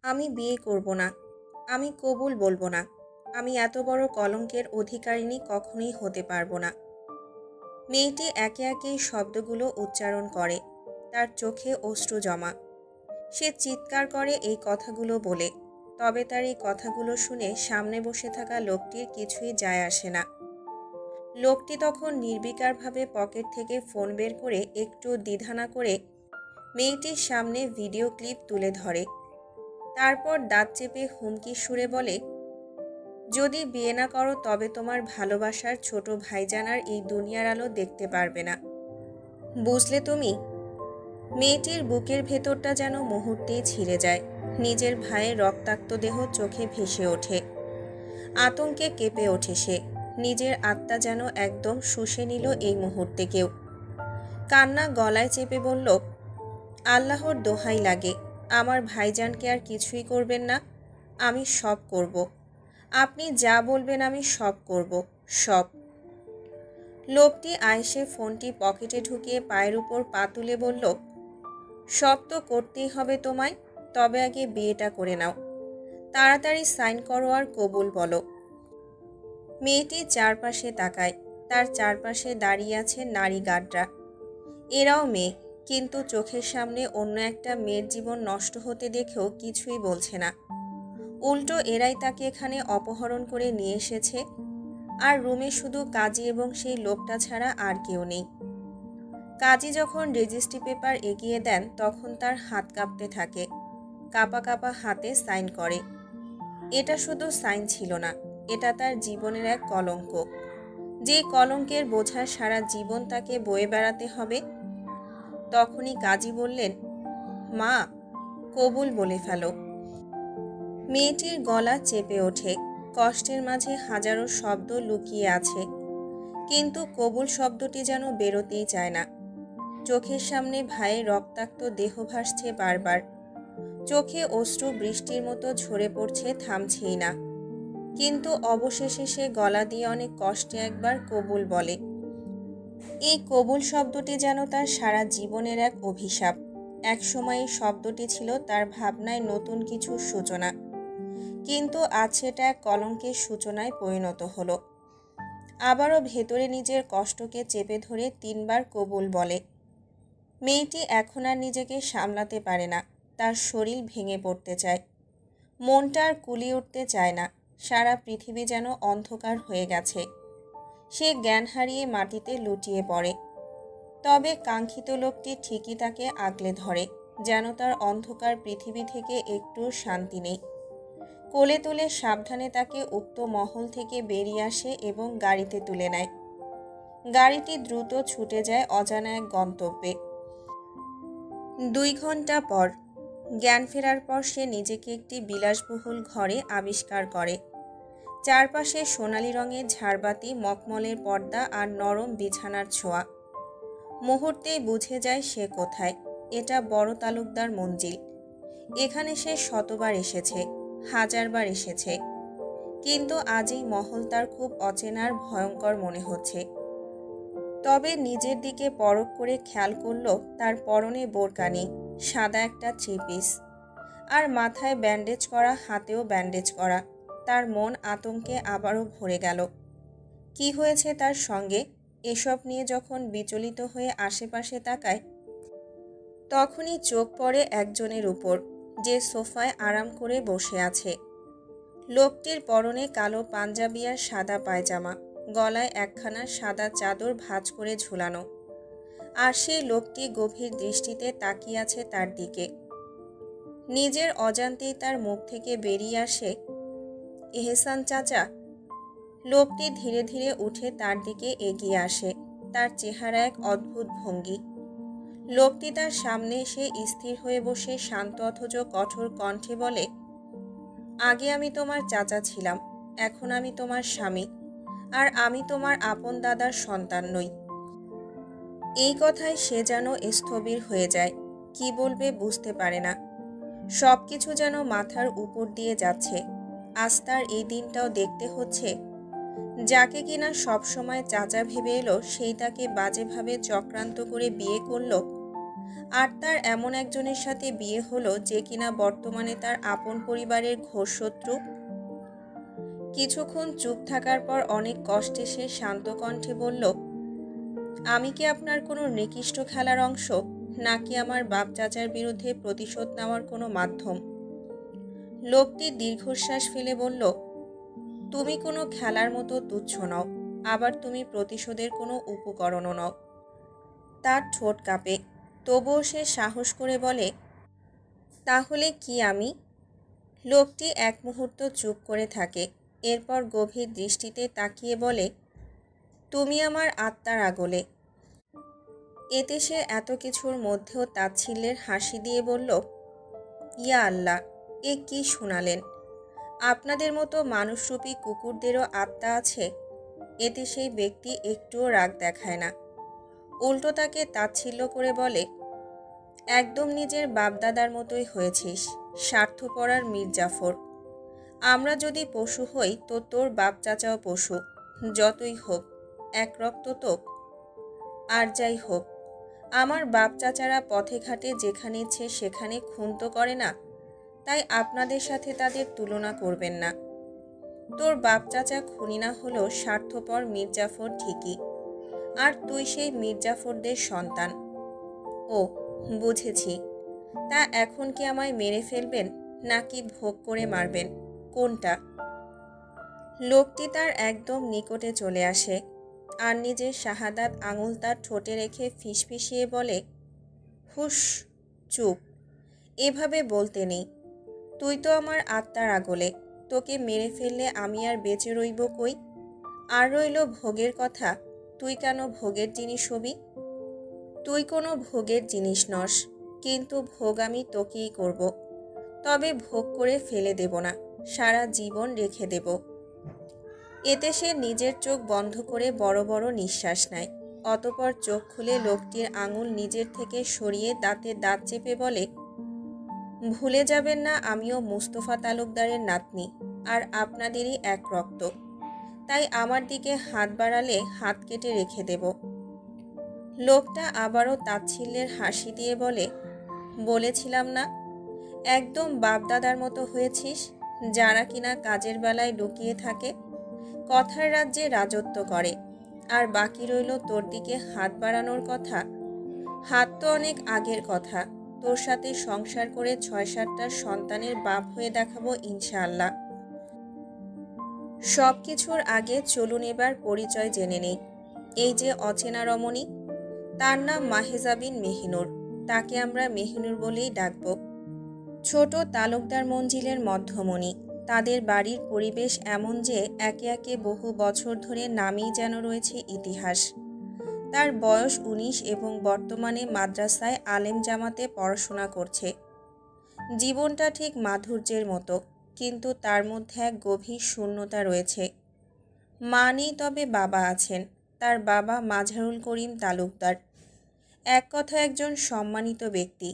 আমি বিয়ে করব না। আমি কবুল বলবো না। আমি এত বড় কলঙ্কের অধিকারিণী কখনোই হতে পারবো না। মেয়েটি একে একে এই শব্দগুলো উচ্চারণ করে। তার চোখে অশ্রু জমা। সে চিৎকার করে এই কথাগুলো বলে। তবে তার এই কথাগুলো শুনে সামনে বসে থাকা লোকটির কিছুই যায় আসে না। লোকটি তখন নির্বিকারভাবে পকেট থেকে ফোন বের করে একটু দ্বিধা না করে মেয়েটির সামনে ভিডিও ক্লিপ তুলে ধরে। তারপর দাঁত চেপে হুমকি সুরে বলে, যদি বিয়ে না করো তবে তোমার ভালোবাসার ছোট ভাইজান আর এই দুনিয়ার আলো দেখতে পারবে না। বুঝলে তুমি? মেয়েটির বুকের ভেতরটা যেন মুহূর্তেই ছিঁড়ে যায়। নিজের ভাইয়ের রক্তাক্ত দেহ চোখে ভেসে ওঠে। আতঙ্কে কেঁপে ওঠে সে। নিজের আত্মা যেন একদম শুষে নিল এই মুহূর্তে কেউ। কান্না গলায় চেপে বলল, আল্লাহর দোহাই লাগে, আমার ভাইজানকে আর কিছুই করবেন না। আমি সব করব। আপনি যা বলবেন আমি সব করব, সব। লোকটি আয়েসে ফোনটি পকেটে ঢুকিয়ে পায়ের উপর পা তুলে বলল, সব তো করতেই হবে তোমায়, তবে আগে বিয়েটা করে নাও। তাড়াতাড়ি সাইন করো আর কবুল বলো। মেয়েটি চারপাশে তাকায়। তার চারপাশে দাঁড়িয়ে আছে নারী গাড্রা। এরাও মেয়ে, কিন্তু চোখের সামনে অন্য একটা মেয়ের জীবন নষ্ট হতে দেখেও কিছুই বলছে না। উল্টো এরাই তাকে এখানে অপহরণ করে নিয়ে এসেছে। আর রুমে শুধু কাজী এবং সেই লোকটা ছাড়া আর কেউ নেই। কাজী যখন রেজিস্ট্রি পেপার এগিয়ে দেন তখন তার হাত কাঁপতে থাকে। কাঁপা কাঁপা হাতে সাইন করে। এটা শুধু সাইন ছিল না, এটা তার জীবনের এক কলঙ্ক। যে কলঙ্কের বোঝা সারা জীবন তাকে বয়ে বেড়াতে হবে। তখনই কাজী বললেন, মা, কবুল বলে ফেলো। মেয়েটির গলা চেপে ওঠে। কষ্টের মাঝে হাজারো শব্দ লুকিয়ে আছে, কিন্তু কবুল শব্দটি যেন বেরোতেই চায় না। চোখের সামনে ভাইয়ের রক্তাক্ত দেহ ভাসছে বারবার। চোখে অশ্রু বৃষ্টির মতো ঝরে পড়ছে, থামছেই না। কিন্তু অবশেষে সে গলা দিয়ে অনেক কষ্টে একবার কবুল বলে। এই কবুল শব্দটি যেন তার সারা জীবনের এক অভিশাপ। একসময় এই শব্দটি ছিল তার ভাবনায় নতুন কিছুর সূচনা, কিন্তু আজ সেটা এক কলঙ্কের সূচনায় পরিণত হলো। আবারও ভেতরে নিজের কষ্টকে চেপে ধরে 3 বার কবুল বলে। মেয়েটি এখন আর নিজেকে সামলাতে পারে না। তার শরীর ভেঙে পড়তে চায়। মনটা আর কুলিয়ে উঠতে চায় না। সারা পৃথিবী যেন অন্ধকার হয়ে গেছে। সে জ্ঞান হারিয়ে মাটিতে লুটিয়ে পড়ে। তবে কাঙ্ক্ষিত লোকটি ঠিকই তাকে আগলে ধরে, যেন তার অন্ধকার পৃথিবী থেকে একটু শান্তি নেই। কোলে তুলে সাবধানে তাকে উক্ত মহল থেকে বেরিয়ে আসে এবং গাড়িতে তুলে নেয়। গাড়িটি দ্রুত ছুটে যায় অজানা এক গন্তব্যে। 2 ঘন্টা পর জ্ঞান ফেরার পর সে নিজেকে একটি বিলাসবহুল ঘরে আবিষ্কার করে। চারপাশে সোনালি রঙের ঝাড়বাতি, মখমলের পর্দা আর নরম বিছানার ছোঁয়া। মুহূর্তেই বুঝে যায় সে কোথায়। এটা বড় তালুকদার মঞ্জিল। এখানে সে শতবার এসেছে, হাজারবার এসেছে, কিন্তু আজ এই মহল তার খুব অচেনা আর ভয়ঙ্কর মনে হচ্ছে। তবে নিজের দিকে পরখ করে খেয়াল করল তার পরনে বোরকা নেই, সাদা একটা থ্রি-পিস, আর মাথায় ব্যান্ডেজ করা, হাতেও ব্যান্ডেজ করা। তার মন আতঙ্কে আবারও ভরে গেল। কি হয়েছে তার সঙ্গে? এসব নিয়ে যখন বিচলিত হয়ে আশেপাশে তাকায়, তখনই চোখ পড়ে একজনের উপর, যে সোফায় আরাম করে বসে আছে। লোকটির পরনে কালো পাঞ্জাবি আর সাদা পায়জামা, গলায় একখানা সাদা চাদর ভাঁজ করে ঝুলানো। আর সেই লোকটি গভীর দৃষ্টিতে তাকিয়ে আছে তার দিকে। নিজের অজান্তেই তার মুখ থেকে বেরিয়ে আসে, এহসান চাচা। লোকটি ধীরে ধীরে উঠে তার দিকে এগিয়ে আসে। তার চেহারা এক অদ্ভুত ভঙ্গি। লোকটি তার সামনে এসে স্থির হয়ে বসে শান্ত অথচ কঠোর কণ্ঠে বলে, আগে আমি তোমার চাচা ছিলাম, এখন আমি তোমার স্বামী, আর আমি তোমার আপন দাদার সন্তান নই। এই কথায় সে যেন স্থবির হয়ে যায়। কি বলবে বুঝতে পারে না। সব কিছু যেন মাথার উপর দিয়ে যাচ্ছে। আজ তার এই দিনটাও দেখতে হচ্ছে। যাকে কিনা সবসময় চাচা ভেবে এলো, সেই তাকে বাজেভাবে চক্রান্ত করে বিয়ে করলো। আর তার এমন একজনের সাথে বিয়ে হলো যে কিনা বর্তমানে তার আপন পরিবারের ঘোর শত্রু। কিছুক্ষণ চুপ থাকার পর অনেক কষ্টে সে শান্ত কণ্ঠে বলল, আমি কি আপনার কোনো নিকৃষ্ট খেলার অংশ, নাকি আমার বাপ চাচার বিরুদ্ধে প্রতিশোধ নেওয়ার কোনো মাধ্যম? লোকটি দীর্ঘশ্বাস ফেলে বলল, তুমি কোনো খেলার মতো তুচ্ছ নও, আবার তুমি প্রতিশোধের কোনো উপকরণও নও। তার ঠোঁট কাঁপে, তবুও সে সাহস করে বলে, তাহলে কি আমি? লোকটি এক মুহূর্ত চুপ করে থাকে, এরপর গভীর দৃষ্টিতে তাকিয়ে বলে, তুমি আমার আত্মার আগলে। এতে সে এত কিছুর মধ্যেও তাচ্ছিল্যের হাসি দিয়ে বলল, ইয়া আল্লাহ, এ কি শোনালেন? আপনাদের মতো মানুষরূপী কুকুরদেরও আত্মা আছে? এতে সেই ব্যক্তি একটুও রাগ দেখায় না, উল্টো তাকে তাচ্ছিল্য করে বলে, একদম নিজের বাপদাদার মতোই হয়েছিস, স্বার্থপরার মীরজাফর। আমরা যদি পশু হই তো তোর বাপ চাচাও পশু, যতই হোক এক রক্ত তো। আর যাই হোক, আমার বাপ চাচারা পথে ঘাটে যেখানে ইচ্ছে সেখানে খুন তো করে না, তাই আপনাদের সাথে তাদের তুলনা করবেন না। তোর বাপ চাচা খুনি না হলেও স্বার্থপর মীরজাফর ঠিকই, আর তুই সেই মীরজাফরদের সন্তান। ও, বুঝেছি। তা এখন কি আমায় মেরে ফেলবেন, নাকি ভোগ করে মারবেন, কোনটা? লোকটি তার একদম নিকটে চলে আসে আর নিজের শাহাদাত আঙুল তার ঠোঁটে রেখে ফিসফিসিয়ে বলে, হুস, চুপ, এভাবে বলতে নেই। তুই তো আমার আত্মার আগলে, তোকে মেরে ফেললে আমি আর বেঁচে রইব কই? আর রইল ভোগের কথা, তুই কেন ভোগের জিনিস হবি? তুই কোনো ভোগের জিনিস নস, কিন্তু ভোগ আমি তোকেই করব। তবে ভোগ করে ফেলে দেব না, সারা জীবন রেখে দেব। এতে সে নিজের চোখ বন্ধ করে বড় বড় নিঃশ্বাস নেয়, অতপর চোখ খুলে লোকটির আঙুল নিজের থেকে সরিয়ে দাঁতে দাঁত চেপে বলে, ভুলে যাবেন না আমিও মুস্তফা তালুকদারের নাতনি, আর আপনাদেরই এক রক্ত। তাই আমার দিকে হাত বাড়ালে হাত কেটে রেখে দেব। লোকটা আবারও তাচ্ছিল্যের হাসি দিয়ে বলে, বলেছিলাম না, একদম বাপদাদার মতো হয়েছিস, যারা কিনা কাজের বেলায় লুকিয়ে থাকে, কথার রাজ্যে রাজত্ব করে। আর বাকি রইল তোর দিকে হাত বাড়ানোর কথা। হাত তো অনেক আগের কথা, তোর সাথে সংসার করে ৬-৭টা সন্তানের বাপ হয়ে দেখাবো ইনশাআল্লাহ। সব কিছুর আগে চলুন এবার পরিচয় জেনে নেই। এই যে অচেনা রমণী, তার নাম মাহেজা বিন মেহিনুর, তাকে আমরা মেহিনুর বলেই ডাকব। ছোট তালুকদার মঞ্জিলের মধ্যমণি। তাদের বাড়ির পরিবেশ এমন যে একে একে বহু বছর ধরে নামেই যেন রয়েছে ইতিহাস। তার বয়স ১৯ এবং বর্তমানে মাদ্রাসায় আলেম জামাতে পড়াশোনা করছে। জীবনটা ঠিক মাধুর্যের মতো, কিন্তু তার মধ্যে এক গভীর শূন্যতা রয়েছে। মা নেই, তবে বাবা আছেন। তার বাবা মাঝারুল করিম তালুকদার, এক কথা একজন সম্মানিত ব্যক্তি,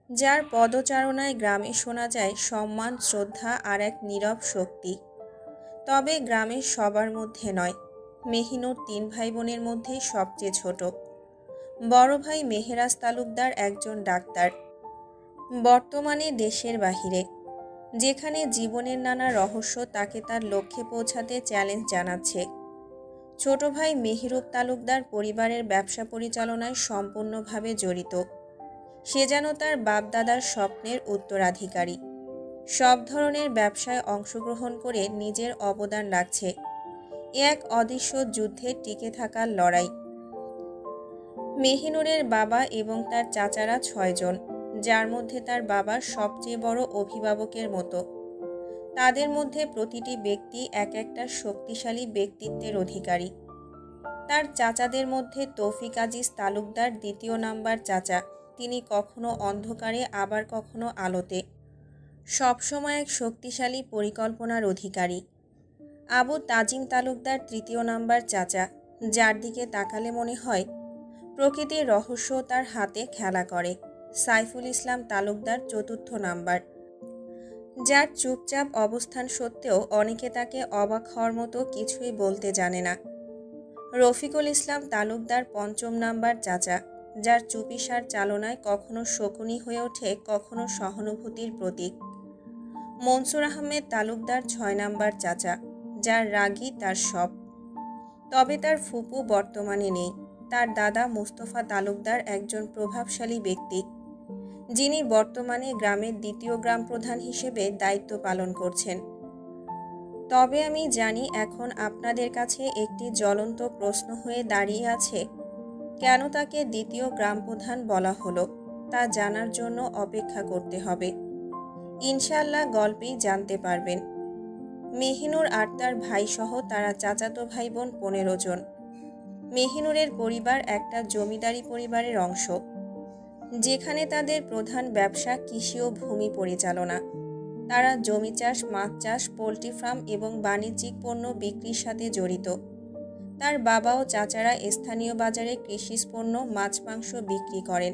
যার পদচারণায় গ্রামে শোনা যায় সম্মান, শ্রদ্ধা আর এক নীরব শক্তি। তবে গ্রামের সবার মধ্যে নয়, মেহিনুর ৩ ভাই বোনের মধ্যে সবচেয়ে ছোট। বড় ভাই মেহেরাজ তালুকদার একজন ডাক্তার, বর্তমানে দেশের বাহিরে, যেখানে জীবনের নানা রহস্য তাকে তার লক্ষ্যে পৌঁছাতে চ্যালেঞ্জ জানাচ্ছে। ছোট ভাই মেহেরুব তালুকদার পরিবারের ব্যবসা পরিচালনায় সম্পূর্ণভাবে জড়িত। সে যেন তার বাপদাদার স্বপ্নের উত্তরাধিকারী। সব ধরনের ব্যবসায় অংশগ্রহণ করে নিজের অবদান রাখছে। এ এক অদৃশ্য যুদ্ধে টিকে থাকার লড়াই। মেহিনুরের বাবা এবং তার চাচারা ৬ জন, যার মধ্যে তার বাবা সবচেয়ে বড় অভিভাবকের মতো। তাদের মধ্যে প্রতিটি ব্যক্তি এক একটা শক্তিশালী ব্যক্তিত্বের অধিকারী। তার চাচাদের মধ্যে তৌফিক আজিজ তালুকদার ২য় নাম্বার চাচা। তিনি কখনো অন্ধকারে, আবার কখনো আলোতে, সবসময় এক শক্তিশালী পরিকল্পনার অধিকারী। আবু তাজিম তালুকদার ৩য় নাম্বার চাচা, যার দিকে তাকালে মনে হয় প্রকৃতির রহস্য তার হাতে খেলা করে। সাইফুল ইসলাম তালুকদার ৪র্থ নাম্বার, যার চুপচাপ অবস্থান সত্ত্বেও অনেকে তাকে অবাক হওয়ার মতো কিছুই বলতে জানে না। রফিকুল ইসলাম তালুকদার ৫ম নাম্বার চাচা, যার চুপিসার চালনায় কখনো শকুনি হয়ে ওঠে, কখনো সহানুভূতির প্রতীক। মনসুর আহমেদ তালুকদার ৬ নাম্বার চাচা, যার রাগই তার সব। তবে তার ফুপু বর্তমানে নেই। তার দাদা মোস্তফা তালুকদার একজন প্রভাবশালী ব্যক্তি, যিনি বর্তমানে গ্রামের দ্বিতীয় গ্রাম প্রধান হিসেবে দায়িত্ব পালন করছেন। তবে আমি জানি এখন আপনাদের কাছে একটি জ্বলন্ত প্রশ্ন হয়ে দাঁড়িয়ে আছে, কেন তাকে দ্বিতীয় গ্রাম প্রধান বলা হলো। তা জানার জন্য অপেক্ষা করতে হবে। ইনশাআল্লাহ গল্পেই জানতে পারবেন। মেহিনুর আর তার ভাইসহ তারা চাচাতো ভাই বোন ১৫ জন। মেহিনুরের পরিবার একটা জমিদারি পরিবারের অংশ, যেখানে তাদের প্রধান ব্যবসা কৃষি ও ভূমি পরিচালনা। তারা জমি চাষ, মাছ চাষ, পোলট্রি ফার্ম এবং বাণিজ্যিক পণ্য বিক্রির সাথে জড়িত। তার বাবা ও চাচারা স্থানীয় বাজারে কৃষিজ পণ্য, মাছ মাংস বিক্রি করেন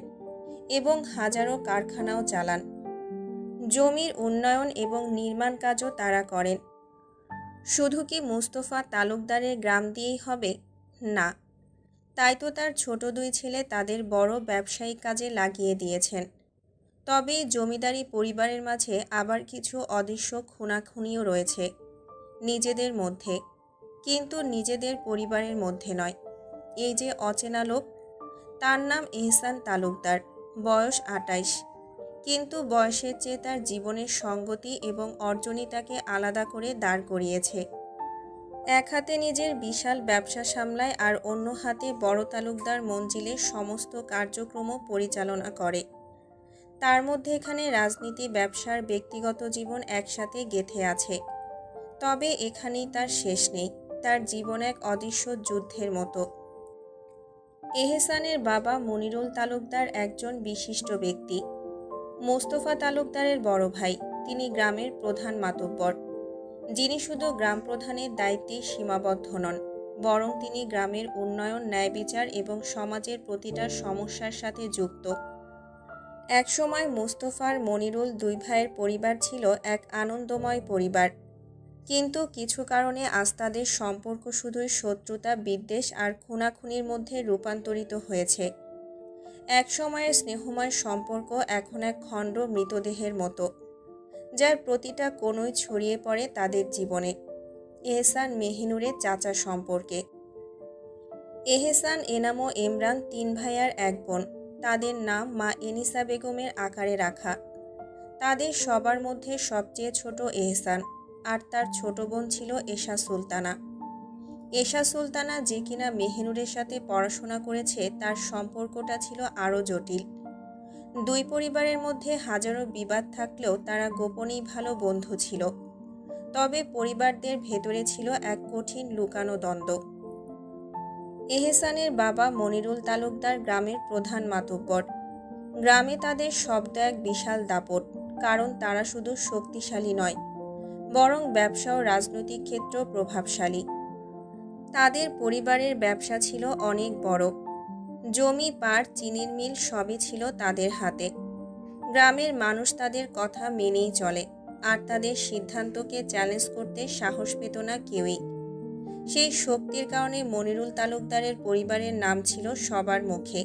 এবং হাজারো কারখানাও চালান। জমির উন্নয়ন এবং নির্মাণ কাজও তারা করেন। শুধু কি মুস্তফা তালুকদারের গ্রাম দিয়েই হবে? না, তাই তো তার ছোট ২ ছেলে তাদের বড় ব্যবসায়িক কাজে লাগিয়ে দিয়েছেন। তবে জমিদারি পরিবারের মাঝে আবার কিছু অদৃশ্য খুনাখুনিও রয়েছে, নিজেদের মধ্যে, কিন্তু নিজেদের পরিবারের মধ্যে নয়। এই যে অচেনা লোক, তার নাম এহসান তালুকদার, বয়স ২৮, কিন্তু বয়সের চেয়ে তার জীবনের সঙ্গতি এবং অর্জনই তাকে আলাদা করে দাঁড় করিয়েছে। এক হাতে নিজের বিশাল ব্যবসা সামলায় আর অন্য হাতে বড় তালুকদার মঞ্জিলের সমস্ত কার্যক্রম পরিচালনা করে। তার মধ্যে এখানে রাজনীতি, ব্যবসার ব্যক্তিগত জীবন একসাথে গেঁথে আছে। তবে এখানেই তার শেষ নেই। তার জীবন এক অদৃশ্য যুদ্ধের মতো। এহসানের বাবা মনিরুল তালুকদার একজন বিশিষ্ট ব্যক্তি। মোস্তফা তালুকদারের বড় ভাই। তিনি গ্রামের প্রধান মাতব্বর, যিনি শুধু গ্রাম প্রধানের দায়িত্বে সীমাবদ্ধ নন, বরং তিনি গ্রামের উন্নয়ন, ন্যায় বিচার এবং সমাজের প্রতিটা সমস্যার সাথে যুক্ত। একসময় মোস্তফার মনিরুল ২ ভাইয়ের পরিবার ছিল এক আনন্দময় পরিবার, কিন্তু কিছু কারণে আজ তাদের সম্পর্ক শুধুই শত্রুতা, বিদ্বেষ আর খুনাখুনির মধ্যে রূপান্তরিত হয়েছে। এক সময়ের স্নেহময় সম্পর্ক এখন এক খণ্ড মৃতদেহের মতো, যার প্রতিটা কোণই ছড়িয়ে পড়ে তাদের জীবনে। এহসান মেহিনুরের চাচা সম্পর্কে। এহসান, এনাম ও এমরান ৩ ভাই আর ১ বোন। তাদের নাম মা এনিসা বেগমের আকারে রাখা। তাদের সবার মধ্যে সবচেয়ে ছোট এহসান, আর তার ছোট বোন ছিল এশা সুলতানা। এশা সুলতানা, যে কিনা মেহিনুরের সাথে পড়াশোনা করেছে, তার সম্পর্কটা ছিল আরও জটিল। ২ পরিবারের মধ্যে হাজারো বিবাদ থাকলেও তারা গোপনেই ভালো বন্ধু ছিল। তবে পরিবারদের ভেতরে ছিল এক কঠিন লুকানো দ্বন্দ্ব। এহসানের বাবা মনিরুল তালুকদার গ্রামের প্রধান মাতব্বর। গ্রামে তাদের শব্দ এক বিশাল দাপট, কারণ তারা শুধু শক্তিশালী নয়, বরং ব্যবসা ও রাজনৈতিক ক্ষেত্রেও প্রভাবশালী। তাদের পরিবারের ব্যবসা ছিল অনেক বড়। জমি, পাট, চিনির মিল সবই ছিল তাদের হাতে। গ্রামের মানুষ তাদের কথা মেনেই চলে, আর তাদের সিদ্ধান্তকে চ্যালেঞ্জ করতে সাহস পেত না কেউই। সেই শক্তির কারণে মনিরুল তালুকদারের পরিবারের নাম ছিল সবার মুখে।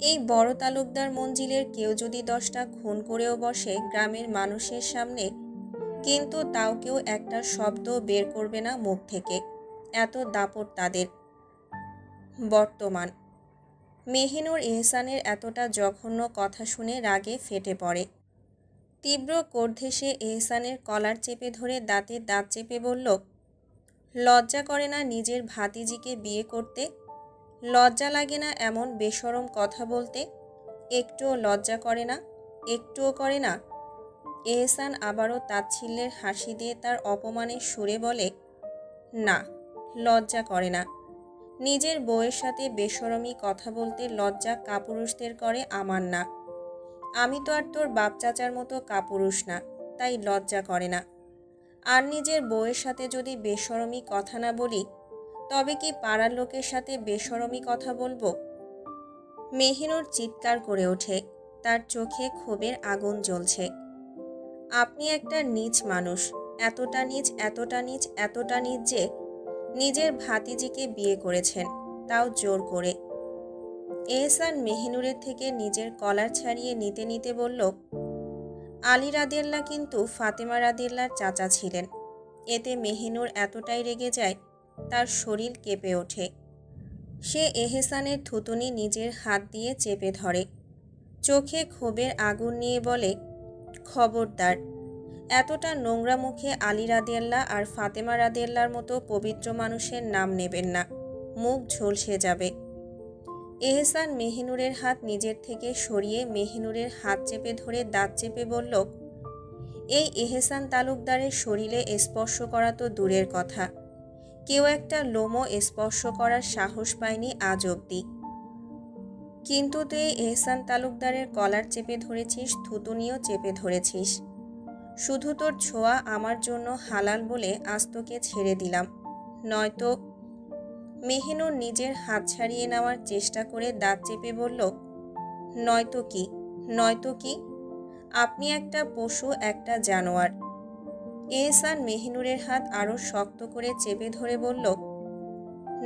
এই বড় তালুকদার মঞ্জিলের কেউ যদি 10টা খুন করেও বসে গ্রামের মানুষের সামনে, কিন্তু তাও কেউ একটা শব্দ বের করবে না মুখ থেকে, এত দাপট তাদের। বর্তমান। মেহিনুর এহসানের এতটা জঘন্য কথা শুনে রাগে ফেটে পড়ে। তীব্র ক্রোধে সে এহসানের কলার চেপে ধরে দাঁতে দাঁত চেপে বলল, লজ্জা করে না নিজের ভাতিজিকে বিয়ে করতে? লজ্জা লাগে না এমন বেশরম কথা বলতে? একটুও লজ্জা করে না? একটুও করে না? এহসান আবারও তাচ্ছিল্যের হাসি দিয়ে তার অপমানের সুরে বলে, না, লজ্জা করে না। নিজের বউয়ের সাথে বেশরমি কথা বলতে লজ্জা কাপুরুষদের করে, আমার না। আমি তো আর তোর বাপ চাচার মতো কাপুরুষ না, তাই লজ্জা করে না। আর নিজের বউয়ের সাথে যদি বেশরমি কথা না বলি, তবে কি পাড়ার লোকের সাথে বেশরমি কথা বলবো? মেহিনুর চিৎকার করে ওঠে, তার চোখে ক্ষোভের আগুন জ্বলছে। আপনি একটা নীচ মানুষ, এতটা নীচ, এতটা নীচ, এতটা নীচ যে নিজের ভাতিজিকে বিয়ে করেছেন, তাও জোর করে। এহসান মেহিনুরের থেকে নিজের কলার ছাড়িয়ে নিতে নিতে বলল, আলী রাদিয়াল্লাহ কিন্তু ফাতেমা রাদিয়াল্লাহর চাচা ছিলেন। এতে মেহিনুর এতটাই রেগে যায় তার শরীর কেঁপে ওঠে। সে এহসানের থুতুনি নিজের হাত দিয়ে চেপে ধরে, চোখে ক্ষোভের আগুন নিয়ে বলে, খবরদার, এতটা নোংরা মুখে আলী রাদিয়াল্লাহ আর ফাতেমা রাদিয়াল্লাহর মতো পবিত্র মানুষের নাম নেবেন না, মুখ ঝলসে যাবে। এহসান মেহিনুরের হাত নিজের থেকে সরিয়ে মেহিনুরের হাত চেপে ধরে দাঁত চেপে বলল, এই এহসান তালুকদারের শরীরে স্পর্শ করা তো দূরের কথা, কেউ একটা লোমও স্পর্শ করার সাহস পায়নি আজ অবধি। কিন্তু তুই এহসান তালুকদারের কলার চেপে ধরেছিস, থুতুনিও চেপে ধরেছিস। শুধু তোর ছোঁয়া আমার জন্য হালাল বলে আজ তোকে ছেড়ে দিলাম, নয়তো। মেহিনুর নিজের হাত ছাড়িয়ে নেওয়ার চেষ্টা করে দাঁত চেপে বলল, নয়তো কি, নয়তো কি? আপনি একটা পশু, একটা জানোয়ার। এহসান মেহিনুরের হাত আরও শক্ত করে চেপে ধরে বলল,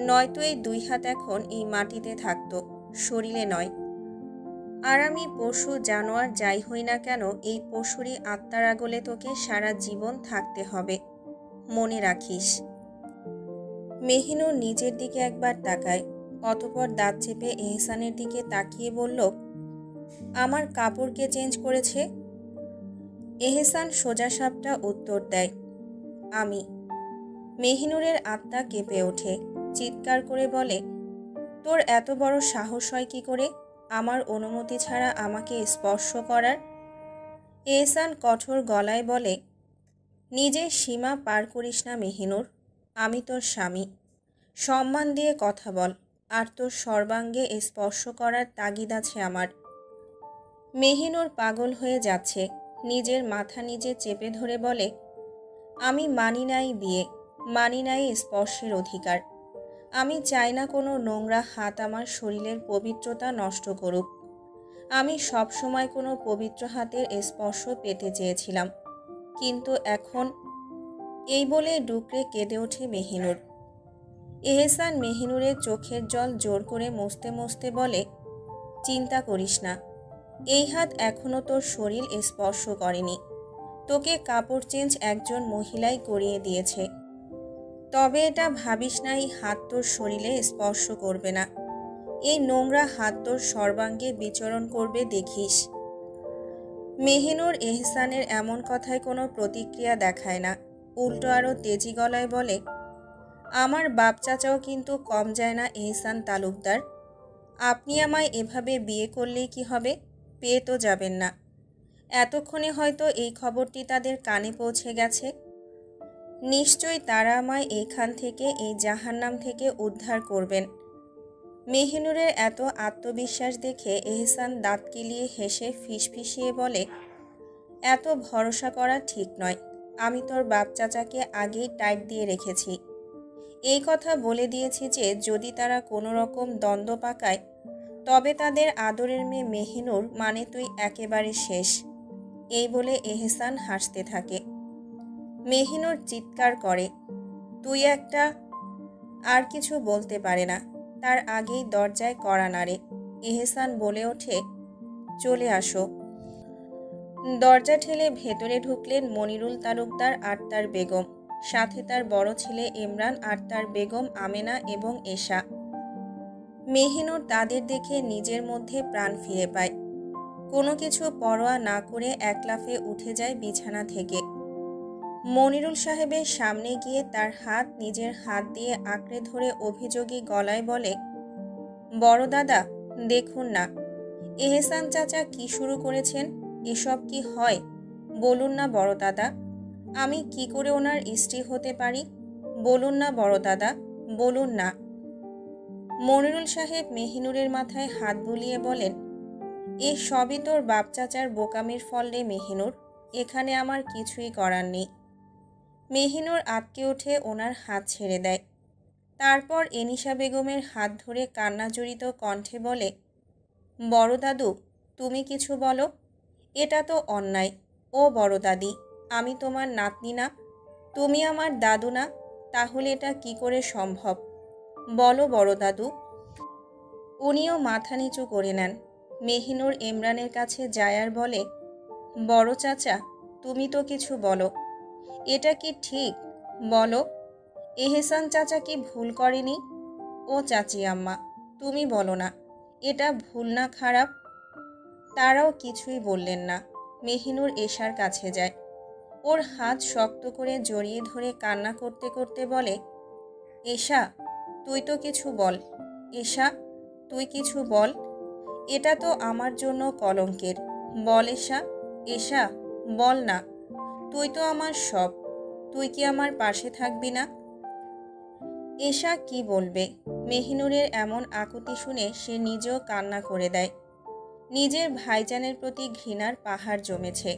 নয়তো এই দুই হাত এখন এই মাটিতে থাকতো, শরীরে নয়। আর আমি পশু জানোয়ার যাই হই না কেন, এই পশুরই আত্মার আগলে তোকে সারা জীবন থাকতে হবে, মনে রাখিস। মেহিনুর নিজের দিকে একবার তাকায়, অতঃপর দাঁত চেপে এহসানের দিকে তাকিয়ে বলল, আমার কাপড় কে চেঞ্জ করেছে? এহসান সোজাসাপটা উত্তর দেয়, আমি। মেহিনুরের আত্মা কেঁপে ওঠে, চিৎকার করে বলে, তোর এত বড় সাহস হয় কি করে আমার অনুমতি ছাড়া আমাকে স্পর্শ করার? এহসান কঠোর গলায় বলে, নিজের সীমা পার করিস না মেহিনুর, আমি তোর স্বামী, সম্মান দিয়ে কথা বল, আর তোর সর্বাঙ্গে স্পর্শ করার তাগিদ আছে আমার। মেহিনুর পাগল হয়ে যাচ্ছে, নিজের মাথা নিজে চেপে ধরে বলে, আমি মানি নাই বিয়ে, মানি নাই স্পর্শের অধিকার। আমি চাই না কোনো নোংরা হাত আমার শরীরের পবিত্রতা নষ্ট করুক। আমি সবসময় কোনো পবিত্র হাতের স্পর্শ পেতে চেয়েছিলাম, কিন্তু এখন। এই বলে ডুকরে কেঁদে ওঠে মেহিনুর। এহসান মেহিনুরের চোখের জল জোর করে মুছতে মুছতে বলে, চিন্তা করিস না, এই হাত এখনও তোর শরীর স্পর্শ করেনি, তোকে কাপড় চেঞ্জ একজন মহিলাই করিয়ে দিয়েছে। তবে এটা ভাবিস না এই হাত তোর শরীরে স্পর্শ করবে না, এই নোংরা হাত তোর সর্বাঙ্গে বিচরণ করবে দেখিস। মেহিনুর এহসানের এমন কথায় কোনো প্রতিক্রিয়া দেখায় না, উল্টো আরও তেজি গলায় বলে, আমার বাপ চাচাও কিন্তু কম যায় না এহসান তালুকদার। আপনি আমায় এভাবে বিয়ে করলেই কি হবে, পেয়ে তো যাবেন না। এতক্ষণে হয়তো এই খবরটি তাদের কানে পৌঁছে গেছে। নিশ্চয়ই তারা আমায় এইখান থেকে, এই জাহান্নাম থেকে উদ্ধার করবেন। মেহিনুরের এত আত্মবিশ্বাস দেখে এহসান দাঁত কিলিয়ে হেসে ফিসফিসিয়ে বলে, এত ভরসা করা ঠিক নয়, আমি তোর বাপ চাচাকে আগেই টাইট দিয়ে রেখেছি। এই কথা বলে দিয়েছি যে যদি তারা কোনো রকম দ্বন্দ্ব পাকায়, তবে তাদের আদরের মেয়ে মেহিনুর মানে তুই একেবারে শেষ। এই বলে এহসান হাসতে থাকে। মেহিনুর চিৎকার করে, তুই একটা। আর কিছু বলতে পারে না, তার আগেই দরজায় কড়া নাড়ে। এহসান বলে ওঠে, চলে আসো। দরজা ঠেলে ভেতরে ঢুকলেন মনিরুল তালুকদার আর তার বেগম, সাথে তার বড় ছেলে ইমরান আর তার বেগম আমেনা এবং এশা। মেহিনুর তাদের দেখে নিজের মধ্যে প্রাণ ফিরে পায়। কোনো কিছু পরোয়া না করে এক লাফে উঠে যায় বিছানা থেকে। মনিরুল সাহেবের সামনে গিয়ে তার হাত নিজের হাত দিয়ে আঁকড়ে ধরে অভিযোগী গলায় বলে, বড় দাদা, দেখুন না এহসান চাচা কি শুরু করেছেন, এসব কি হয়? বলুন না বড় দাদা, আমি কি করে ওনার স্ত্রী হতে পারি? বলুন না বড় দাদা, বলুন না। মনিরুল সাহেব মেহিনুরের মাথায় হাত বুলিয়ে বলেন, এ সবই তোর বাপ চাচার বোকামির ফল রে মেহিনুর, এখানে আমার কিছুই করার নেই। মেহিনুর আটকে উঠে ওনার হাত ছেড়ে দেয়। তারপর এনিশা বেগমের হাত ধরে কান্নাজড়িত কণ্ঠে বলে, বড় দাদু, তুমি কিছু বলো, এটা তো অন্যায়। ও বড় দাদি, আমি তোমার নাতনি না, তুমি আমার দাদু না, তাহলে এটা কি করে সম্ভব? বলো বড় দাদু। উনিও মাথা নিচু করে নেন। মেহিনুর ইমরানের কাছে যায় আর বলে, বড় চাচা, তুমি তো কিছু বলো। এটা কি ঠিক? বলো, এহসান চাচা কি ভুল করেনি? ও চাচি আম্মা, তুমি বলো না, এটা ভুল না খারাপ? তারাও কিছুই বললেন না। মেহিনুর এশার কাছে যায়। ওর হাত শক্ত করে জড়িয়ে ধরে কান্না করতে করতে বলে, এশা, তুই তো কিছু বল। এশা, তুই কিছু বল। এটা তো আমার জন্য কলঙ্কের। বল এশা, এশা, বল না। তুই তো আমার সব। তুই কি আমার পাশে থাকবি না? এশা কি বলবে? মেহিনুরের এমন আকুতি শুনে সে নিজেও কান্না করে দেয়। নিজের ভাইজানের প্রতি ঘৃণার পাহাড় জমেছে।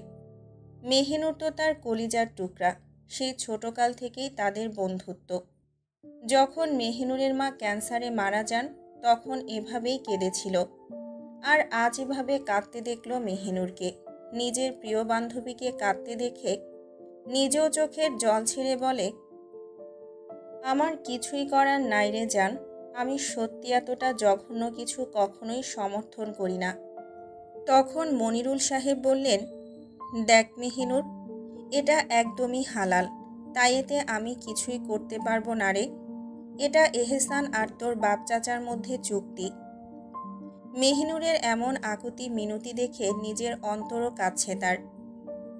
মেহিনুর তো তার কলিজার টুকরা। সেই ছোটকাল থেকেই তাদের বন্ধুত্ব। যখন মেহিনুরের মা ক্যান্সারে মারা যান, তখন এভাবেই কেঁদেছিল। আর আজ এভাবে কাঁদতে দেখল মেহিনুরকে। নিজের প্রিয় বান্ধবীকে কাঁদতে দেখে নিজেও চোখের জল ছেড়ে বলে, আমার কিছুই করার নাই রে জান। আমি সত্যি এতটা জঘন্য কিছু কখনোই সমর্থন করি না। তখন মনিরুল সাহেব বললেন, দেখ মেহিনুর, এটা একদমই হালাল, তাই এতে আমি কিছুই করতে পারবো না রে। এটা এহসান আর তোর বাপ চাচার মধ্যে চুক্তি। মেহিনুরের এমন আকুতি মিনতি দেখে নিজের অন্তরও কাঁদছে তার।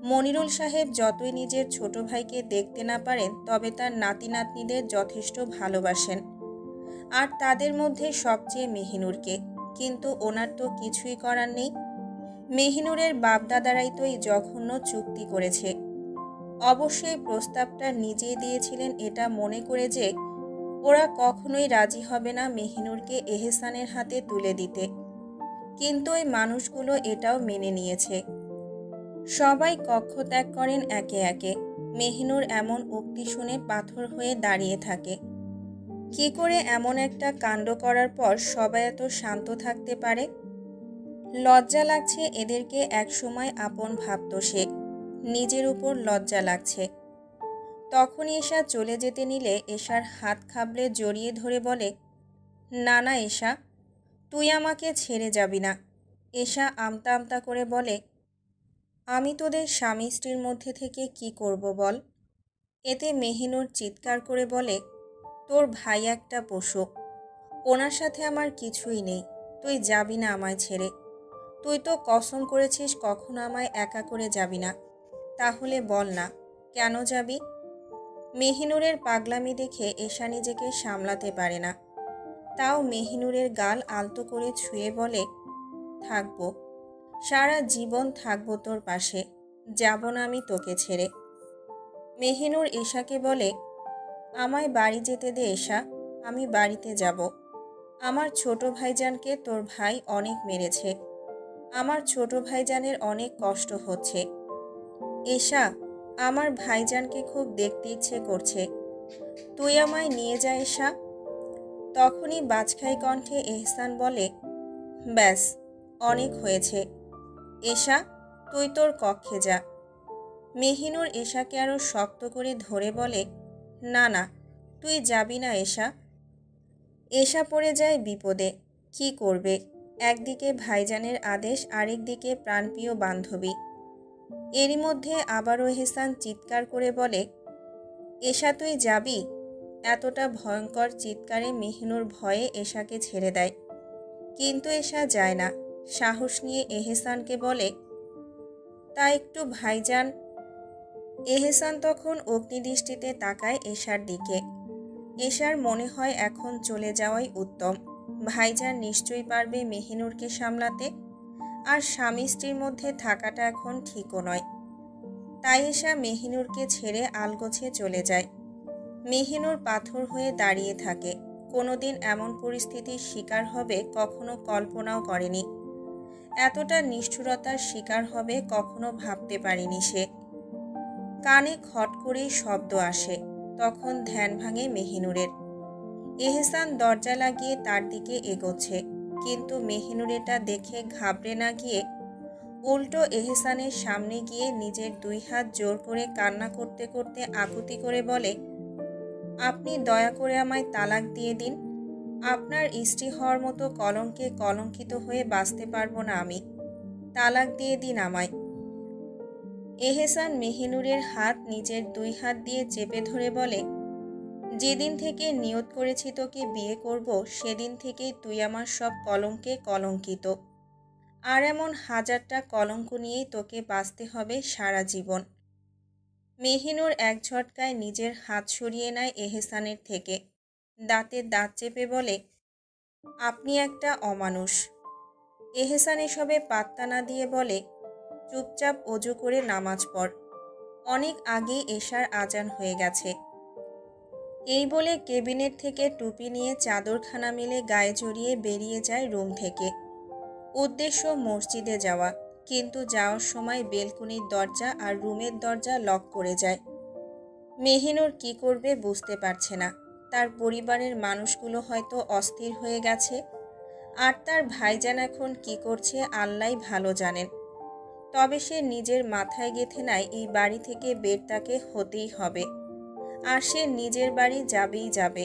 মনিরুল সাহেব যতই নিজের ছোট ভাইকে দেখতে না পারেন, তবে তার নাতি নাতনিদের যথেষ্ট ভালোবাসেন, আর তাদের মধ্যে সবচেয়ে মেহিনুরকে। কিন্তু ওনার তো কিছুই করার নেই। মেহিনুরের বাপদাদারাই তো এই জঘন্য চুক্তি করেছে। অবশ্যই প্রস্তাবটা নিজেই দিয়েছিলেন এটা মনে করে যে ওরা কখনোই রাজি হবে না মেহিনুরকে এহসানের হাতে তুলে দিতে। কিন্তু এই মানুষগুলো এটাও মেনে নিয়েছে। সবাই কক্ষ ত্যাগ করেন একে একে। মেহিনুর এমন উক্তি শুনে পাথর হয়ে দাঁড়িয়ে থাকে। কি করে এমন একটা কাণ্ড করার পর সবাই এত শান্ত থাকতে পারে? লজ্জা লাগছে এদেরকে একসময় আপন ভাবত সে। নিজের উপর লজ্জা লাগছে। তখনই এশা চলে যেতে নিলে এশার হাত খাবলে জড়িয়ে ধরে বলে, না না এশা, তুই আমাকে ছেড়ে যাবি না। এশা আমতা আমতা করে বলে, আমি তোদের স্বামী স্ত্রীর মধ্যে থেকে কি করব বল? এতে মেহিনুর চিৎকার করে বলে, তোর ভাই একটা পশু, ওনার সাথে আমার কিছুই নেই। তুই যাবি না আমায় ছেড়ে। তুই তো কসম করেছিস কখনো আমায় একা করে যাবি না। তাহলে বল না, কেন যাবি? মেহিনুরের পাগলামি দেখে এশা নিজেকে সামলাতে পারে না। তাও মেহিনুরের গাল আলতো করে ছুঁয়ে বলে, থাকবো, সারা জীবন থাকবো তোর পাশে, যাব না আমি তোকে ছেড়ে। মেহিনুর এশাকে বলে, আমায় বাড়ি যেতে দে এশা, আমি বাড়িতে যাব। আমার ছোট ভাইজানকে তোর ভাই অনেক মেরেছে। আমার ছোট ভাইজানের অনেক কষ্ট হচ্ছে। এশা, আমার ভাইজানকে খুব দেখতে ইচ্ছে করছে, তুই আমায় নিয়ে যা এশা। তখনই বাজখাই কণ্ঠে এহসান বলে, ব্যাস, অনেক হয়েছে। এশা, তুই তোর কক্ষে যা। মেহিনুর এশাকে আরও শক্ত করে ধরে বলে, না না, তুই যাবি না এশা। এশা পড়ে যায় বিপদে। কি করবে? একদিকে ভাইজানের আদেশ, আরেকদিকে প্রাণপ্রিয় বান্ধবী। এরই মধ্যে আবারও এহসান চিৎকার করে বলে, এশা তুই যাবি? এতটা ভয়ঙ্কর চিৎকারে মেহিনুর ভয়ে এশাকে ছেড়ে দেয়। কিন্তু এশা যায় না। সাহস নিয়ে এহসানকে বলে, তা একটু ভাইজান। এহসান তখন অগ্নিদৃষ্টিতে তাকায় এশার দিকে। এশার মনে হয় এখন চলে যাওয়াই উত্তম। ভাইজান নিশ্চয়ই পারবে মেহিনুরকে সামলাতে, আর স্বামী স্ত্রীর মধ্যে থাকাটা এখন ঠিকও নয়। তাই এশা মেহিনুরকে ছেড়ে আলগোছে চলে যায়। মেহিনুর পাথর হয়ে দাঁড়িয়ে থাকে। কোনোদিন এমন পরিস্থিতির শিকার হবে কখনো কল্পনাও করেনি। এতটা নিষ্ঠুরতার শিকার হবে কখনো ভাবতে পারেনি সে। কানে খট করেই শব্দ আসে। তখন ধ্যান ভাঙে মেহিনুরের। এহসান দরজা লাগিয়ে তার দিকে এগোচ্ছে, কিন্তু মেহিনুর এটা দেখে ঘাবড়ে না গিয়ে উল্টো এহসানের সামনে গিয়ে নিজের দুই হাত জোর করে কান্না করতে করতে আকুতি করে বলে, আপনি দয়া করে আমায় তালাক দিয়ে দিন। আপনার স্ত্রী হওয়ার মতো কলঙ্কে কলঙ্কিত হয়ে বাঁচতে পারবো না আমি। তালাক দিয়ে দিন আমায়। এহসান মেহিনুরের হাত নিজের 2 হাত দিয়ে চেপে ধরে বলে, যেদিন থেকে নিয়ত করেছি তোকে বিয়ে করব সেদিন থেকেই তুই আমার সব কলঙ্কে কলঙ্কিত। আর এমন হাজারটা কলঙ্ক নিয়েই তোকে বাঁচতে হবে সারা জীবন। মেহিনুর এক ঝটকায় নিজের হাত সরিয়ে নেয় এহসানের থেকে। দাঁতে দাঁত চেপে বলে, আপনি একটা অমানুষ। এহসান এসবে পাত্তা না দিয়ে বলে, চুপচাপ অজু করে নামাজ পড়, অনেক আগেই এশার আজান হয়ে গেছে। এই বলে কেবিনেট থেকে টুপি নিয়ে চাদরখানা মেলে গায়ে জড়িয়ে বেরিয়ে যায় রুম থেকে। উদ্দেশ্য মসজিদে যাওয়া, কিন্তু যাওয়ার সময় বেলকনির দরজা আর রুমের দরজা লক করে যায়। মেহিনুর কি করবে বুঝতে পারছে না। তার পরিবারের মানুষগুলো হয়তো অস্থির হয়ে গেছে, আর তার ভাইজান এখন কি করছে আল্লাহই ভালো জানেন। তবে সে নিজের মাথায় গেঁথে নেয় এই বাড়ি থেকে বের তাকে হতেই হবে, আর সে নিজের বাড়ি যাবেই যাবে।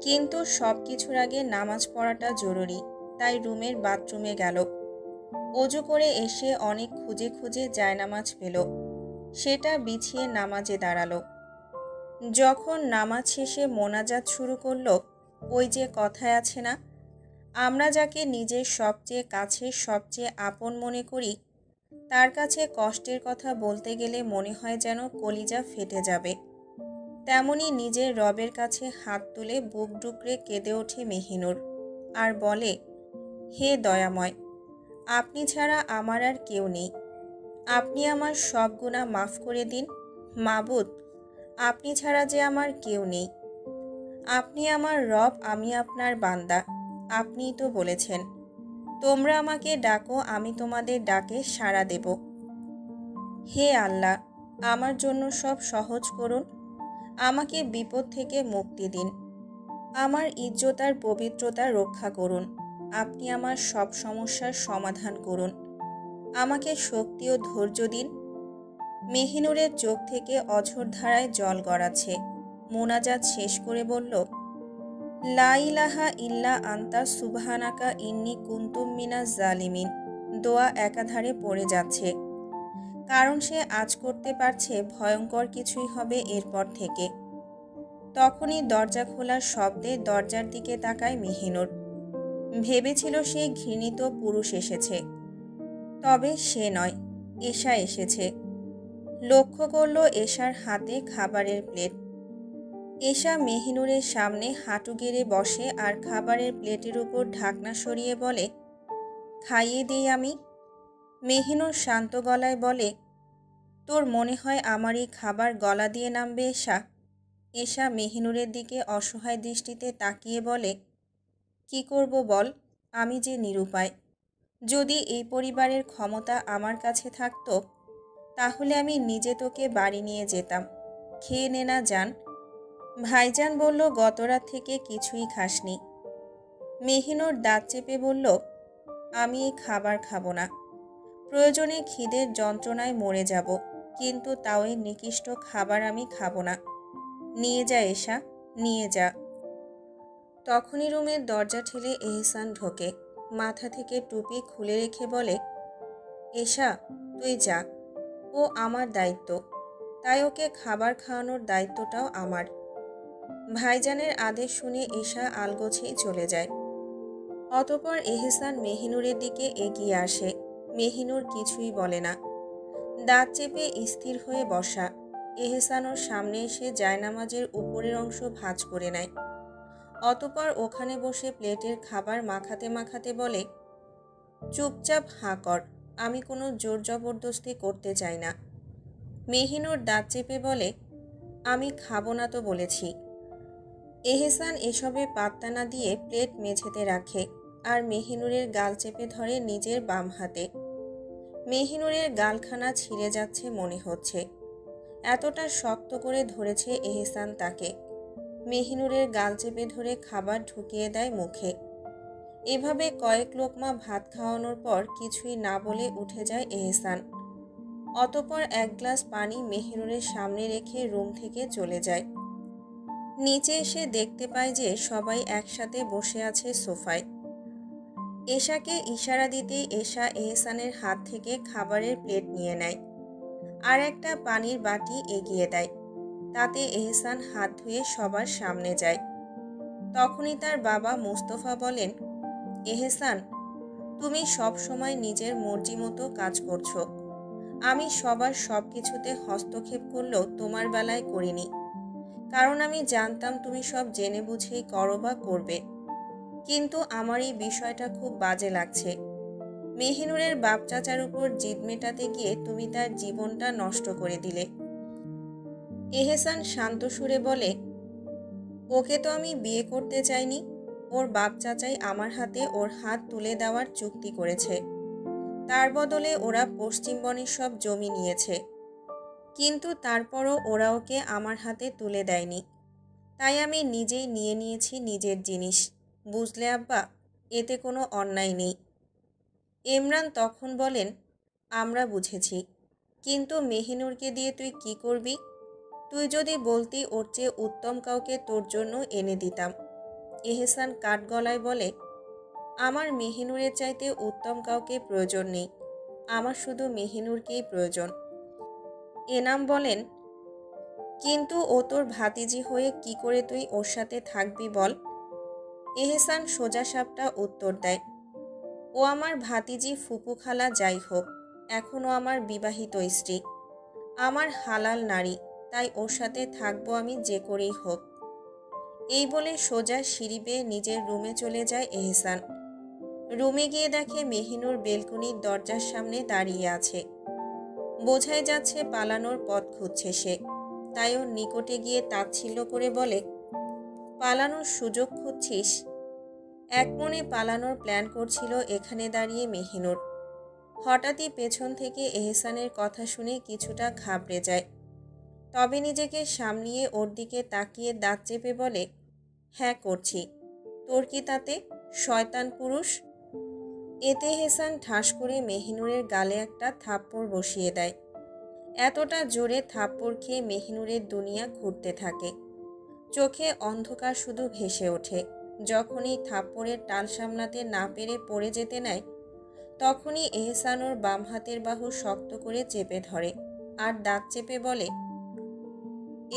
কিন্তু সব কিছুর আগে নামাজ পড়াটা জরুরি, তাই রুমের বাথরুমে গেল। অজু করে এসে অনেক খুঁজে খুঁজে জায়নামাজ পেল, সেটা বিছিয়ে নামাজে দাঁড়ালো। যখন নামাজ শেষে মোনাজাত শুরু করলো, ওই যে কথায় আছে না, আমরা যাকে নিজের সবচেয়ে কাছে সবচেয়ে আপন মনে করি, তার কাছে কষ্টের কথা বলতে গেলে মনে হয় যেন কলিজা ফেটে যাবে। তেমনি নিজের রবের কাছে হাত তুলে বুক ডুকরে কেঁদে ওঠে মেহিনুর, আর বলে, হে দয়াময়, আপনি ছাড়া আমার আর কেউ নেই। আপনি আমার সব গুনাহ মাফ করে দিন। মাবুদ, আপনি ছাড়া যে আমার কেউ নেই। আপনি আমার রব, আমি আপনার বান্দা। আপনিই তো বলেছেন, তোমরা আমাকে ডাকো, আমি তোমাদের ডাকে সাড়া দেব। হে আল্লাহ, আমার জন্য সব সহজ করুন। আমাকে বিপদ থেকে মুক্তি দিন। আমার ইজ্জত আর পবিত্রতা রক্ষা করুন। আপনি আমার সব সমস্যার সমাধান করুন। আমাকে শক্তি ও ধৈর্য দিন। মেহিনুরের চোখ থেকে অঝোর ধারায় জল গড়াচ্ছে। মোনাজাত শেষ করে বলল, লা ইলাহা ইল্লা আন্তা সুবহানাকা ইন্নী কুনতুম মিনাজ জালিমিন। দোয়া একাধারে পড়ে যাচ্ছে, কারণ সে আজ করতে পারছে ভয়ঙ্কর কিছুই হবে এরপর থেকে। তখনই দরজা খোলার শব্দে দরজার দিকে তাকায় মেহিনুর। ভেবেছিল সে ঘৃণিত পুরুষ এসেছে, তবে সে নয়, এশা এসেছে। লক্ষ্য করল এশার হাতে খাবারের প্লেট। এশা মেহিনুরের সামনে হাঁটু গেড়ে বসে আর খাবারের প্লেটের উপর ঢাকনা সরিয়ে বলে, খাইয়ে দিই আমি। মেহিনুর শান্ত গলায় বলে, তোর মনে হয় আমার এই খাবার গলা দিয়ে নামবে এশা? এশা মেহিনুরের দিকে অসহায় দৃষ্টিতে তাকিয়ে বলে, কি করব বল, আমি যে নিরুপায়। যদি এই পরিবারের ক্ষমতা আমার কাছে থাকতো, তাহলে আমি নিজে তোকে বাড়ি নিয়ে যেতাম। খেয়ে নে না জান। ভাইজান বলল গত রাত থেকে কিছুই খাসনি। মেহিনুর দাঁত চেপে বলল, আমি এই খাবার খাবো না। প্রয়োজনে খিদের যন্ত্রণায় মরে যাব, কিন্তু তাও এই নিকৃষ্ট খাবার আমি খাবো না। নিয়ে যা এশা, নিয়ে যা। তখনই রুমের দরজা ঠেলে এহসান ঢোকে। মাথা থেকে টুপি খুলে রেখে বলে, এশা, তুই যা, ও আমার দায়িত্ব, তাই ওকে খাবার খাওয়ানোর দায়িত্বটাও আমার। ভাইজানের আদেশ শুনে এশা আলগোছেই চলে যায়। অতঃপর এহসান মেহিনুরের দিকে এগিয়ে আসে। মেহিনুর কিছুই বলে না, দাঁত চেপে স্থির হয়ে বসা। এহসান ওর সামনে এসে জায়নামাজের উপরের অংশ ভাঁজ করে নেয়। অতঃপর ওখানে বসে প্লেটের খাবার মাখাতে মাখাতে বলে, চুপচাপ হাঁ কর, আমি কোনো জোর জবরদস্তি করতে চাই না। মেহিনুর দাঁত চেপে বলে, আমি খাবো না তো বলেছি। এহসান এসবে পাত্তা না দিয়ে প্লেট মেঝেতে রাখে আর মেহিনুরের গাল চেপে ধরে নিজের বাম হাতে। মেহিনুরের গালখানা ছিঁড়ে যাচ্ছে মনে হচ্ছে, এতটা শক্ত করে ধরেছে এহসান তাকে। মেহিনুরের গাল চেপে ধরে খাবার ঢুকিয়ে দেয় মুখে। এভাবে কয়েক লোকমা ভাত খাওয়ানোর পর কিছুই না বলে উঠে যায় এহসান। অতঃপর এক গ্লাস পানি মেহিনুরের সামনে রেখে রুম থেকে চলে যায়। নিচে এসে দেখতে পায় যে সবাই একসাথে বসে আছে সোফায়। এশাকে ইশারা দিতেই এশা এহসানের হাত থেকে খাবারের প্লেট নিয়ে নেয় আর একটা পানির বাটি এগিয়ে দেয়। তাতে এহসান হাত ধুয়ে সবার সামনে যায়। তখনই তার বাবা মুস্তফা বলেন, এহসান, তুমি সব সময় নিজের মর্জি মতো কাজ করছো। আমি সবার সব কিছুতে হস্তক্ষেপ করলেও তোমার বেলায় করিনি, কারণ আমি জানতাম তুমি সব জেনে বুঝেই করো বা করবে। কিন্তু আমার এই বিষয়টা খুব বাজে লাগছে। মেহিনুরের বাপ চাচার উপর জিদ মেটাতে গিয়ে তুমি তার জীবনটা নষ্ট করে দিলে। এহসান শান্ত সুরে বলে, ওকে তো আমি বিয়ে করতে চাইনি। ওর বাপ চাচাই আমার হাতে ওর হাত তুলে দেওয়ার চুক্তি করেছে। তার বদলে ওরা পশ্চিম বনের সব জমি নিয়েছে। কিন্তু তারপরও ওরা ওকে আমার হাতে তুলে দেয়নি। তাই আমি নিজেই নিয়ে নিয়েছি নিজের জিনিস। বুঝলে আব্বা, এতে কোনো অন্যায় নেই। ইমরান তখন বলেন, আমরা বুঝেছি, কিন্তু মেহিনুরকে দিয়ে তুই কি করবি? তুই যদি বলতি ওর চেয়ে উত্তম কাউকে তোর জন্য এনে দিতাম। এহসান কাঠ গলায় বলে, আমার মেহিনুরের চাইতে উত্তম কাউকে প্রয়োজন নেই। আমার শুধু মেহিনুরকেই প্রয়োজন। এনাম বলেন, কিন্তু ও তোর ভাতিজি হয়ে কি করে তুই ওর সাথে থাকবি বল? এহসান সোজাসাপটা উত্তর দেয়, ও আমার ভাতিজি ফুপু খালা যাই হোক, এখনও আমার বিবাহিত স্ত্রী, আমার হালাল নারী, তাই ওর সাথে থাকবো আমি যে করেই হোক। এই বলে সোজা সিঁড়ি বেয়ে নিজের রুমে চলে যায় এহসান। রুমে গিয়ে দেখে মেহিনুর বেলকনির দরজার সামনে দাঁড়িয়ে আছে। বোঝাই যাচ্ছে পালানোর পথ খুঁজছে সে। তাই ওর নিকটে গিয়ে তাচ্ছিল্য করে বলে, পালানোর সুযোগ খুঁজছিস? এক মনে পালানোর প্ল্যান করছিল এখানে দাঁড়িয়ে মেহিনুর। হঠাৎই পেছন থেকে এহসানের কথা শুনে কিছুটা ঘাবড়ে যায়। তবে নিজেকে সামলিয়ে ওর দিকে তাকিয়ে দাঁত চেপে বলে, হ্যাঁ করছি, তোর কি তাতে, শয়তান পুরুষ। এতে এহসান ঠাস করে মেহিনুরের গালে একটা থাপ্পড় বসিয়ে দেয়। এতটা জোরে থাপ্পড় খেয়ে মেহিনুরের দুনিয়া ঘুরতে থাকে। চোখে অন্ধকার শুধু ভেসে ওঠে। যখনই থাপ্পড়ের টাল সামলাতে না পেরে পড়ে যেতে নেয়, তখনই এহসান ওর বাম হাতের বাহু শক্ত করে চেপে ধরে আর দাঁত চেপে বলে,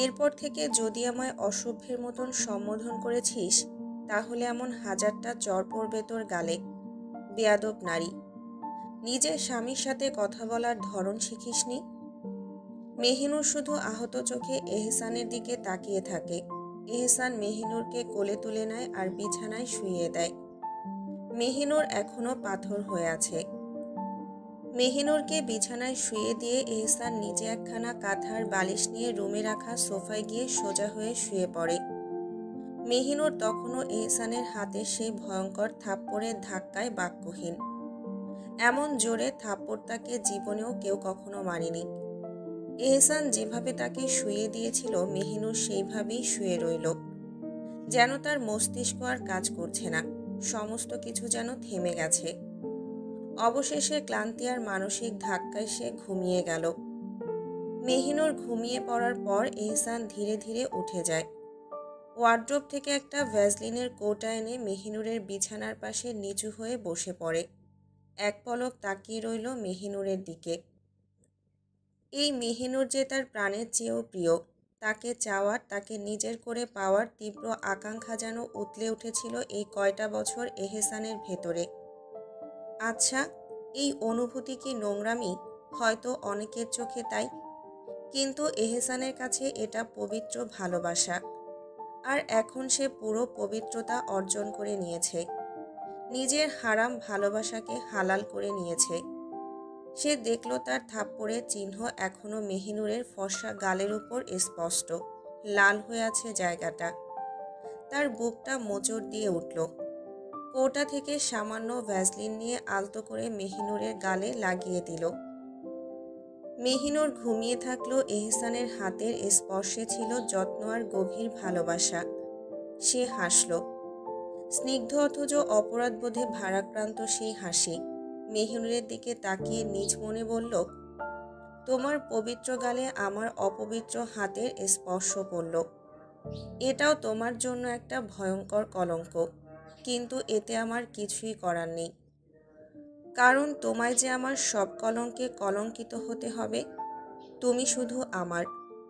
এরপর থেকে যদি আমায় অসভ্যের মতন সম্বোধন করেছিস, তাহলে এমন হাজারটা চর পড়বে তোর গালে। বেয়াদব নারী, নিজের স্বামীর সাথে কথা বলার ধরন শিখিসনি? মেহিনুর শুধু আহত চোখে এহসানের দিকে তাকিয়ে থাকে। এহসান মেহিনুরকে কোলে তুলে নেয় আর বিছানায় শুইয়ে দেয়। মেহিনুর এখনো পাথর হয়ে আছে। মেহিনুরকে বিছানায় শুয়ে দিয়ে এহসান নিজে একখানা কাঁথার বালিশ নিয়ে রুমে রাখা সোফায় গিয়ে সোজা হয়ে শুয়ে পড়ে। মেহিনুর তখনও এহসানের হাতে সেই ভয়ঙ্কর থাপ্পড়ের ধাক্কায় বাক্যহীন। এমন জোরে থাপ্পড় তাকে জীবনেও কেউ কখনো মারেনি। এহসান যেভাবে তাকে শুইয়ে দিয়েছিল, মেহিনুর সেইভাবেই শুয়ে রইল। যেন তার মস্তিষ্ক আর কাজ করছে না, সমস্ত কিছু যেন থেমে গেছে। অবশেষে ক্লান্তি আর মানসিক ধাক্কায় সে ঘুমিয়ে গেল। মেহিনুর ঘুমিয়ে পড়ার পর এহসান ধীরে ধীরে উঠে যায়। ওয়ার্ড্রোব থেকে একটা ভ্যাসলিনের কৌটা এনে মেহিনুরের বিছানার পাশে নিচু হয়ে বসে পড়ে। এক পলক তাকিয়ে রইল মেহিনুরের দিকে। এই মেহিনুর যে তার প্রাণের চেয়েও প্রিয়। তাকে চাওয়ার, তাকে নিজের করে পাওয়ার তীব্র আকাঙ্ক্ষা যেন উতলে উঠেছিল এই কয়টা বছর এহসানের ভেতরে। আচ্ছা, এই অনুভূতি কি নোংরামি? হয়তো অনেকের চোখে তাই, কিন্তু এহসানের কাছে এটা পবিত্র ভালোবাসা। আর এখন সে পুরো পবিত্রতা অর্জন করে নিয়েছে। নিজের হারাম ভালোবাসাকে হালাল করে নিয়েছে। সে দেখল তার থাপ্পড়ের চিহ্ন এখনো মেহিনুরের ফর্সা গালের উপর স্পষ্ট। লাল হয়ে আছে জায়গাটা। তার বুকটা মোচড় দিয়ে উঠল। কৌটা থেকে সামান্য ভ্যাসলিন নিয়ে আলতো করে মেহিনুরের গালে লাগিয়ে দিল। মেহিনুর ঘুমিয়ে থাকলো। এহসানের হাতের স্পর্শে ছিল যত্ন আর গভীর ভালোবাসা। সে হাসল, স্নিগ্ধ অথচ অপরাধবোধে ভারাক্রান্ত সেই হাসি। মেহিনুরের দিকে তাকিয়ে নিজ মনে বলল, তোমার পবিত্র গালে আমার অপবিত্র হাতের স্পর্শ পড়ল। এটাও তোমার জন্য একটা ভয়ঙ্কর কলঙ্ক, কিন্তু এতে আমার কিছুই করার নেই। কারণ তোমায় যে আমার সব কলঙ্কে কলঙ্কিত হতে হবে। তুমি শুধু আমার,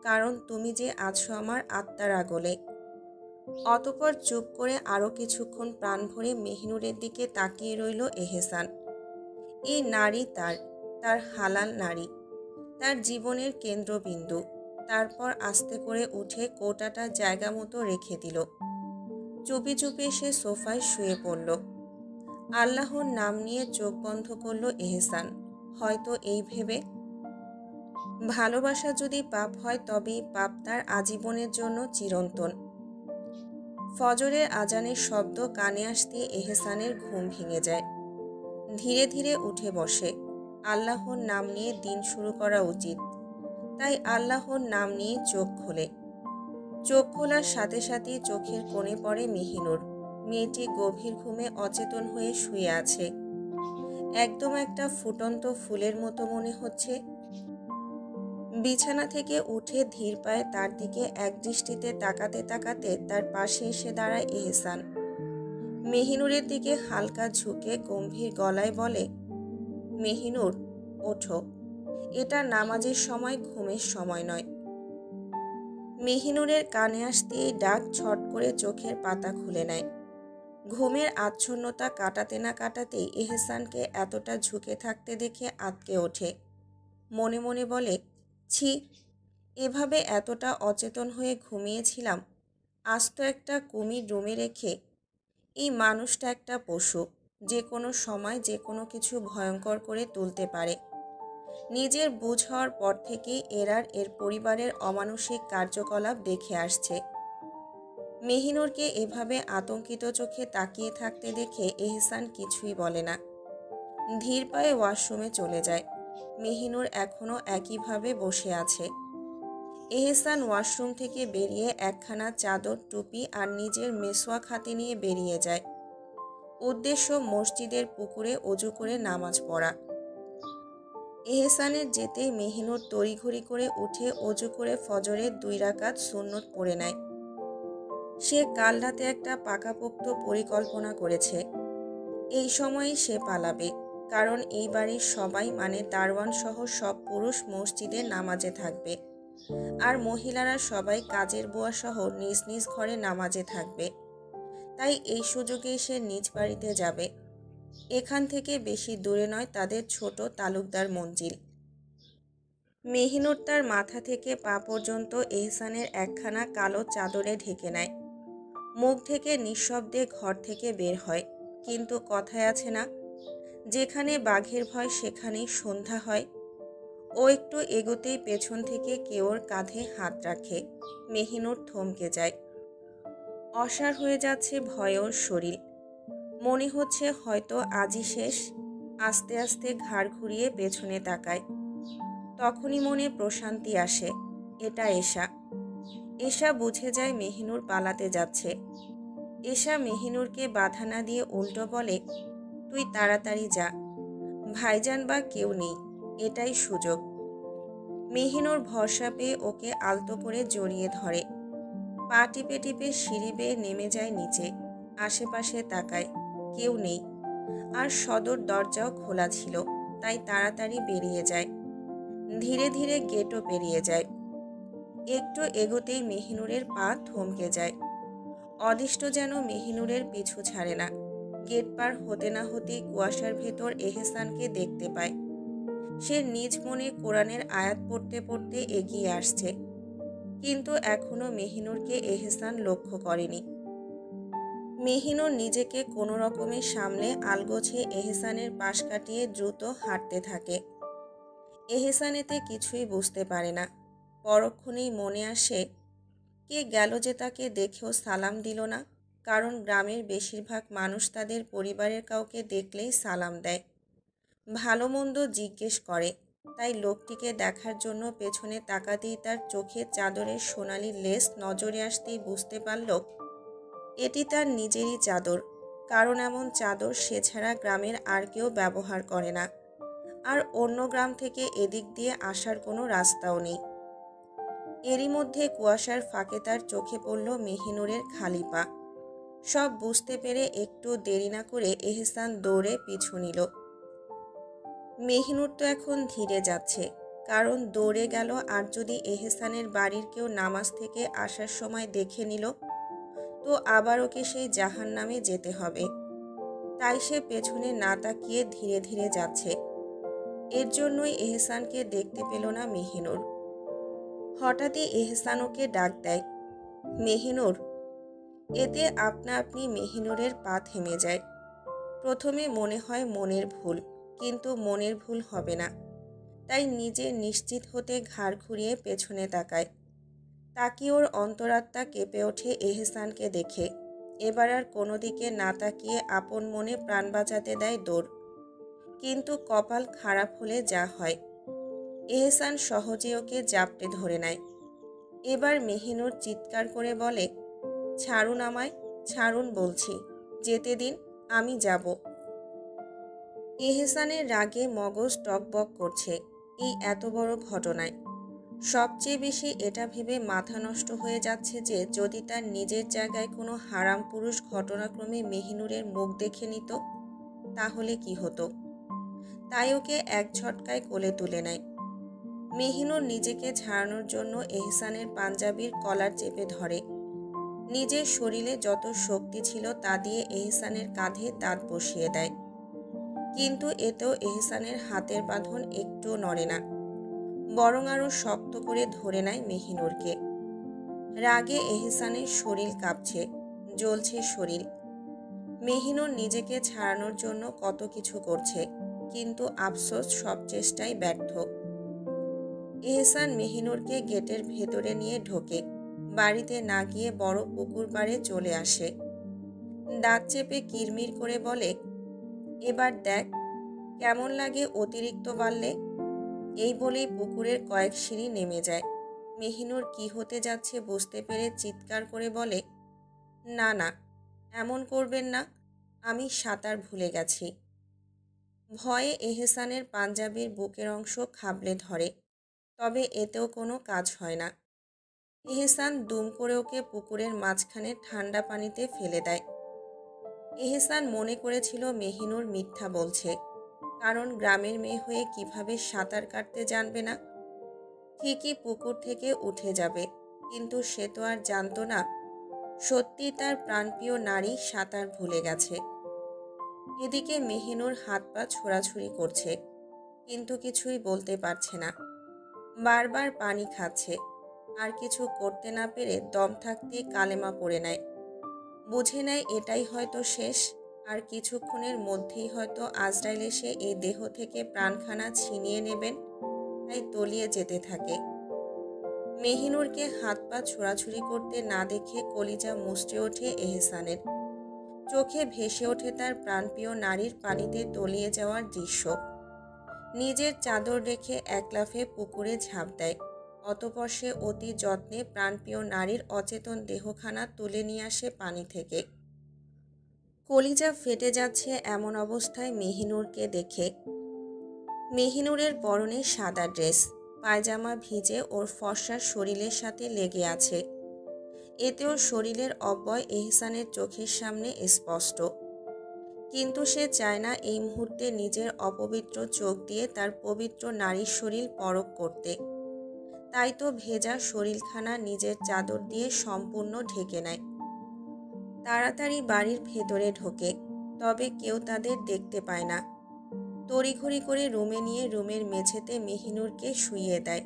কারণ তুমি যে আছো আমার আত্মার আগলে। অতঃপর চুপ করে আরও কিছুক্ষণ প্রাণ ভরে মেহিনুরের দিকে তাকিয়ে রইল এহসান। এই নারী তার, তার হালাল নারী, তার জীবনের কেন্দ্রবিন্দু। তারপর আস্তে করে উঠে কৌটাটা জায়গা মতো রেখে দিল। চুপি চুপি সে সোফায় শুয়ে পড়ল। আল্লাহর নাম নিয়ে চোখ বন্ধ করল এহসান, হয়তো এই ভেবে, ভালোবাসা যদি পাপ হয় তবেই পাপ তার আজীবনের জন্য চিরন্তন। ফজরের আজানের শব্দ কানে আসতেই এহসানের ঘুম ভেঙে যায়। ধীরে ধীরে উঠে বসে। আল্লাহর নাম নিয়ে দিন শুরু করা উচিত, তাই আল্লাহর নাম নিয়ে চোখ খোলে। চোখ খোলার সাথে সাথেই চোখের কোণে পড়ে মেহিনুর। মেয়েটি গভীর ঘুমে অচেতন হয়ে শুয়ে আছে, একদম একটা ফুটন্ত ফুলের মতো মনে হচ্ছে। বিছানা থেকে উঠে ধীর পায়ে তার দিকে একদৃষ্টিতে তাকাতে তাকাতে তার পাশে এসে দাঁড়ায় এহসান। মেহিনুরের দিকে হালকা ঝুঁকে গম্ভীর গলায় বলে, মেহিনুর, ওঠো, এটা নামাজের সময়, ঘুমের সময় নয়। মেহিনুরের কানে আসতেই ডাক ছট করে চোখের পাতা খুলে নেয়। ঘুমের আচ্ছন্নতা কাটাতে না কাটাতেই এহসানকে এতটা ঝুঁকে থাকতে দেখে আঁতকে ওঠে। মনে মনে বলে, ছি, এভাবে এতটা অচেতন হয়ে ঘুমিয়েছিলাম। আস্ত একটা কুমির রুমে রেখে। এই মানুষটা একটা পশু, যে কোনো সময় যে কোনো কিছু ভয়ঙ্কর করে তুলতে পারে। নিজের বুঝ হওয়ার পর থেকেই এর পরিবারের অমানুষিক কার্যকলাপ দেখে আসছে। মেহিনুরকে এভাবে আতঙ্কিত চোখে তাকিয়ে থাকতে দেখে এহসান কিছুই বলে না। ধীর পায়ে ওয়াশরুমে চলে যায়। মেহিনুর এখনও একইভাবে বসে আছে। এহসান ওয়াশরুম থেকে বেরিয়ে একখানা চাদর, টুপি আর নিজের মেসওয়াক হাতে নিয়ে বেরিয়ে যায়। উদ্দেশ্য মসজিদের পুকুরে অজু করে নামাজ পড়া। এহসানের যেতেই মেহিনুর তড়িঘড়ি করে উঠে অজু করে ফজরের 2 রাকাত সুন্নত পড়ে নেয়। সে কাল রাতে একটা পাকাপোক্ত পরিকল্পনা করেছে। এই সময়েই সে পালাবে, কারণ এই বাড়ির সবাই মানে দারওয়ান সহ সব পুরুষ মসজিদে নামাজে থাকবে, আর মহিলারা সবাই কাজের বুয়া সহ নিজ নিজ ঘরে নামাজে থাকবে। তাই এই সুযোগে সে নিজ বাড়িতে যাবে। এখান থেকে বেশি দূরে নয় তাদের ছোট তালুকদার মঞ্জিল। মেহিনুর তার মাথা থেকে পা পর্যন্ত এহসানের একখানা কালো চাদরে ঢেকে নেয়। মুখ থেকে নিঃশব্দে ঘর থেকে বের হয়। কিন্তু কথায় আছে না, যেখানে বাঘের ভয় সেখানেই সন্ধ্যা হয়। ও একটু এগোতেই পেছন থেকে কেউ ওর কাঁধে হাত রাখে। মেহিনুর থমকে যায়। অসাড় হয়ে যাচ্ছে ভয়ে ওর শরীর। মনে হচ্ছে হয়তো আজই শেষ। আস্তে আস্তে ঘাড় ঘুরিয়ে পেছনে তাকায়। তখনই মনে প্রশান্তি আসে। এটা এশা। এশা বুঝে যায় মেহিনুর পালাতে যাচ্ছে। এশা মেহিনুরকে বাধা না দিয়ে উল্টো বলে, তুই তাড়াতাড়ি যা, ভাইজান বা কেউ নেই, এটাই সুযোগ। মেহিনুর ভরসা পেয়ে ওকে আলতো করে জড়িয়ে ধরে। পা টিপে টিপে সিঁড়ি বেয়ে নেমে যায় নিচে। আশেপাশে তাকায়, কেউ নেই। আর সদর দরজাও খোলা ছিল, তাই তাড়াতাড়ি বেরিয়ে যায়। ধীরে ধীরে গেটও পেরিয়ে যায়। একটু এগোতেই মেহিনুরের পা থমকে যায়। অদিষ্ট যেন মেহিনুরের পিছু ছাড়ে না। গেট পার হতে না হতেই কুয়াশার ভেতর এহসানকে দেখতে পায়। সে নিজ মনে কোরআনের আয়াত পড়তে পড়তে এগিয়ে আসছে, কিন্তু এখনো মেহিনুরকে এহসান লক্ষ্য করেনি। মেহিনুর নিজেকে কোনো রকমে সামলে আলগোছে এহসানের পাশ কাটিয়ে দ্রুত হাঁটতে থাকে। এহসান এতে কিছুই বুঝতে পারে না। পরক্ষণেই মনে আসে, কে গেল যে তাকে দেখেও সালাম দিল না। কারণ গ্রামের বেশিরভাগ মানুষ তাদের পরিবারের কাউকে দেখলেই সালাম দেয়, ভালো মন্দ জিজ্ঞেস করে। তাই লোকটিকে দেখার জন্য পেছনে তাকাতেই তার চোখে চাদরের সোনালি লেস নজরে আসতেই বুঝতে পারল এটি তার নিজেরই চাদর। কারণ এমন চাদর সে ছাড়া গ্রামের আর কেউ ব্যবহার করে না, আর অন্য গ্রাম থেকে এদিক দিয়ে আসার কোনো রাস্তাও নেই। এরই মধ্যে কুয়াশার ফাঁকে তার চোখে পড়ল মেহিনুরের খালি পা। সব বুঝতে পেরে একটু দেরি না করে এহসান দৌড়ে পিছু নিল। মেহিনুর তো এখন ধীরে যাচ্ছে, কারণ দৌড়ে গেল আর যদি এহসানের বাড়ির কেউ নামাজ থেকে আসার সময় দেখে নিল তো আবার ওকে সেই জাহান্নামে যেতে হবে। তাই সে পেছনে না তাকিয়ে ধীরে ধীরে যাচ্ছে। এর জন্যই এহসানকে দেখতে পেল না মেহিনুর। হঠাৎই এহসান ওকে ডাক দেয়, মেহিনুর। এতে আপনা আপনি মেহিনুরের পা থেমে যায়। প্রথমে মনে হয় মনের ভুল, কিন্তু মনের ভুল হবে না। তাই নিজে নিশ্চিত হতে ঘাড় ঘুরিয়ে পেছনে তাকায়। তাকিয়ে ওর অন্তরাত্মা কেঁপে ওঠে এহসানকে দেখে। এবার আর কোনো দিকে না তাকিয়ে আপন মনে প্রাণ বাঁচাতে দেয় দৌড়। কিন্তু কপাল খারাপ হলে যা হয়, এহসান সহজে ওকে জাপটে ধরে নেয়। এবার মেহিনুর চিৎকার করে বলে, ছাড়ুন আমায়, ছাড়ুন বলছি, যেতে দিন, আমি যাব। এহসানের রাগে মগজ টকবক করছে এই এত বড় ঘটনায়। সবচেয়ে বেশি এটা ভেবে মাথা নষ্ট হয়ে যাচ্ছে যে যদি তার নিজের জায়গায় কোনো হারাম পুরুষ ঘটনাক্রমে মেহিনুরের মুখ দেখে নিত তাহলে কি হতো। তাই ওকে এক ঝটকায় কোলে তুলে নেয়। মেহিনুর নিজেকে ছাড়ানোর জন্য এহসানের পাঞ্জাবির কলার চেপে ধরে। নিজের শরীরে যত শক্তি ছিল তা দিয়ে এহসানের কাঁধে দাঁত বসিয়ে দেয়। কিন্তু এতেও এহসানের হাতের বাঁধন একটুও নড়ে না, বরং আরও শক্ত করে ধরে নেয় মেহিনুরকে। রাগে এহসানের শরীর কাঁপছে, জ্বলছে শরীর। মেহিনুর নিজেকে ছাড়ানোর জন্য কত কিছু করছে, কিন্তু আফসোস সব চেষ্টাই ব্যর্থ। এহসান মেহিনুরকে গেটের ভেতরে নিয়ে ঢোকে। বাড়িতে না গিয়ে বড় পুকুর পাড়ে চলে আসে। দাঁত চেপে কিরমির করে বলে, এবার দেখ কেমন লাগে অতিরিক্ত বাড়লে। এই বলেই পুকুরের কয়েক সিঁড়ি নেমে যায়। মেহিনুর কি হতে যাচ্ছে বুঝতে পেরে চিৎকার করে বলে, না না, এমন করবেন না, আমি সাঁতার ভুলে গেছি। ভয়ে এহসানের পাঞ্জাবির বুকের অংশ খাবলে ধরে, তবে এতেও কোনো কাজ হয় না। এহসান দুম করে ওকে পুকুরের মাঝখানে ঠান্ডা পানিতে ফেলে দেয়। এহসান মনে করেছিল মেহিনুর মিথ্যা বলছে, কারণ গ্রামের মেয়ে হয়ে কিভাবে সাঁতার কাটতে জানবে না। ঠিকই পুকুর থেকে উঠে যাবে, কিন্তু সে তো আর জানতো না সত্যি তার প্রাণপ্রিয় নারী সাঁতার ভুলে গেছে। এদিকে মেহিনুর হাত পা ছোড়াছুড়ি করছে, কিন্তু কিছুই বলতে পারছে না। বারবার পানি খাচ্ছে, আর কিছু করতে না পেরে দম থাকতে কালেমা পড়ে নেয়। বুঝে নেয় এটাই হয়তো শেষ, আর কিছুক্ষণের মধ্যেই হয়তো আজরাইল এসে এই দেহ থেকে প্রাণখানা ছিনিয়ে নেবেন। তাই তলিয়ে যেতে থাকে। মেহিনুরকে হাত পা ছোড়াছুড়ি করতে না দেখে কলিজা মুচড়ে ওঠে এহসানের। চোখে ভেসে ওঠে তার প্রাণপ্রিয় নারীর পানিতে তলিয়ে যাওয়ার দৃশ্য। নিজের চাদর রেখে এক লাফে পুকুরে ঝাঁপ দেয়। অতঃপর সে অতি যত্নে প্রাণপ্রিয় নারীর অচেতন দেহখানা তুলে নিয়ে আসে পানি থেকে। কলিজা ফেটে যাচ্ছে এমন অবস্থায় মেহিনুরকে দেখে। মেহিনুরের পরনে সাদা ড্রেস, পায়জামা ভিজে ওর ফর্সা শরীরের সাথে লেগে আছে। এতেও শরীরের অব্যয় এহসানের চোখের সামনে স্পষ্ট। কিন্তু সে চায় না এই মুহূর্তে নিজের অপবিত্র চোখ দিয়ে তার পবিত্র নারীর শরীর পরখ করতে। তাই তো ভেজা শরীরখানা নিজের চাদর দিয়ে সম্পূর্ণ ঢেকে নেয়। তাড়াতাড়ি বাড়ির ভেতরে ঢোকে, তবে কেউ তাদের দেখতে পায় না। তড়িঘড়ি করে রুমে নিয়ে রুমের মেঝেতে মেহিনুরকে শুইয়ে দেয়।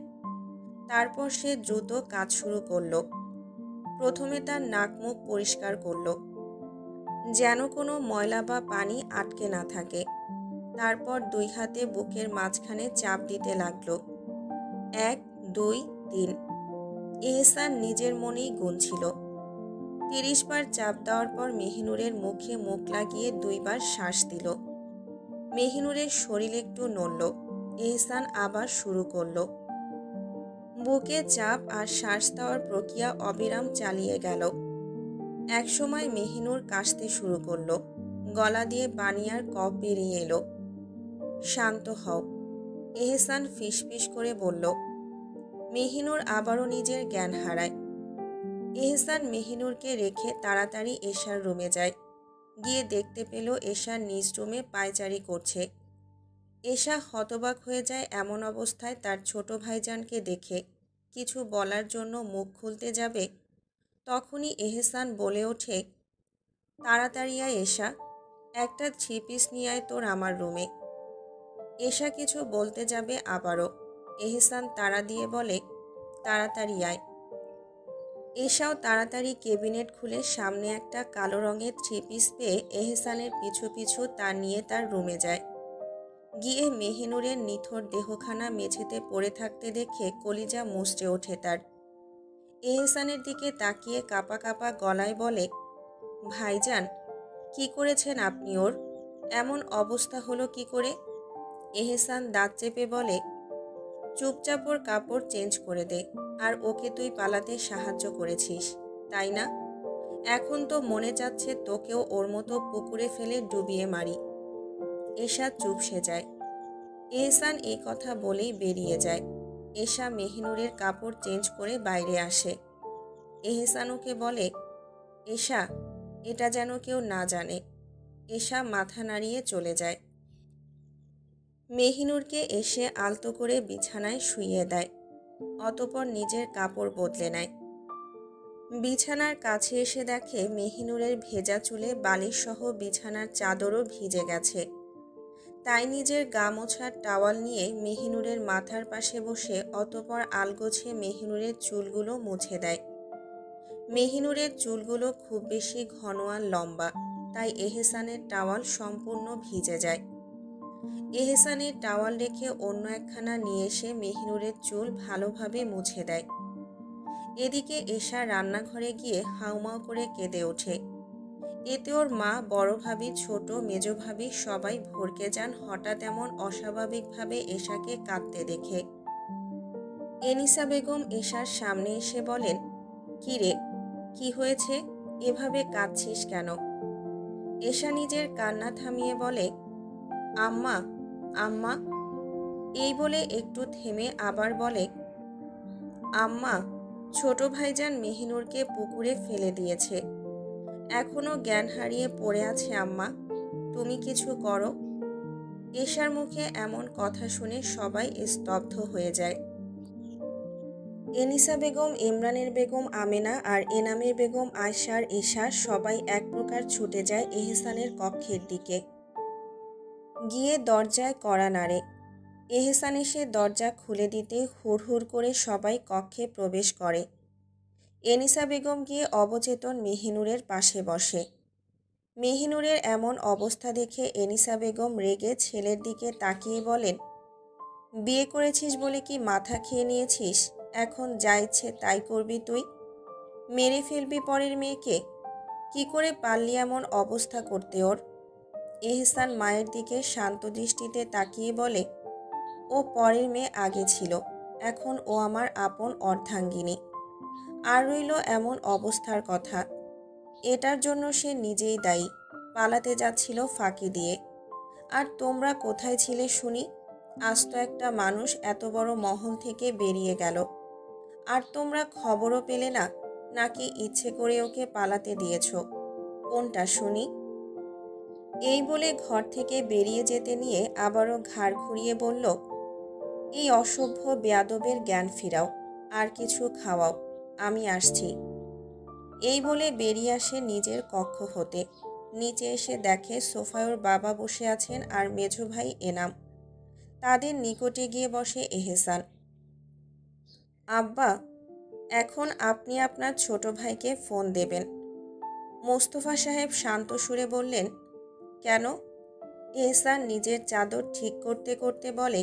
তারপর সে দ্রুত কাজ শুরু করলো। প্রথমে তার নাক মুখ পরিষ্কার করলো, যেন কোনো ময়লা বা পানি আটকে না থাকে। তারপর দুই হাতে বুকের মাঝখানে চাপ দিতে লাগলো। 1, 2, 3। এহসান নিজের মনেই গুনছিল। 30 বার চাপ দেওয়ার পর মেহিনুরের মুখে মুখ লাগিয়ে 2 বার শ্বাস দিল। মেহিনুরের শরীর একটু নড়ল। এহসান আবার শুরু করলো। বুকে চাপ আর শ্বাস দেওয়ার প্রক্রিয়া অবিরাম চালিয়ে গেল। একসময় মেহিনুর কাশতে শুরু করলো। গলা দিয়ে পানি আর কফ বেরিয়ে এলো। শান্ত হও, এহসান ফিসফিস করে বলল। মেহিনুর আবারও নিজের জ্ঞান হারায়। এহসান মেহিনুরকে রেখে তাড়াতাড়ি এশার রুমে যায়। গিয়ে দেখতে পেল এশা নিজ রুমে পায়চারি করছে। এশা হতবাক হয়ে যায় এমন অবস্থায় তার ছোট ভাইজানকে দেখে। কিছু বলার জন্য মুখ খুলতে যাবে, তখনই এহসান বলে ওঠে, তাড়াতাড়ি আয় এশা, একটা 3 পিস নিয়ে আয় তোর আমার রুমে। এশা কিছু বলতে যাবে আবারও। এহসান তাড়া দিয়ে বলে, তাড়াতাড়ি আয়। এশাও তাড়াতাড়ি ক্যাবিনেট খুলে সামনে একটা কালো রঙের 3 পিস পেয়ে এহসানের পিছু পিছু তা নিয়ে তার রুমে যায়। গিয়ে মেহিনুরের নিথর দেহখানা মেঝেতে পড়ে থাকতে দেখে কলিজা মুচড়ে ওঠে তার। এহসানের দিকে তাকিয়ে কাঁপা কাঁপা গলায় বলে, ভাইজান, কি করেছেন আপনি ওর? এমন অবস্থা হলো কি করে? এহসান দাঁত চেপে বলে, চুপচাপ ওর কাপড় চেঞ্জ করে দে। আর ওকে তুই পালাতে সাহায্য করেছিস, তাই না? এখন তো মনে চাচ্ছে তোকেও ওর মতো পুকুরে ফেলে ডুবিয়ে মারি। এশা চুপসে যায়। এহসান এই কথা বলেই বেরিয়ে যায়। এশা মেহিনুরের কাপড় চেঞ্জ করে বাইরে আসে। এহসান ওকে বলে, এশা, এটা যেন কেউ না জানে। এশা মাথা নাড়িয়ে চলে যায়। মেহিনুরকে এসে আলতো করে বিছানায় শুইয়ে দেয়। অতঃপর নিজের কাপড় বদলে নেয়। বিছানার কাছে এসে দেখে মেহিনুরের ভেজা চুলে বালিশ সহ বিছানার চাদরও ভিজে গেছে। তাই নিজের গা মোছার টাওয়াল নিয়ে মেহিনুরের মাথার পাশে বসে অতঃপর আলগোছে মেহিনুরের চুলগুলো মুছে দেয়। মেহিনুরের চুলগুলো খুব বেশি ঘন আর লম্বা, তাই এহসানের টাওয়াল সম্পূর্ণ ভিজে যায়। এহসানের টাওয়াল রেখে অন্য একখানা নিয়ে এসে মেহিনুরের চুল ভালোভাবে মুছে দেয়। এদিকে এশা রান্নাঘরে গিয়ে হাউমাউ করে কেঁদে ওঠে। এতে ওর মা, বড় ভাবি, ছোট মেজ ভাবি সবাই ভড়কে যান হঠাৎ এমন অস্বাভাবিকভাবে এশাকে কাঁদতে দেখে। এনিসা বেগম এশার সামনে এসে বলেন, কি রে, কি হয়েছে? এভাবে কাঁদছিস কেন? এশা নিজের কান্না থামিয়ে বলে, আম্মা, আম্মা। এই বলে একটু থেমে আবার বলে, আম্মা, ছোট ভাইজান মেহিনুরকে পুকুরে ফেলে দিয়েছে। এখনো জ্ঞান হারিয়ে পড়ে আছে আম্মা, তুমি কিছু করো। এশার মুখে এমন কথা শুনে সবাই স্তব্ধ হয়ে যায়। এনিসা বেগম, ইমরানের বেগম আমেনা আর এনামের বেগম আয়শার এশা সবাই এক প্রকার ছুটে যায় এহসানের কক্ষের দিকে। গিয়ে দরজায় কড়া নাড়ে। এহসান এসে দরজা খুলে দিতে হুড়হুড় করে সবাই কক্ষে প্রবেশ করে। এনিসা বেগম গিয়ে অবচেতন মেহিনুরের পাশে বসে। মেহিনুরের এমন অবস্থা দেখে এনিসা বেগম রেগে ছেলের দিকে তাকিয়ে বলেন, বিয়ে করেছিস বলে কি মাথা খেয়ে নিয়েছিস? এখন যা ইচ্ছে তাই করবি তুই? মেরে ফেলবি পরের মেয়েকে? কি করে পারলি এমন অবস্থা করতে ওর? এহসান মায়ের দিকে শান্ত দৃষ্টিতে তাকিয়ে বলে, ও পরের মেয়ে আগে ছিল, এখন ও আমার আপন অর্ধাঙ্গিনী। আর রইল এমন অবস্থার কথা, এটার জন্য সে নিজেই দায়ী। পালাতে যাচ্ছিল ফাঁকি দিয়ে। আর তোমরা কোথায় ছিলে শুনি? আস্ত একটা মানুষ এত বড় মহল থেকে বেরিয়ে গেল, আর তোমরা খবরও পেলে না? নাকি ইচ্ছে করে ওকে পালাতে দিয়েছ? কোনটা শুনি? এই বলে ঘর থেকে বেরিয়ে যেতে নিয়ে আবারও ঘাড় ঘুরিয়ে বলল, এই অসভ্য বেয়াদবের জ্ঞান ফিরাও, আর কিছু খাওয়াও, আমি আসছি। এই বলে বেরিয়ে আসে নিজের কক্ষ হতে। নিচে এসে দেখে সোফায় ওর বাবা বসে আছেন আর মেঝো ভাই এনাম। তাদের নিকটে গিয়ে বসে এহসান। আব্বা, এখন আপনি আপনার ছোট ভাইকে ফোন দেবেন। মোস্তফা সাহেব শান্ত সুরে বললেন, কেন? এহসান নিজের চাদর ঠিক করতে করতে বলে,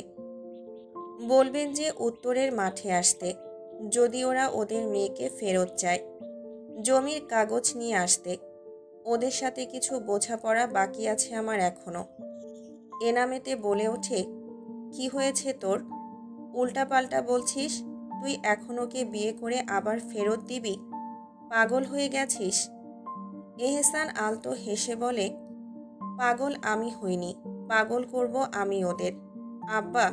বলবেন যে উত্তরের মাঠে আসতে, যদি ওরা ওদের মেয়েকে ফেরত চায়। জমির কাগজ নিয়ে আসতে। ওদের সাথে কিছু বোঝাপড়া বাকি আছে আমার এখনো। এনামেতে বলে ওঠে, কি হয়েছে তোর? উল্টাপাল্টা বলছিস? তুই এখন ওকে বিয়ে করে আবার ফেরত দিবি? পাগল হয়ে গেছিস? এহসান আলতো হেসে বলে, পাগল আমি হইনি, পাগল করব আমি ওদের। আব্বা,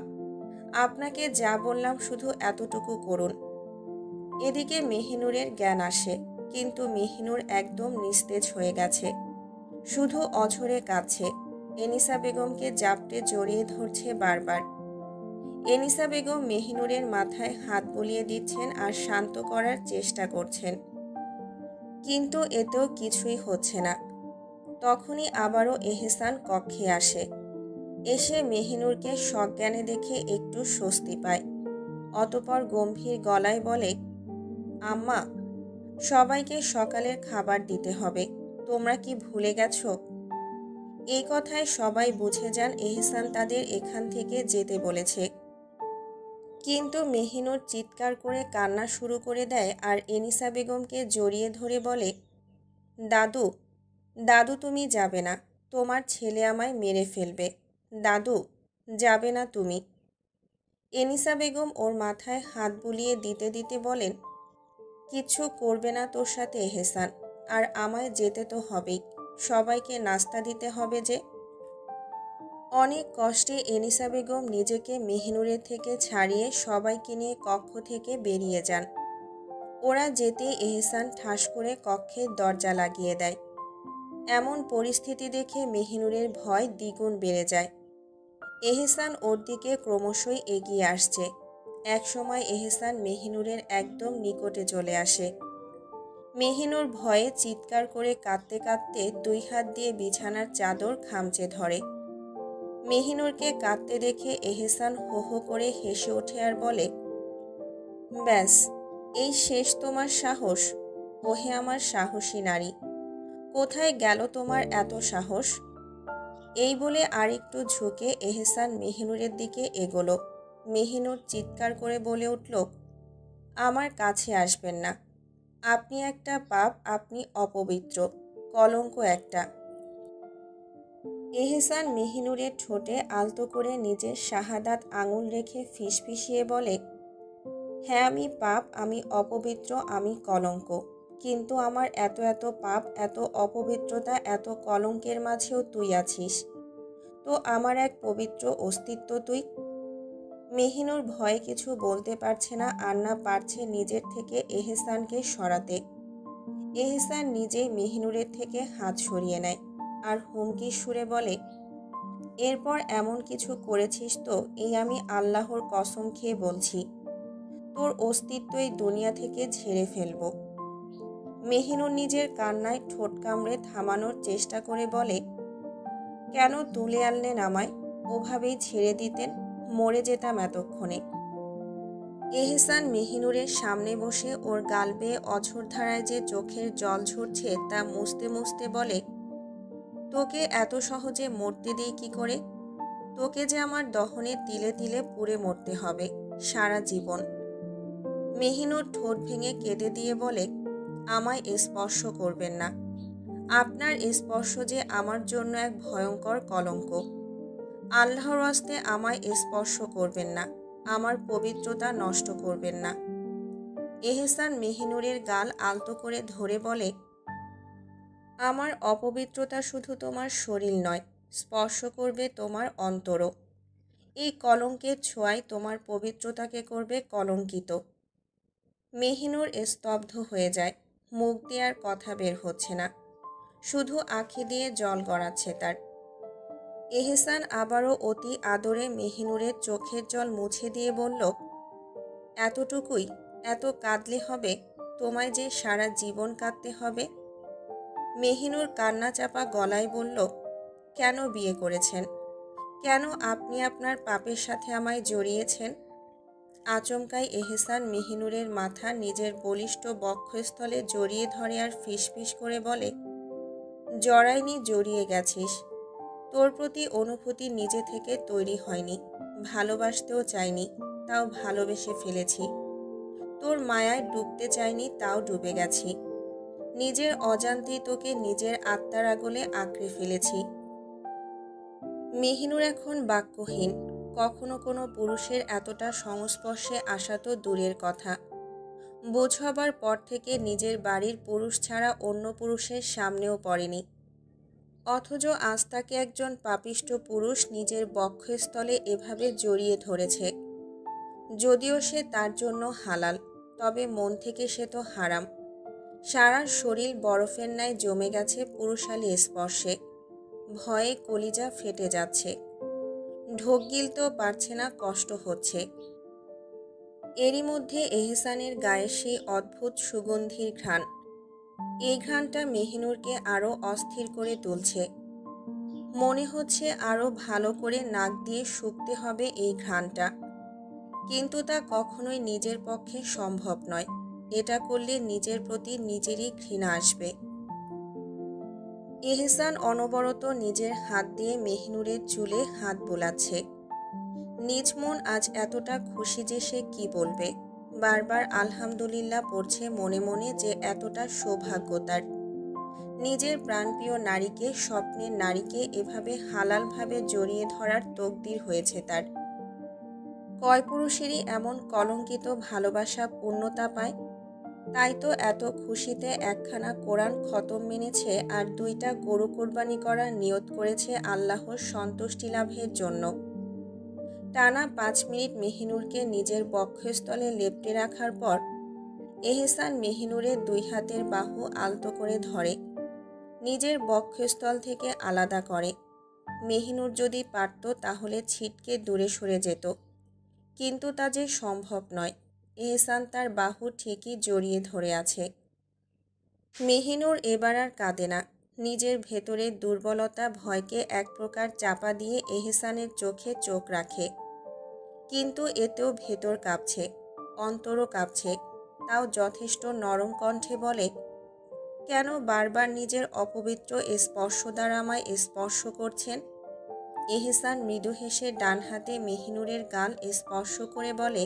আপনাকে যা বললাম শুধু এতটুকু করুন। এদিকে মেহিনুরের জ্ঞান আসে, কিন্তু মেহিনুর একদম নিস্তেজ হয়ে গেছে, শুধু অঝরে কাঁদছে। এনিসা বেগমকে জাপটে জড়িয়ে ধরছে বারবার। এনিসা বেগম মেহিনুরের মাথায় হাত বুলিয়ে দিচ্ছেন আর শান্ত করার চেষ্টা করছেন, কিন্তু এতেও কিছুই হচ্ছে না। তখনই আবারও এহসান কক্ষে আসে। এসে মেহিনুরকে সজ্ঞানে দেখে একটু স্বস্তি পায়। অতঃপর গম্ভীর গলায় বলে, আম্মা, সবাইকে সকালের খাবার দিতে হবে, তোমরা কি ভুলে গেছো? এই কথায় সবাই বুঝে যান এহসান তাদের এখান থেকে যেতে বলেছে। কিন্তু মেহিনুর চিৎকার করে কান্না শুরু করে দেয় আর এনিসা বেগমকে জড়িয়ে ধরে বলে, দাদু, দাদু তুমি যাবে না, তোমার ছেলে আমায় মেরে ফেলবে। দাদু, যাবে না তুমি। এনিসা বেগম ওর মাথায় হাত বুলিয়ে দিতে দিতে বলেন, কিচ্ছু করবে না তোর সাথে এহসান, আর আমায় যেতে তো হবেই, সবাইকে নাস্তা দিতে হবে যে। অনেক কষ্টে এনিসা বেগম নিজেকে মেহিনুরের থেকে ছাড়িয়ে সবাইকে নিয়ে কক্ষ থেকে বেরিয়ে যান। ওরা যেতেই এহসান ঠাস করে কক্ষের দরজা লাগিয়ে দেয়। এমন পরিস্থিতি দেখে মেহিনুরের ভয় দ্বিগুণ বেড়ে যায়। এহসান ওর দিকে ক্রমশই এগিয়ে আসছে। একসময় এহসান মেহিনুরের একদম নিকটে চলে আসে। মেহিনুর ভয়ে চিৎকার করে কাঁদতে কাঁদতে 2 হাত দিয়ে বিছানার চাদর খামচে ধরে। মেহিনুরকে কাঁদতে দেখে এহসান হো হো করে হেসে ওঠে আর বলে, ব্যাস, এই শেষ তোমার সাহস? ওহে আমার সাহসী নারী, কোথায় গেল তোমার এত সাহস? এই বলে আরেকটু ঝুঁকে এহসান মেহিনুরের দিকে এগোলো। মেহিনুর চিৎকার করে বলে উঠল, আমার কাছে আসবেন না, আপনি একটা পাপ, আপনি অপবিত্র, কলঙ্ক একটা। এহসান মেহিনুরের ঠোঁটে আলতো করে নিজের শাহাদাত আঙুল রেখে ফিসফিসিয়ে বলে, হ্যাঁ আমি পাপ, আমি অপবিত্র, আমি কলঙ্ক, কিন্তু আমার এত এত পাপ, এত অপবিত্রতা, এত কলঙ্কের মাঝেও তুই আছিস, তো আমার এক পবিত্র অস্তিত্ব তুই। মেহিনুর ভয়ে কিছু বলতে পারছে না, আর না পারছে নিজের থেকে এহসানকে সরাতে। এহসান নিজেই মেহিনুরের থেকে হাত সরিয়ে নেয় আর হুমকির সুরে বলে, এরপর এমন কিছু করেছিস তো এই আমি আল্লাহর কসম খেয়ে বলছি, তোর অস্তিত্ব এই দুনিয়া থেকে ঝেড়ে ফেলব। মেহিনুর নিজের কান্নায় ঠোঁট কামড়ে থামানোর চেষ্টা করে বলে, কেন তুলে আনলেন আমায়? ওভাবেই ছেড়ে দিতেন, মরে যেতাম এতক্ষণে। এহসান মেহিনুরের সামনে বসে ওর গাল বেয়ে অঝোর ধারায় যে চোখের জল ঝরছে তা মুছতে মুছতে বলে, তোকে এত সহজে মরতে দিই কি করে? তোকে যে আমার দহনে তিলে তিলে পুড়ে মরতে হবে সারা জীবন। মেহিনুর ঠোঁট ভেঙে কেঁদে দিয়ে বলে, আমায় স্পর্শ করবেন না, আপনার স্পর্শ যে আমার জন্য এক ভয়ঙ্কর কলঙ্ক। আল্লাহর হস্তে আমায় স্পর্শ করবেন না, আমার পবিত্রতা নষ্ট করবেন না। এহসান মেহিনুরের গাল আলতো করে ধরে বলে, আমার অপবিত্রতা শুধু তোমার শরীর নয়, স্পর্শ করবে তোমার অন্তরও। এই কলঙ্কের ছোঁয়ায় তোমার পবিত্রতাকে করবে কলঙ্কিত। মেহিনুর স্তব্ধ হয়ে যায়, মুখ দিয়ে আর কথা বের হচ্ছে না, শুধু আঁখি দিয়ে জল গড়াচ্ছে তার। এহসান আবারও অতি আদরে মেহিনুরের চোখের জল মুছে দিয়ে বলল, এতটুকুই? এত কাঁদলে হবে? তোমায় যে সারা জীবন কাঁদতে হবে। মেহিনুর কান্না চাপা গলায় বলল, কেন বিয়ে করেছেন? কেন আপনি আপনার পাপের সাথে আমায় জড়িয়েছেন? আচমকাই এহসান মেহিনুরের মাথা নিজের বলিষ্ঠ বক্ষস্থলে জড়িয়ে ধরে আর ফিসফিস করে বলে, জড়াইনি, জড়িয়ে গেছিস। তোর প্রতি অনুভূতি নিজে থেকে তৈরি হয়নি, ভালোবাসতেও চাইনি, তাও ভালোবেসে ফেলেছি। তোর মায়ায় ডুবতে চাইনি, তাও ডুবে গেছি। নিজের অজান্তেই তোকে নিজের আত্মার আগলে আঁকড়ে ফেলেছি। মেহিনুর এখন বাক্যহীন। কখনো কোনো পুরুষের এতটা সংস্পর্শে আসা তো দূরের কথা, বোঝ হবার পর থেকে নিজের বাড়ির পুরুষ ছাড়া অন্য পুরুষের সামনেও পড়েনি, অথচ আজ তাকে একজন পাপিষ্ঠ পুরুষ নিজের বক্ষস্থলে এভাবে জড়িয়ে ধরেছে। যদিও সে তার জন্য হালাল, তবে মন থেকে সে তো হারাম। সারা শরীর বরফের ন্যায় জমে গেছে পুরুষালী স্পর্শে। ভয়ে কলিজা ফেটে যাচ্ছে। ঢোক গিলতেও পারছে না, কষ্ট হচ্ছে। এরই মধ্যে এহসানের গায়ে সেই অদ্ভুত সুগন্ধির ঘ্রাণ। এই ঘ্রাণটা মেহিনুরকে আরও অস্থির করে তুলছে। মনে হচ্ছে আরও ভালো করে নাক দিয়ে শুঁকতে হবে এই ঘ্রাণটা। কিন্তু তা কখনোই নিজের পক্ষে সম্ভব নয়। এটা করলে নিজের প্রতি নিজেরই ঘৃণা আসবে। এহসান অনবরত নিজের হাত দিয়ে মেহিনুরের চুলে হাত বোলাচ্ছে। নিজ মন আজ এতটা খুশি যে সে কি বলবে। বারবার আলহামদুলিল্লাহ পড়ছে মনে মনে যে এতটা সৌভাগ্য তার। নিজের প্রাণপ্রিয় নারীকে, স্বপ্নের নারীকে এভাবে হালালভাবে জড়িয়ে ধরার তকদির হয়েছে তার। কয় পুরুষেরই এমন কলঙ্কিত ভালোবাসা পূর্ণতা পায়। তাই তো এত খুশিতে একখানা কোরআন খতম মেনেছে আর 2টা গরু কোরবানি করার নিয়ত করেছে আল্লাহর সন্তুষ্টি লাভের জন্য। টানা 5 মিনিট মেহিনুরকে নিজের বক্ষস্থলে লেপ্টে রাখার পর এহসান মেহিনুরের 2 হাতের বাহু আলতো করে ধরে, নিজের বক্ষস্থল থেকে আলাদা করে। মেহিনুর যদি পারত তাহলে ছিটকে দূরে সরে যেত, কিন্তু তা যে সম্ভব নয়। এহসান তার বাহু ঠিকই জড়িয়ে ধরে আছে। মেহিনুর এবার আর কাঁদে না। নিজের ভেতরের দুর্বলতা, ভয়কে এক প্রকার চাপা দিয়ে এহসানের চোখে চোখ রাখে। কিন্তু এতেও ভেতর কাঁপছে, অন্তরও কাঁপছে। তাও যথেষ্ট নরম কণ্ঠে বলে, কেন বারবার নিজের অপবিত্র স্পর্শ দ্বারা আমায় স্পর্শ করছেন? এহসান মৃদু হেসে ডান হাতে মেহিনুরের গাল স্পর্শ করে বলে,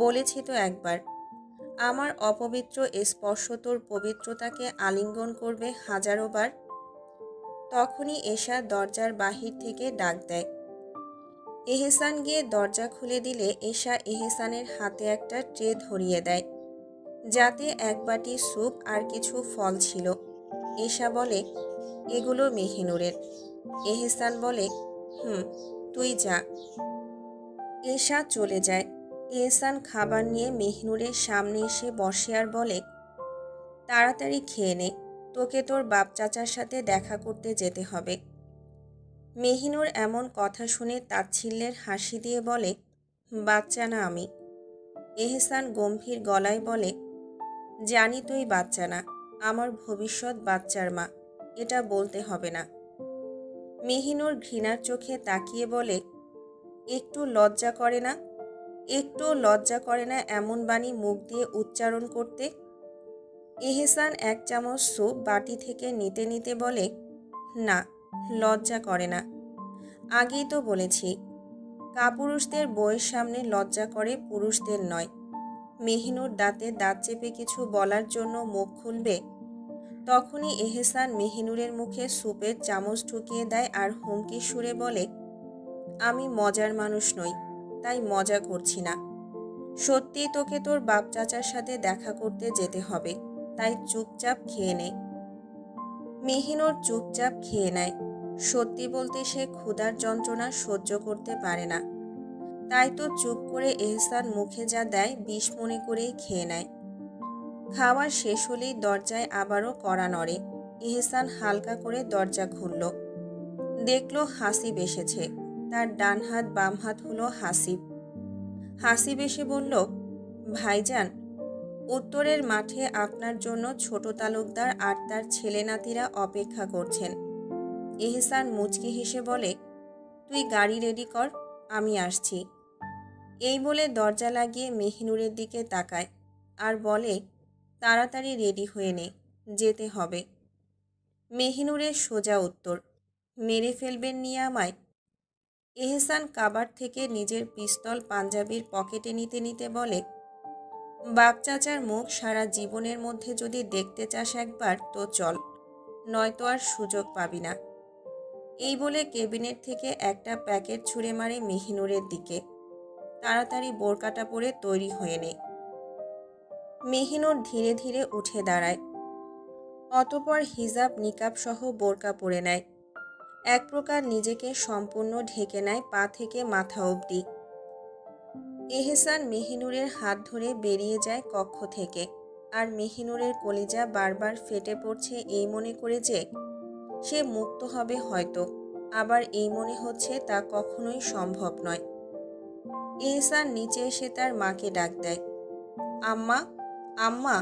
বলেছি তো একবার, আমার অপবিত্র স্পর্শ তোর পবিত্রতাকে আলিঙ্গন করবে 1000 বার। তখনই এশা দরজার বাহির থেকে ডাক দেয়। এহসান গিয়ে দরজা খুলে দিলে এশা এহসানের হাতে একটা ট্রে ধরিয়ে দেয়, যাতে 1 বাটি স্যুপ আর কিছু ফল ছিল। এশা বলে, এগুলো মেহিনুরের। এহসান বলে, তুই যা। এশা চলে যায়। এহসান খাবার নিয়ে মেহিনুরের সামনে এসে বসে আর বলে, তাড়াতাড়ি খেয়ে নে, তোকে তোর বাপ চাচার সাথে দেখা করতে যেতে হবে। মেহিনুর এমন কথা শুনে তাচ্ছিল্যের হাসি দিয়ে বলে, বাচ্চা না আমি। এহসান গম্ভীর গলায় বলে, জানি তুই বাচ্চা না, আমার ভবিষ্যৎ বাচ্চার মা, এটা বলতে হবে না। মেহিনুর ঘৃণার চোখে তাকিয়ে বলে, একটু লজ্জা করে না? একটু লজ্জা করে না এমন বাণী মুখ দিয়ে উচ্চারণ করতে? এহসান 1 চামচ স্যুপ বাটি থেকে নিতে নিতে বলে, না, লজ্জা করে না। আগেই তো বলেছি, কাপুরুষদের বউয়ের সামনে লজ্জা করে, পুরুষদের নয়। মেহিনুর দাঁতে দাঁত চেপে কিছু বলার জন্য মুখ খুলবে, তখনই এহসান মেহিনুরের মুখে স্যুপের চামচ ঢুকিয়ে দেয় আর হুমকি সুরে বলে, আমি মজার মানুষ নই, তাই মজা করছি না। সত্যিই তোকে তোর বাপ চাচার সাথে দেখা করতে যেতে হবে, তাই চুপচাপ খেয়ে নে। মেহিনুর চুপচাপ খেয়ে নেয়। সত্যি বলতে সে ক্ষুধার যন্ত্রণা সহ্য করতে পারে না। তাই তো চুপ করে এহসান মুখে যা দেয় বিষ মনে করেই খেয়ে নেয়। খাওয়া শেষ হলেই দরজায় আবারও কড়া নড়ে। এহসান হালকা করে দরজা খুলল। দেখল হাসিব এসেছে। তার ডান হাত বাম হাত হলো হাসিব। হাসিব এসে বলল, ভাইজান, উত্তরের মাঠে আপনার জন্য ছোট তালুকদার আর তার ছেলে নাতিরা অপেক্ষা করছেন। এহসান মুচকি হেসে বলে, তুই গাড়ি রেডি কর, আমি আসছি। এই বলে দরজা লাগিয়ে মেহিনুরের দিকে তাকায় আর বলে, তাড়াতাড়ি রেডি হয়ে নে, যেতে হবে। মেহিনুরের সোজা উত্তর, মেরে ফেলবেন নিয়ে আমায়? এহসান কাবার থেকে নিজের পিস্তল পাঞ্জাবির পকেটে নিতে নিতে বলে, বাপ চাচার মুখ সারা জীবনের মধ্যে যদি দেখতে চাস একবার তো চল, নয়তো আর সুযোগ পাবি না। এই বলে কেবিনেট থেকে একটা প্যাকেট ছুঁড়ে মারে মেহিনুরের দিকে, তাড়াতাড়ি বোরকাটা পরে তৈরি হয়ে নে। মেহিনুর ধীরে ধীরে উঠে দাঁড়ায়। অতঃপর হিজাব নিকাব সহ বোরকা পরে নেয়। এক প্রকার নিজেকে সম্পূর্ণ ঢেকে নেয় পা থেকে মাথা অবধি। এহসান মেহিনুরের হাত ধরে বেরিয়ে যায় কক্ষ থেকে। আর মেহিনুরের কলিজা বারবার ফেটে পড়ছে এই মনে করে যে সে মুক্ত হবে হয়তো, আবার এই মনে হচ্ছে তা কখনোই সম্ভব নয়। এহসান নিচে এসে তার মাকে ডাক দেয়, আম্মা, আম্মা।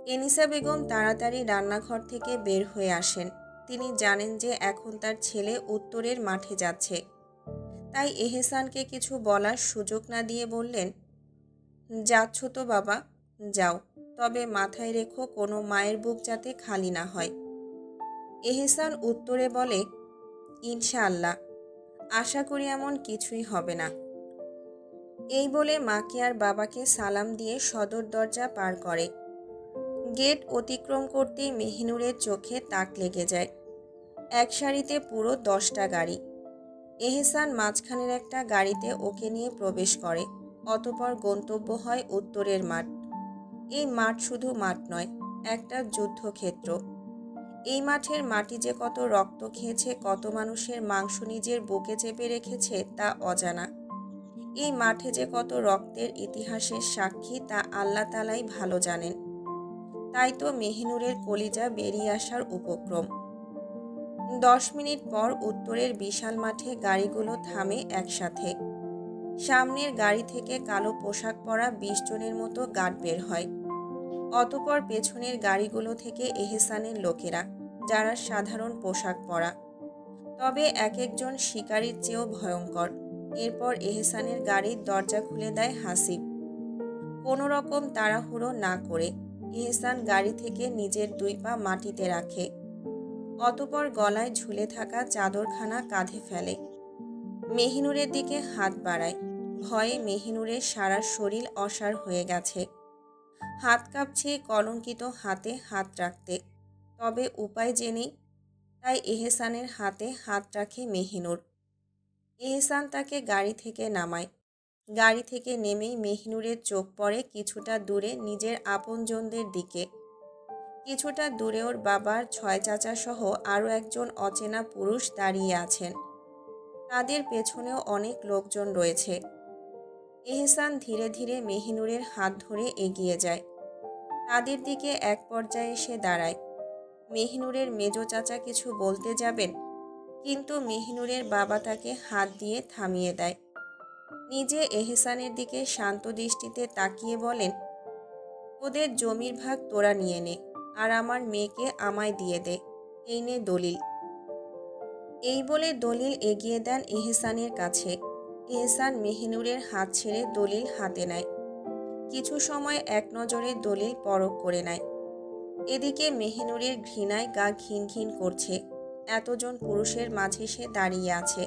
এনিসা বেগম তাড়াতাড়ি রান্নাঘর থেকে বের হয়ে আসেন। তিনি জানেন যে এখন তার ছেলে উত্তরের মাঠে যাচ্ছে। তাই এহসানকে কিছু বলার সুযোগ না দিয়ে বললেন, যাচ্ছ তো বাবা, যাও, তবে মাথায় রেখো কোনো মায়ের বুক যাতে খালি না হয়। এহসান উত্তরে বলে, ইনশাআল্লাহ, আশা করি এমন কিছুই হবে না। এই বলে মাকে আর বাবাকে সালাম দিয়ে সদর দরজা পার করে। গেট অতিক্রম করতেই মেহিনুরের চোখে তাক লেগে যায়। এক সারিতে পুরো 10টা গাড়ি। এহসান মাঝখানের একটা গাড়িতে ওকে নিয়ে প্রবেশ করে। অতঃপর গন্তব্য হয় উত্তরের মাঠ। এই মাঠ শুধু মাঠ নয়, একটা যুদ্ধক্ষেত্র। এই মাঠের মাটি যে কত রক্ত খেয়েছে, কত মানুষের মাংস নিজের বুকে চেপে রেখেছে তা অজানা। এই মাঠে যে কত রক্তের ইতিহাসের সাক্ষী তা আল্লাহ তাআলাই ভালো জানেন। তাই তো মেহিনুরের কলিজা বেরিয়ে আসার উপক্রম। 10 মিনিট পর উত্তরের বিশাল মাঠে গাড়িগুলো থামে একসাথে। সামনের গাড়ি থেকে কালো পোশাক পরা 20 জনের মতো গার্ড বের হয়। অতঃপর পেছনের গাড়িগুলো থেকে এহসানের লোকেরা, যারা সাধারণ পোশাক পরা, তবে এক একজন শিকারীর চেয়েও ভয়ঙ্কর। এরপর এহসানের গাড়ির দরজা খুলে দেয় হাসিব। কোনো রকম তাড়াহুড়ো না করে এহসান গাড়ি থেকে নিজের 2 পা মাটিতে রাখে। অতঃপর গলায় ঝুলে থাকা চাদরখানা কাঁধে ফেলে। মেহিনুরের দিকে হাত বাড়ায়। ভয়ে মেহিনুরের সারা শরীর অসাড় হয়ে গেছে। হাত কাঁপছে কলঙ্কিত হাতে হাত রাখতে। তবে উপায় যে নেই, তাই এহসানের হাতে হাত রাখে মেহিনুর। এহসান তাকে গাড়ি থেকে নামায়। গাড়ি থেকে নেমেই মেহিনুরের চোখ পড়ে কিছুটা দূরে নিজের আপনজনদের দিকে। কিছুটা দূরে ওর বাবার 6 চাচা সহ আরও একজন অচেনা পুরুষ দাঁড়িয়ে আছেন। তাদের পেছনেও অনেক লোকজন রয়েছে। এহসান ধীরে ধীরে মেহিনুরের হাত ধরে এগিয়ে যায়। তাদের দিকে এক পর্যায়ে এসে দাঁড়ায়। মেহিনুরের মেজো চাচা কিছু বলতে যাবেন, কিন্তু মেহিনুরের বাবা তাকে হাত দিয়ে থামিয়ে দেয়। নিজে এহসানের দিকে শান্ত দৃষ্টিতে তাকিয়ে বলেন, তোদের জমির ভাগ তোরা নিয়ে নে, আর আমার মেয়েকে আমায় দিয়ে দে, এই নে দলিল। এই বলে দলিল এগিয়ে দেন এহসানের কাছে। এহসান মেহিনুরের হাত ছেড়ে দলিল হাতে নেয়। কিছু সময় এক নজরে দলিল পরখ করে নেয়। এদিকে মেহিনুরের ঘৃণায় গা ঘিন ঘিন করছে। এতজন পুরুষের মাঝে সে দাঁড়িয়ে আছে,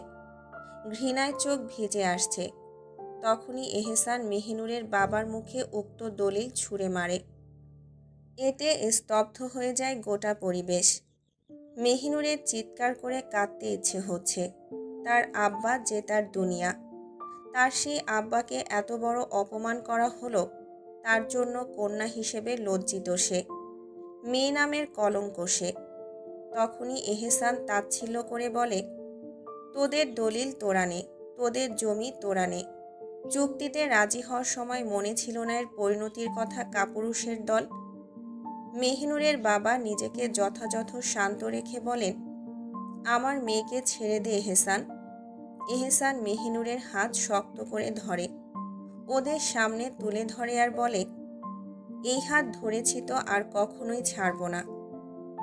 ঘৃণায় চোখ ভিজে আসছে। তখনই এহসান মেহিনুরের বাবার মুখে উক্ত দলিল ছুঁড়ে মারে। এতে স্তব্ধ হয়ে যায় গোটা পরিবেশ। মেহিনুরের চিৎকার করে কাঁদতে ইচ্ছে হচ্ছে। তার আব্বা যে তার দুনিয়া, তার সেই আব্বাকে এত বড় অপমান করা হলো। তার জন্য কন্যা হিসেবে লজ্জিত সে, মেয়ে নামের কলঙ্ক সে। তখনই এহসান তাচ্ছিল্য করে বলে, তোদের দলিল তোরা নে, তোদের জমি তোরা নে। চুক্তিতে রাজি হওয়ার সময় মনে ছিল না এর পরিণতির কথা কাপুরুষের দল। মেহিনুরের বাবা নিজেকে যথাযথ শান্ত রেখে বলেন, আমার মেয়েকে ছেড়ে দে এহসান। এহসান মেহিনুরের হাত শক্ত করে ধরে, ওদের সামনে তুলে ধরে আর বলে, এই হাত ধরেছি তো আর কখনোই ছাড়ব না।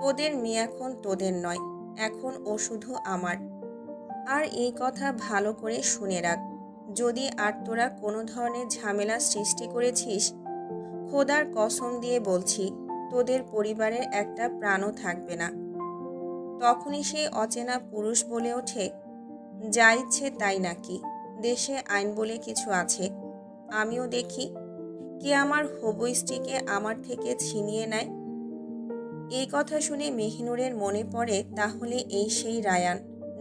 তোদের মেয়ে এখন তোদের নয়, এখন ও শুধু আমার। আর এই কথা ভালো করে শুনে রাখ, যদি আর তোরা কোনো ধরনের ঝামেলা সৃষ্টি করেছিস, খোদার কসম দিয়ে বলছি তোদের পরিবারের একটা প্রাণও থাকবে না। তখনই সেই অচেনা পুরুষ বলে ওঠে, যা ইচ্ছে তাই নাকি? দেশে আইন বলে কিছু আছে, আমিও দেখি কে আমার হবু স্ত্রীকে আমার থেকে ছিনিয়ে নেয়। এই কথা শুনে মেহিনুরের মনে পড়ে, তাহলে এই সেই রায়ান,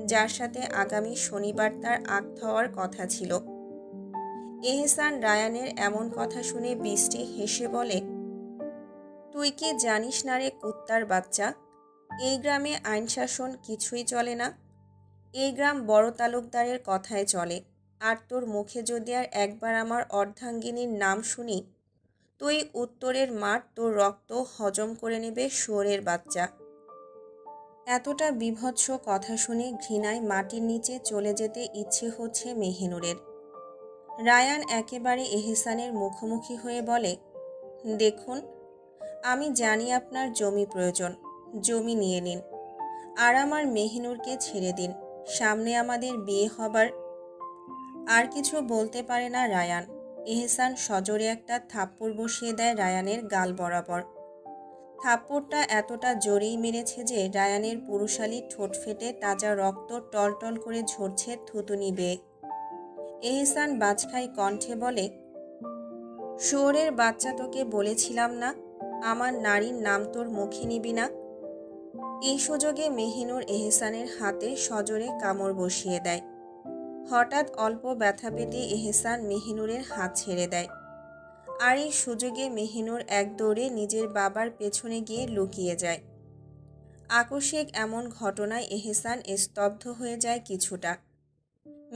যার সাথে আগামী শনিবার তার আক্ত হওয়ার কথা ছিল। এহসান রায়ানের এমন কথা শুনে বিশ্রী হেসে বলে, তুই কি জানিস না রে কুত্তার বাচ্চা, এই গ্রামে আইন শাসন কিছুই চলে না। এই গ্রাম বড় তালুকদারের কথায় চলে। আর তোর মুখে যদি আর একবার আমার অর্ধাঙ্গিনীর নাম শুনি, তুই উত্তরের মাঠ তোর রক্ত হজম করে নেবে শুয়োরের বাচ্চা। এতটা বীভৎস কথা শুনে ঘৃণায় মাটির নিচে চলে যেতে ইচ্ছে হচ্ছে মেহিনুরের। রায়ান একেবারে এহসানের মুখোমুখি হয়ে বলে, দেখুন, আমি জানি আপনার জমি প্রয়োজন, জমি নিয়ে নিন, আর আমার মেহিনুরকে ছেড়ে দিন, সামনে আমাদের বিয়ে হবার। আর কিছু বলতে পারে না রায়ান। এহসান সজোরে একটা থাপ্পড় বসিয়ে দেয় রায়ানের গাল বরাবর। থাপ্পড়টা এতটা জোরেই মেরেছে যে রায়ানের পুরুষালী ঠোঁট ফেটে তাজা রক্ত টলটল করে ঝরছে থুতুনি বেয়ে। এহসান বাজখাই কণ্ঠে বলে, শুয়োরের বাচ্চা, তোকে বলেছিলাম না আমার নারীর নাম তোর মুখে নিবি না। এই সুযোগে মেহিনুর এহসানের হাতে সজোরে কামড় বসিয়ে দেয়। হঠাৎ অল্প ব্যথা পেতে এহসান মেহিনুরের হাত ছেড়ে দেয়। আর এই সুযোগে মেহিনুর এক দৌড়ে নিজের বাবার পেছনে গিয়ে লুকিয়ে যায়। আকস্মিক এমন ঘটনায় এহসান স্তব্ধ হয়ে যায় কিছুটা।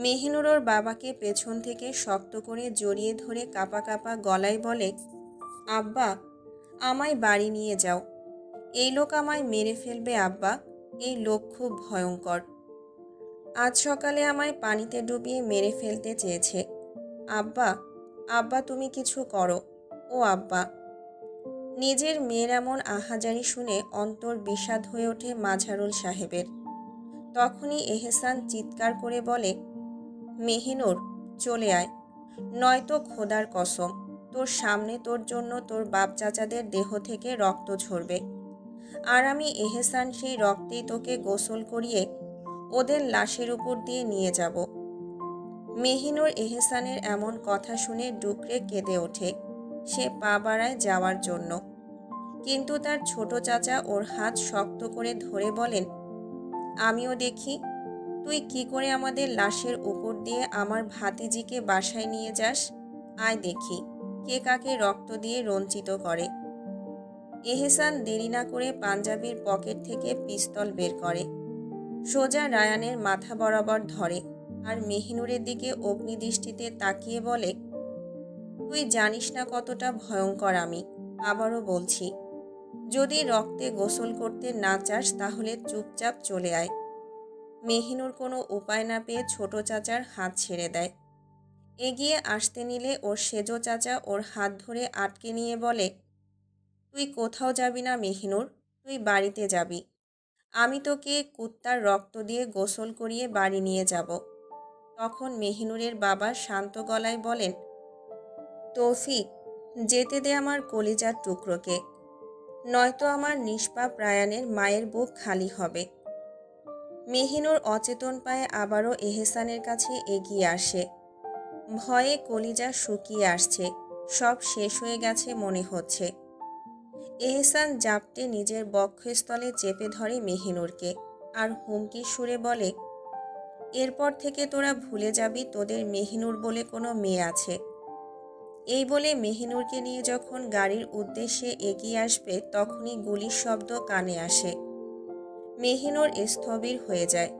মেহিনুর ওর বাবাকে পেছন থেকে শক্ত করে জড়িয়ে ধরে কাঁপা কাঁপা গলায় বলে, আব্বা, আমায় বাড়ি নিয়ে যাও। এই লোক আমায় মেরে ফেলবে আব্বা, এই লোক খুব ভয়ঙ্কর। আজ সকালে আমায় পানিতে ডুবিয়ে মেরে ফেলতে চেয়েছে। আব্বা, আব্বা তুমি কিছু করো, ও আব্বা। নিজের মেয়ের এমন আহাজারি শুনে অন্তর বিষাদ হয়ে ওঠে মাঝারুল সাহেবের। তখনই এহসান চিৎকার করে বলে, মেহিনুর, চলে আয়, নয়তো খোদার কসম তোর সামনে তোর জন্য তোর বাপ চাচাদের দেহ থেকে রক্ত ঝরবে, আর আমি এহসান সেই রক্তেই তোকে গোসল করিয়ে ওদের লাশের উপর দিয়ে নিয়ে যাব। মেহিনুর এহসানের এমন কথা শুনে ডুকরে কেঁদে ওঠে। সে পা বাড়ায় যাওয়ার জন্য, কিন্তু তার ছোট চাচা ওর হাত শক্ত করে ধরে বলেন, আমিও দেখি তুই কি করে আমাদের লাশের উপর দিয়ে আমার ভাতিজিকে বাসায় নিয়ে যাস। আয় দেখি কে কাকে রক্ত দিয়ে রঞ্চিত করে। এহসান দেরি না করে পাঞ্জাবির পকেট থেকে পিস্তল বের করে, সোজা রায়ানের মাথা বরাবর ধরে, আর মেহিনুরের দিকে অগ্নিদৃষ্টিতে তাকিয়ে বলে, তুই জানিস না কতটা ভয়ঙ্কর আমি। আবারও বলছি, যদি রক্তে গোসল করতে না চাস তাহলে চুপচাপ চলে আয়। মেহিনুর কোনো উপায় না পেয়ে ছোট চাচার হাত ছেড়ে দেয়। এগিয়ে আসতে নিলে ওর সেজো চাচা ওর হাত ধরে আটকে নিয়ে বলে, তুই কোথাও যাবি না মেহিনুর, তুই বাড়িতে যাবি। আমি তোকে কুত্তার রক্ত দিয়ে গোসল করিয়ে বাড়ি নিয়ে যাব। তখন মেহিনুরের বাবা শান্ত গলায় বলেন, তৌফিক, যেতে দে আমার কলিজার টুকরোকে, নয়তো আমার নিষ্পাপ রায়ানের মায়ের বুক খালি হবে। মেহিনুর অচেতন পায়ে আবারও এহসানের কাছে এগিয়ে আসে। ভয়ে কলিজা শুকিয়ে আসছে, সব শেষ হয়ে গেছে মনে হচ্ছে। এহসান জাপটে নিজের বক্ষস্থলে চেপে ধরে মেহিনুরকে, আর হুমকির সুরে বলে, এরপর থেকে তোরা ভুলে যাবি তোদের মেহিনুর বলে কোনো মেয়ে আছে। এই বলে মেহিনুরকে নিয়ে যখন গাড়ির উদ্দেশ্যে এগিয়ে আসবে তখনই গুলির শব্দ কানে আসে। মেহিনুর স্থবির হয়ে যায়।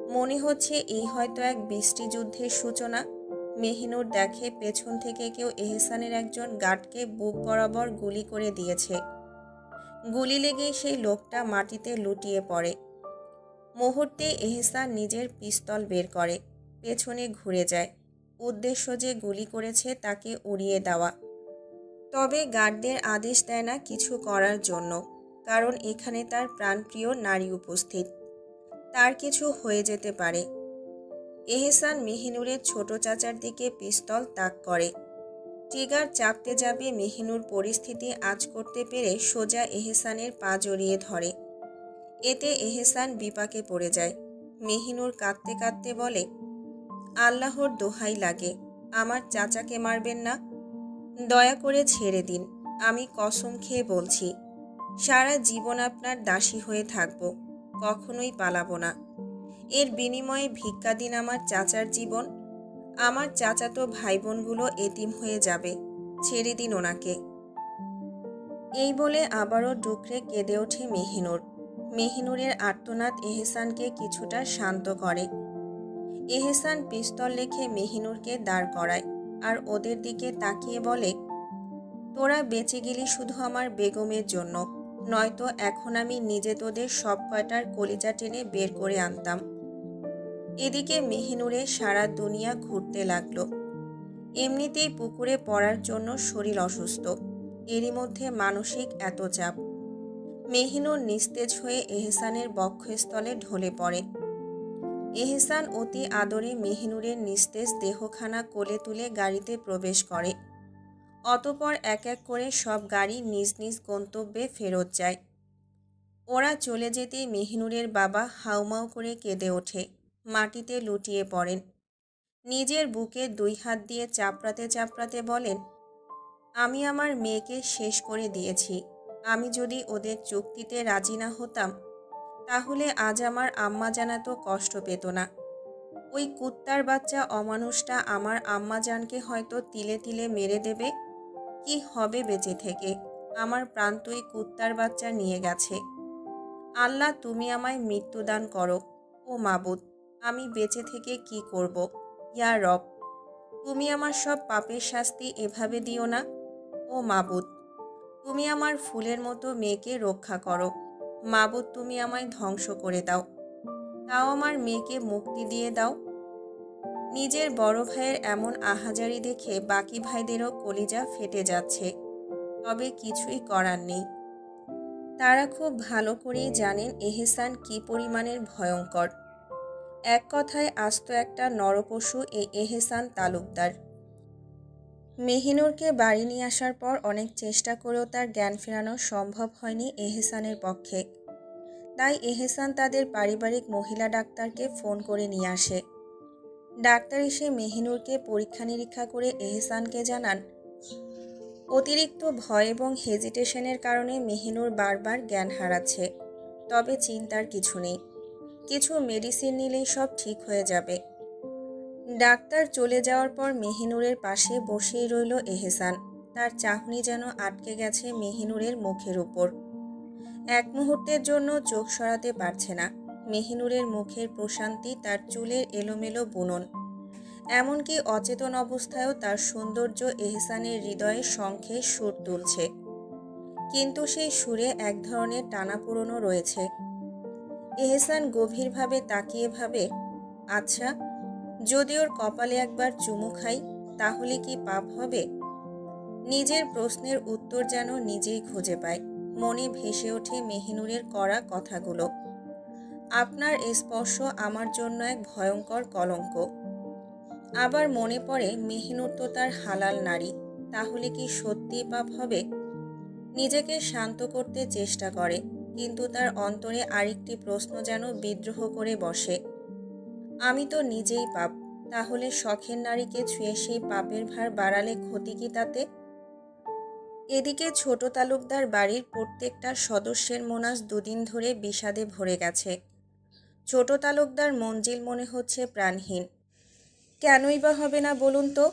মনে হচ্ছে এই হয়তো এক বৃষ্টিযুদ্ধের সূচনা। মেহিনুর দেখে পেছন থেকে কেউ এহসানের একজন গার্ডকে বুক বরাবর গুলি করে দিয়েছে। গুলি লেগে সেই লোকটা মাটিতে লুটিয়ে পড়ে। মুহূর্তে এহসান নিজের পিস্তল বের করে, পেছনে ঘুরে যায়। উদ্দেশ্য যে গুলি করেছে তাকে উড়িয়ে দেওয়া। তবে গার্ডদের আদেশ দেয় না কিছু করার জন্য, কারণ এখানে তার প্রাণপ্রিয় নারী উপস্থিত, তার কিছু হয়ে যেতে পারে। এহসান মেহিনুরের ছোট চাচার দিকে পিস্তল তাক করে। ট্রিগার চাপতে যাবে, মেহিনুর পরিস্থিতি আঁচ করতে পেরে সোজা এহসানের পা জড়িয়ে ধরে। এতে এহসান বিপাকে পড়ে যায়। মেহিনুর কাঁদতে কাঁদতে বলে, আল্লাহর দোহাই লাগে, আমার চাচাকে মারবেন না, দয়া করে ছেড়ে দিন। আমি কসম খেয়ে বলছি, সারা জীবন আপনার দাসী হয়ে থাকব, কখনোই পালাবো না। এর বিনিময়ে ভিক্ষা দিন আমার চাচার জীবন। আমার চাচাতো ভাই বোনগুলো এতিম হয়ে যাবে, ছেড়ে দিন ওনাকে। এই বলে আবারও ডুকরে কেঁদে ওঠে মেহিনুর। মেহিনুরের আর্তনাদ এহসানকে কিছুটা শান্ত করে। এহসান পিস্তল রেখে মেহিনুরকে দাঁড় করায় আর ওদের দিকে তাকিয়ে বলে, তোরা বেঁচে গেলি শুধু আমার বেগমের জন্য, নয়তো এখন আমি নিজে তোদের সব কয়টার কলিজা টেনে বের করে আনতাম। এদিকে মেহিনুরের সারা দুনিয়া ঘুরতে লাগলো। এমনিতেই পুকুরে পড়ার জন্য শরীর অসুস্থ, এরই মধ্যে মানসিক এত চাপ। মেহিনুর নিস্তেজ হয়ে এহসানের বক্ষস্থলে ঢলে পড়ে। এহসান অতি আদরে মেহিনুরের নিস্তেজ দেহখানা কোলে তুলে গাড়িতে প্রবেশ করে। অতঃপর এক এক করে সব গাড়ি নিজ নিজ গন্তব্যে ফেরত যায়। ওরা চলে যেতেই মেহিনুরের বাবা হাউমাউ করে কেঁদে ওঠে, মাটিতে লুটিয়ে পড়েন। নিজের বুকে 2 হাত দিয়ে চাপড়াতে চাপড়াতে বলেন, আমি আমার মেয়েকে শেষ করে দিয়েছি। আমি যদি ওদের চুক্তিতে রাজি না হতাম, তাহলে আজ আমার আম্মা জান এত কষ্ট পেত না। ওই কুত্তার বাচ্চা অমানুষটা আমার আম্মাজানকে হয়তো তিলে তিলে মেরে দেবে। কি হবে বেঁচে থেকে? আমার প্রাণ তুই কুত্তার বাচ্চা নিয়ে গেছে। আল্লাহ, তুমি আমায় মৃত্যুদান করো। ও মাবুদ, আমি বেঁচে থেকে কি করব? ইয়া রব, তুমি আমার সব পাপের শাস্তি এভাবে দিও না। ও মাবুদ, তুমি আমার ফুলের মতো মেয়েকে রক্ষা করো। মাবুদ, তুমি আমায় ধ্বংস করে দাও, তাও আমার মেয়েকে মুক্তি দিয়ে দাও। নিজের বড় ভাইয়ের এমন আহাজারি দেখে বাকি ভাইদেরও কলিজা ফেটে যাচ্ছে, তবে কিছুই করার নেই। তারা খুব ভালো করেই জানেন এহসান কী পরিমাণের ভয়ঙ্কর। এক কথায় আস্ত একটা নরপশু এই এহসান তালুকদার। মেহিনুরকে বাড়ি নিয়ে আসার পর অনেক চেষ্টা করেও তার জ্ঞান ফেরানো সম্ভব হয়নি এহসানের পক্ষে। তাই এহসান তাদের পারিবারিক মহিলা ডাক্তারকে ফোন করে নিয়ে আসে। ডাক্তার এসে মেহিনুরকে পরীক্ষা নিরীক্ষা করে এহসানকে জানান, অতিরিক্ত ভয় এবং হেজিটেশনের কারণে মেহিনুর বারবার জ্ঞান হারাচ্ছে। তবে চিন্তার কিছু নেই, কিছু মেডিসিন নিলেই সব ঠিক হয়ে যাবে। ডাক্তার চলে যাওয়ার পর মেহিনুরের পাশে বসেই রইল এহসান। তার চাহনি যেন আটকে গেছে মেহিনুরের মুখের উপর। এক মুহূর্তের জন্য চোখ সরাতে পারছে না। মেহিনুরের মুখের প্রশান্তি, তার চুলের এলোমেলো বুনন, এমনকি অচেতন অবস্থায়ও তার সৌন্দর্য এহসানের হৃদয়ে শঙ্খে সুর তুলছে। কিন্তু সেই সুরে এক ধরনের টানাপোড়েনও রয়েছে। এহসান গভীরভাবে তাকিয়ে ভাবে, আচ্ছা, যদি ওর কপালে একবার চুমু খাই, তাহলে কি পাপ হবে? নিজের প্রশ্নের উত্তর যেন নিজেই খুঁজে পায়। মনে ভেসে ওঠে মেহিনুরের করা কথাগুলো, আপনার স্পর্শ আমার জন্য এক ভয়ঙ্কর কলঙ্ক। আবার মনে পড়ে মেহিনুর তো তার হালাল নারী, তাহলে কি সত্যিই পাপ হবে? নিজেকে শান্ত করতে চেষ্টা করে, কিন্তু তার অন্তরে আরেকটি প্রশ্ন যেন বিদ্রোহ করে বসে, আমি তো নিজেই পাপ, তাহলে শখের নারীকে ছুঁয়ে সেই পাপের ভার বাড়ালে ক্ষতি কি তাতে? এদিকে ছোট তালুকদার বাড়ির প্রত্যেকটা সদস্যের মনাস দুদিন ধরে বিষাদে ভরে গেছে। ছোট তালুকদার মঞ্জিল মনে হচ্ছে প্রাণহীন। কেনই বা হবে না বলুন তো?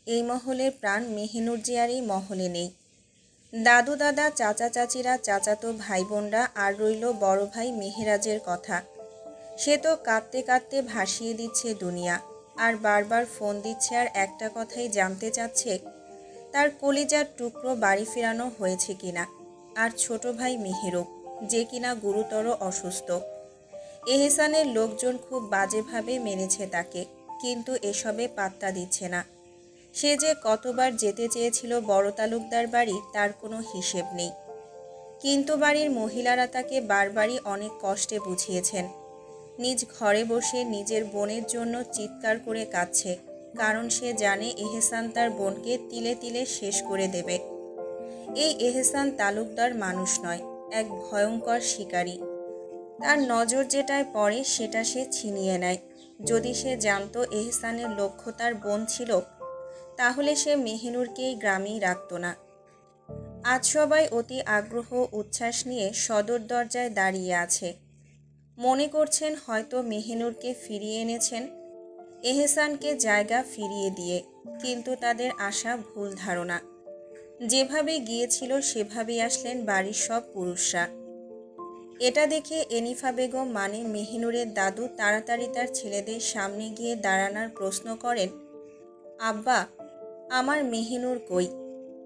এই মহলের প্রাণ মেহিনুর যে আর এই মহলে নেই। দাদু দাদা, চাচা চাচিরা, চাচাতো ভাই বোনরা, আর রইল বড় ভাই মেহেরাজের কথা। সে তো কাঁদতে কাঁদতে ভাসিয়ে দিচ্ছে দুনিয়া, আর বারবার ফোন দিচ্ছে আর একটা কথাই জানতে চাচ্ছে, তার কলিজার টুকরো বাড়ি ফেরানো হয়েছে কিনা। আর ছোট ভাই মেহেরও, যে কিনা গুরুতর অসুস্থ। এহসানের লোকজন খুব বাজেভাবে মেনেছে তাকে, কিন্তু এসবে পাত্তা দিচ্ছে না। সে যে কতবার যেতে চেয়েছিল বড় তালুকদার বাড়ি, তার কোনো হিসেব নেই। কিন্তু বাড়ির মহিলারা তাকে বারবারই অনেক কষ্টে বুঝিয়েছেন। নিজ ঘরে বসে নিজের বোনের জন্য চিৎকার করে কাঁদছে, কারণ সে জানে এহসান তার বোনকে তিলে তিলে শেষ করে দেবে। এই এহসান তালুকদার মানুষ নয়, এক ভয়ঙ্কর শিকারী। তার নজর যেটায় পড়ে সেটা সে ছিনিয়ে নেয়। যদি সে জানতো এহসানের লক্ষ্য তার বোন ছিল, তাহলে সে মেহিনুরকেই গ্রামেই রাখত না। আজ সবাই অতি আগ্রহ উচ্ছ্বাস নিয়ে সদর দরজায় দাঁড়িয়ে আছে। মনে করছেন হয়তো মেহিনুরকে ফিরিয়ে এনেছেন, এহসানকে জায়গা ফিরিয়ে দিয়ে। কিন্তু তাদের আশা ভুল ধারণা। যেভাবে গিয়েছিল সেভাবেই আসলেন বাড়ির সব পুরুষরা। এটা দেখে এনিফা বেগম মানে মেহিনুরের দাদু তাড়াতাড়ি তার ছেলেদের সামনে গিয়ে দাঁড়ানোর প্রশ্ন করেন, আব্বা, আমার মেহিনুর কই?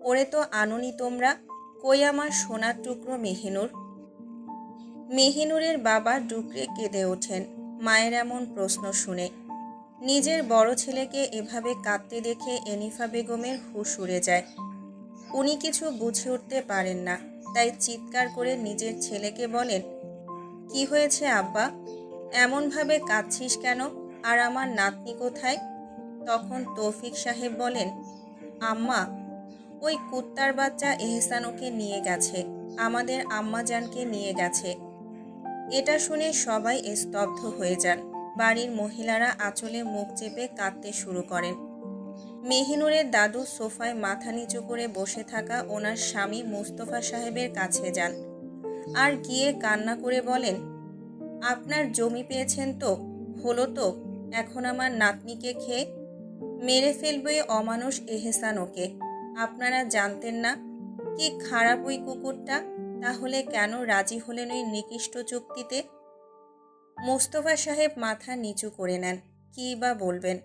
ওরে তো আনোনি তোমরা? কই আমার সোনার টুকরো মেহিনুর? মেহিনুরের বাবা ডুকরে কেঁদে ওঠেন মায়ের এমন প্রশ্ন শুনে। নিজের বড় ছেলেকে এভাবে কাঁদতে দেখে এনিফা বেগমের হুঁশ উড়ে যায়। উনি কিছু বুঝে উঠতে পারেন না, তাই চিৎকার করে নিজের ছেলেকে বলেন, কি হয়েছে আব্বা? এমনভাবে কাঁদছিস কেন? আর আমার নাতনি কোথায়? তখন তৌফিক সাহেব বলেন, আম্মা, ওই কুত্তার বাচ্চা এহসান ওকে নিয়ে গেছে, আমাদের আম্মাজানকে নিয়ে গেছে। এটা শুনে সবাই স্তব্ধ হয়ে যান। বাড়ির মহিলারা আঁচলে মুখ চেপে কাঁদতে শুরু করেন। মেহিনুরের দাদু সোফায় মাথা নিচু করে বসে থাকা ওনার স্বামী মুস্তফা সাহেবের কাছে যান আর গিয়ে কান্না করে বলেন, আপনার জমি পেয়েছেন তো, হলো তো, এখন আমার নাতনিকে খেয়ে মেরে ফেলবে অমানুষ এহসান ওকে। আপনারা জানতেন না কি খারাপ ওই কুকুরটা? তাহলে কেন রাজি হলেন ওই নিকৃষ্ট চুক্তিতে? মোস্তফা সাহেব মাথা নিচু করে নেন। কী বা বলবেন?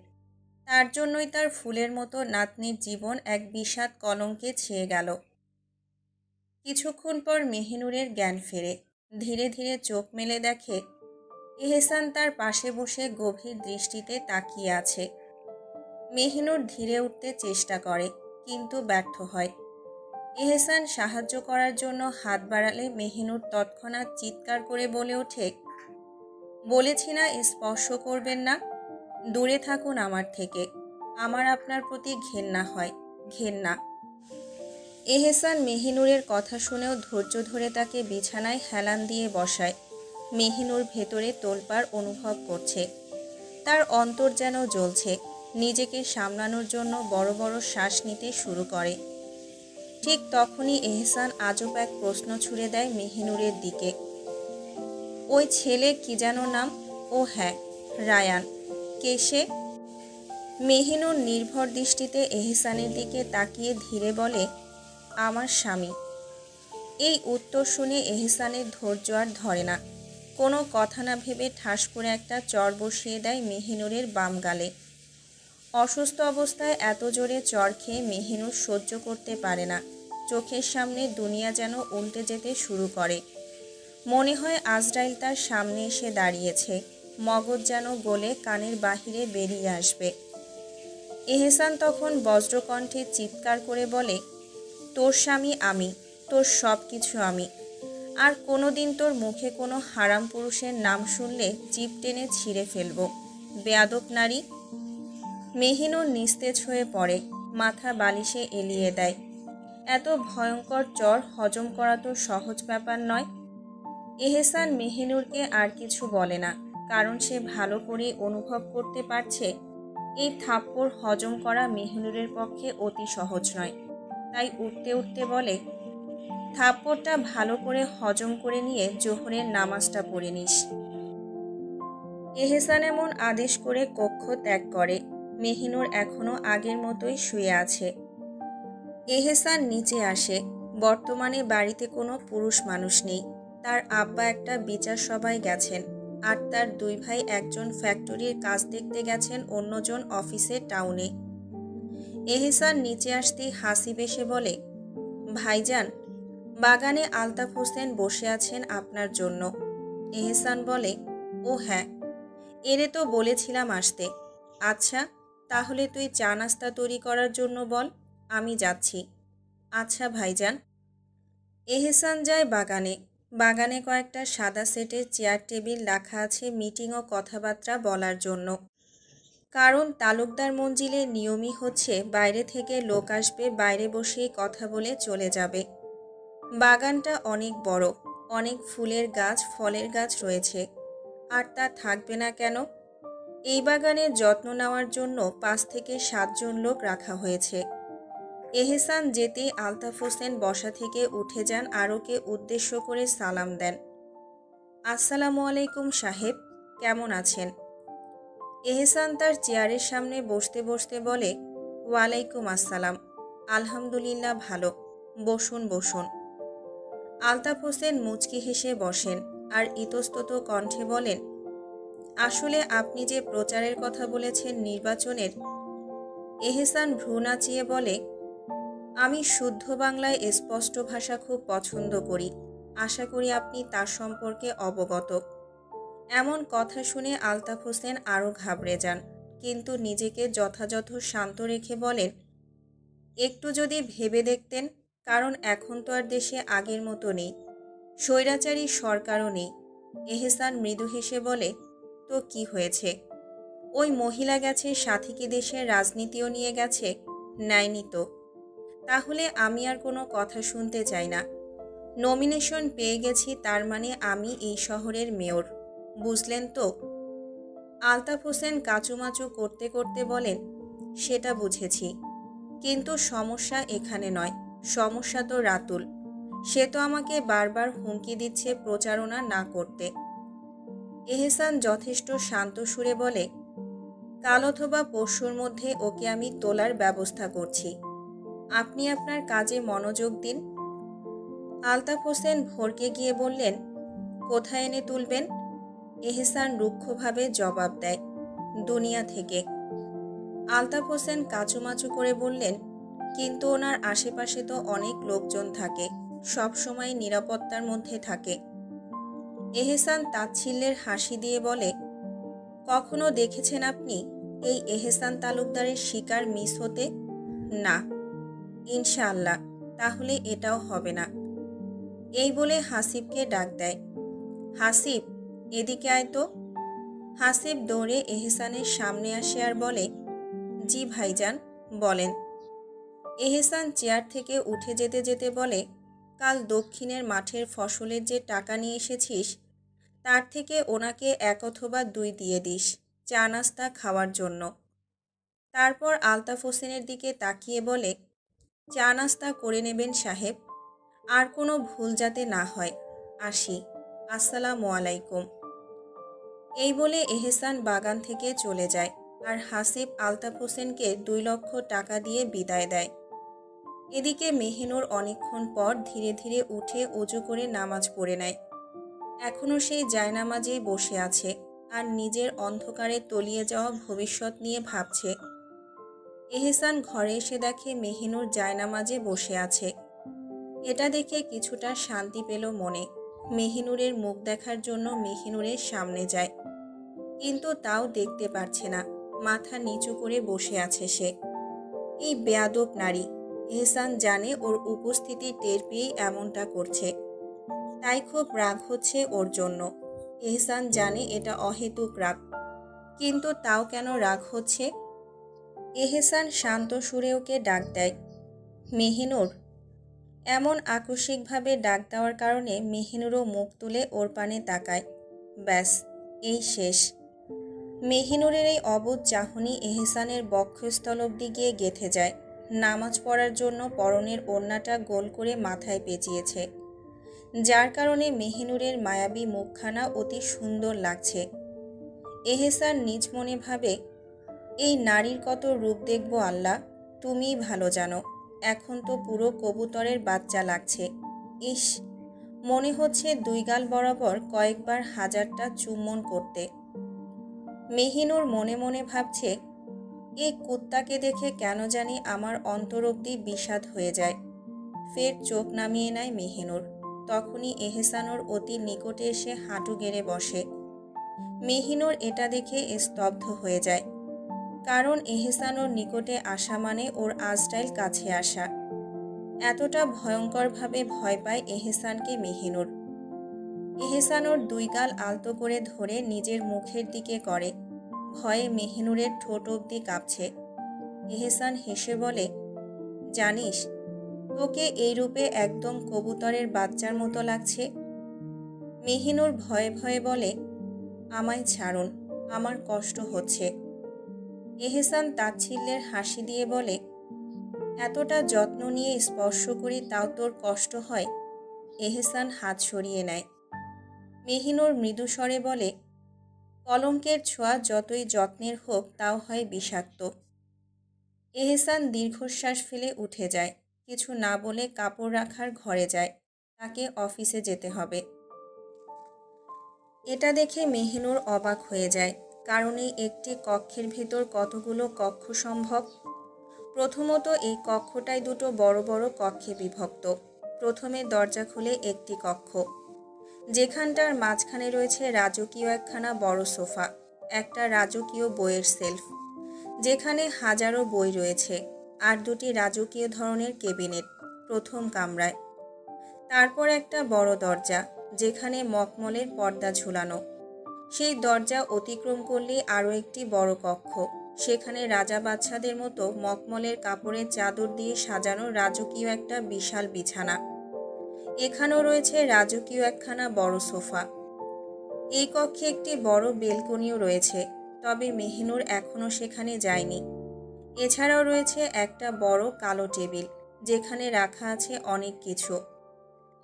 তার জন্যই তার ফুলের মতো নাতনির জীবন এক বিষাদ কলঙ্কে ছেয়ে গেল। কিছুক্ষণ পর মেহিনুরের জ্ঞান ফেরে। ধীরে ধীরে চোখ মেলে দেখে এহসান তার পাশে বসে গভীর দৃষ্টিতে তাকিয়ে আছে। মেহিনুর ধীরে উঠতে চেষ্টা করে, কিন্তু ব্যর্থ হয়। এহসান সাহায্য করার জন্য হাত বাড়ালে মেহিনুর তৎক্ষণাৎ চিৎকার করে বলে ওঠে, বলেছি না স্পর্শ করবেন না, দূরে থাকুন আমার থেকে, আমার আপনার প্রতি ঘেন্না হয়, ঘেন্না। এহসান মেহিনুরের কথা শুনেও ধৈর্য ধরে তাকে বিছানায় হেলান দিয়ে বসায়। মেহিনুর ভেতরে তোলপাড় অনুভব করছে, তার অন্তর যেন জ্বলছে। নিজেকে সামলানোর জন্য বড় বড় শ্বাস নিতে শুরু করে। ঠিক তখনই এহসান আজব এক প্রশ্ন ছুড়ে দেয় মেহিনুরের দিকে, ওই ছেলে কি যেন নাম? ও হ্যাঁ, রায়ান। কে সে? মেহিনুর নির্ভর দৃষ্টিতে এহসানের দিকে তাকিয়ে ধীরে বলে, আমার স্বামী। এই উত্তর শুনে এহসানের ধৈর্য আর ধরে না। কোনো কথা না ভেবে ঠাস করে একটা চড় বসিয়ে দেয় মেহিনুরের বাম গালে। অসুস্থ অবস্থায় এত জোরে চড় খেয়ে মেহিনুর সহ্য করতে পারে না। চোখের সামনে দুনিয়া যেন উল্টে যেতে শুরু করে। মনে হয় আজরাইল তার সামনে এসে দাঁড়িয়েছে। মগজ যেন গলে কানের বাহিরে বেরিয়ে আসবে। এহসান তখন বজ্রকণ্ঠে চিৎকার করে বলে, তোর স্বামী আমি, তোর সব কিছু আমি। আর কোনোদিন তোর মুখে কোনো হারাম পুরুষের নাম শুনলে জিভ টেনে ছিঁড়ে ফেলব, বেয়াদব নারী। মেহিনুর নিস্তেজ হয়ে পড়ে, মাথা বালিশে এলিয়ে দেয়। এত ভয়ঙ্কর চর হজম করা তো সহজ ব্যাপার নয়। এহসান মেহিনুরকে আর কিছু বলে না, কারণ সে ভালো করে অনুভব করতে পারছে এই থাপ্পড় হজম করা মেহিনুরের পক্ষে অতি সহজ নয়। তাই উঠতে উঠতে বলে, থাপ্পড়টা ভালো করে হজম করে নিয়ে জোহরের নামাজটা পড়ে নিস। এহসান এমন আদেশ করে কক্ষ ত্যাগ করে। মেহিনুর এখনো আগের মতোই শুয়ে আছে। এহসান নিচে আসে। বর্তমানে বাড়িতে কোনো পুরুষ মানুষ নেই। তার আব্বা একটা বিচার সভায় গেছেন, আর তার দুই ভাই, একজন ফ্যাক্টরির কাজ দেখতে গেছেন, অন্যজন অফিসে টাউনে। এহসান নিচে আসতেই হাসি বেশে বলে, ভাইজান, বাগানে আলতাফ হোসেন বসে আছেন আপনার জন্য। এহসান বলে, ও হ্যাঁ, এরে তো বলেছিলাম আসতে। আচ্ছা, তাহলে তুই চা নাস্তা তৈরি করার জন্য বল, আমি যাচ্ছি। আচ্ছা ভাইজান। এহসান যায় বাগানে। বাগানে কয়েকটা সাদা সেটের চেয়ার টেবিল রাখা আছে মিটিং ও কথাবার্তা বলার জন্য। কারণ তালুকদার মঞ্জিলের নিয়মই হচ্ছে বাইরে থেকে লোক আসবে, বাইরে বসেই কথা বলে চলে যাবে। বাগানটা অনেক বড়, অনেক ফুলের গাছ, ফলের গাছ রয়েছে। আর তা থাকবে না কেন? এই বাগানের যত্ন নেওয়ার জন্য 5 থেকে 7 জন লোক রাখা হয়েছে। এহসান যেতেই আলতাফ হোসেন বসা থেকে উঠে যান আর ওকে উদ্দেশ্য করে সালাম দেন। আসসালামু আলাইকুম সাহেব, কেমন আছেন? এহসান তার চেয়ারের সামনে বসতে বসতে বলে, ওয়ালাইকুম আসসালাম, আলহামদুলিল্লাহ ভালো, বসুন বসুন। আলতাফ হোসেন মুচকি হেসে বসেন। আর ইতস্তত কণ্ঠে বলেন, আসলে আপনি যে প্রচারের কথা বলেছেন নির্বাচনের। এহসান ভ্রু নাচিয়ে বলে, আমি শুদ্ধ বাংলায় স্পষ্ট ভাষা খুব পছন্দ করি। আশা করি আপনি তার সম্পর্কে অবগত। এমন কথা শুনে আলতাফ হোসেন আরও ঘাবড়ে যান, কিন্তু নিজেকে যথাযথ শান্ত রেখে বলেন, একটু যদি ভেবে দেখতেন, কারণ এখন তো আর দেশে আগের মতো নেই, স্বৈরাচারী সরকারও নেই। এহসান মৃদু হেসে বলে, তো কি হয়েছে? ওই মহিলা গেছে, সাথী কি দেশের রাজনীতিও নিয়ে গেছে? নেয়নি তো। তাহলে আমি আর কোনো কথা শুনতে চাই না। নমিনেশন পেয়ে গেছি, তার মানে আমি এই শহরের মেয়র, বুঝলেন তো? আলতাফ হোসেন কাচুমাচু করতে করতে বলেন, সেটা বুঝেছি, কিন্তু সমস্যা এখানে নয়, সমস্যা তো রাতুল। সে তো আমাকে বারবার হুমকি দিচ্ছে প্রচারণা না করতে। এহসান যথেষ্ট শান্ত সুরে বলে, কাল অথবা পরশুর মধ্যে ওকে আমি তোলার ব্যবস্থা করছি। আপনি আপনার কাজে মনোযোগ দিন। আলতাফ হোসেন ভড়কে গিয়ে বললেন, কোথায় এনে তুলবেন? এহসান রুক্ষভাবে জবাব দেয়, দুনিয়া থেকে। আলতাফ হোসেন কাচুমাচু করে বললেন, কিন্তু ওনার আশেপাশে তো অনেক লোকজন থাকে, সব সময় নিরাপত্তার মধ্যে থাকে। এহসান তাচ্ছিল্যের হাসি দিয়ে বলে, কখনো দেখেছেন আপনি এই এহসান তালুকদারের শিকার মিস হতে? না। ইনশাআল্লাহ, তাহলে এটাও হবে না। এই বলে হাসিবকে ডাক দেয়, হাসিব, এদিকে আয় তো। হাসিব দৌড়ে এহসানের সামনে আসে আর বলে, জি ভাইজান, বলেন। এহসান চেয়ার থেকে উঠে যেতে যেতে বলে, কাল দক্ষিণের মাঠের ফসলের যে টাকা নিয়ে এসেছিস, তার থেকে ওনাকে 1 অথবা 2 দিয়ে দিস, চা নাস্তা খাওয়ার জন্য। তারপর আলতাফ হোসেনের দিকে তাকিয়ে বলে, চা নাস্তা করে নেবেন সাহেব, আর কোনো ভুল যাতে না হয়। আসি, আসসালামু আলাইকুম। এই বলে এহসান বাগান থেকে চলে যায়, আর হাসিব আলতাফ হোসেনকে 2 লক্ষ টাকা দিয়ে বিদায় দেয়। এদিকে মেহিনুর অনেকক্ষণ পর ধীরে ধীরে উঠে অজু করে নামাজ পড়ে নেয়। এখনও সেই জায়নামাজেই বসে আছে, আর নিজের অন্ধকারে তলিয়ে যাওয়া ভবিষ্যৎ নিয়ে ভাবছে। এহসান ঘরে এসে দেখে মেহিনুর জায়নামাজে বসে আছে। এটা দেখে কিছুটা শান্তি পেল মনে। মেহিনুরের মুখ দেখার জন্য মেহিনুরের সামনে যায়, কিন্তু তাও দেখতে পারছে না, মাথা নিচু করে বসে আছে সে। এই বেয়াদব নারী। এহসান জানে ওর উপস্থিতি টের পেয়েই এমনটা করছে, তাই খুব রাগ হচ্ছে ওর জন্য। এহসান জানে এটা অহেতুক রাগ, কিন্তু তাও কেন রাগ হচ্ছে? এহসান শান্ত সুরে ওকে ডাক দেয়, মেহিনুর। এমন আকস্মিকভাবে ডাক দেওয়ার কারণে মেহিনুরও মুখ তুলে ওর পানে তাকায়। ব্যাস, এই শেষ। মেহিনুরের এই অবুঝ চাহনি এহসানের বক্ষস্থল অবধি গিয়ে গেঁথে যায়। নামাজ পড়ার জন্য পরনের ওড়নাটা গোল করে মাথায় পেঁচিয়েছে, যার কারণে মেহিনুরের মায়াবী মুখখানা অতি সুন্দর লাগছে। এহসান নিজ মনে ভাবে, এই নারীর কত রূপ দেখব আল্লাহ, তুমিই ভালো জানো। এখন তো পুরো কবুতরের বাচ্চা লাগছে। ইস, মনে হচ্ছে 2 গাল বরাবর কয়েকবার হাজারটা চুম্বন করতে। মেহিনুর মনে মনে ভাবছে, এই কুত্তাকে দেখে কেন জানি আমার অন্তর অবধি বিষাদ হয়ে যায়। ফের চোখ নামিয়ে নেয় মেহিনুর। তখনই এহসানোর অতি নিকটে এসে হাঁটু গেড়ে বসে। মেহিনুর এটা দেখে স্তব্ধ হয়ে যায়, কারণ এহসানোর নিকটে আসা মানে ওর আজরাইল কাছে আসা। এতটা ভয়ঙ্করভাবে ভয় পায় এহসানকে মেহিনুর। এহসানোর 2 গাল আলতো করে ধরে নিজের মুখের দিকে করে। ভয়ে মেহিনুরের ঠোঁট অবধি কাঁপছে। এহসান হেসে বলে, জানিস, তোকে এই রূপে একদম কবুতরের বাচ্চার মতো লাগছে। মেহিনুর ভয়ে ভয়ে বলে, আমায় ছাড়ুন, আমার কষ্ট হচ্ছে। এহসান তাচ্ছিল্যের হাসি দিয়ে বলে, এতটা যত্ন নিয়ে স্পর্শ করি তাও তোর কষ্ট হয়? এহসান হাত সরিয়ে নেয়। মেহিনুর মৃদু স্বরে বলে, কলঙ্কের ছোঁয়া যতই যত্নের হোক তাও হয় বিষাক্ত। এহসান দীর্ঘশ্বাস ফেলে উঠে যায়। কিছু না বলে কাপড় রাখার ঘরে যায়, তাকে অফিসে যেতে হবে। এটা দেখে মেহিনুর অবাক হয়ে যায়, কারণ এই একটি কক্ষের ভেতর কতগুলো কক্ষ সম্ভব। প্রথমত এই কক্ষটাই দুটো বড় বড় কক্ষে বিভক্ত। প্রথমে দরজা খুলে একটি কক্ষ, যেখানটার মাঝখানে রয়েছে রাজকীয় একখানা বড় সোফা, একটা রাজকীয় বইয়ের সেলফ যেখানে হাজারো বই রয়েছে, আর দুটি রাজকীয় ধরনের কেবিনেট প্রথম কামরায়। তারপর একটা বড় দরজা, যেখানে মখমলের পর্দা ঝুলানো। সেই দরজা অতিক্রম করলে আরও একটি বড় কক্ষ, সেখানে রাজা বাদশাদের মতো মখমলের কাপড়ের চাদর দিয়ে সাজানো রাজকীয় একটা বিশাল বিছানা। এখানেও রয়েছে রাজকীয় একখানা বড় সোফা। এই কক্ষে একটি বড় বেলকনিও রয়েছে, তবে মেহিনুর এখনও সেখানে যায়নি। এছাড়াও রয়েছে একটা বড় কালো টেবিল, যেখানে রাখা আছে অনেক কিছু,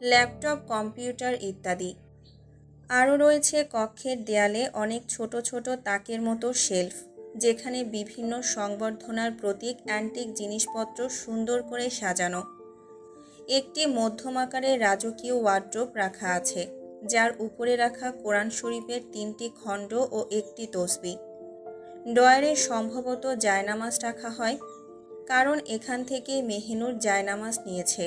ল্যাপটপ, কম্পিউটার ইত্যাদি। আরও রয়েছে কক্ষের দেয়ালে অনেক ছোট ছোট তাকের মতো শেলফ, যেখানে বিভিন্ন সংবর্ধনার প্রতীক অ্যান্টিক জিনিসপত্র সুন্দর করে সাজানো। একটি মধ্যম আকারের রাজকীয় ওয়ার্ড্রোব রাখা আছে, যার উপরে রাখা কোরআন শরীফের 3টি খণ্ড ও একটি তসবিহ। ডয়ারে সম্ভবত জায়নামাজ রাখা হয়, কারণ এখান থেকে মেহিনুর জায়নামাজ নিয়েছে।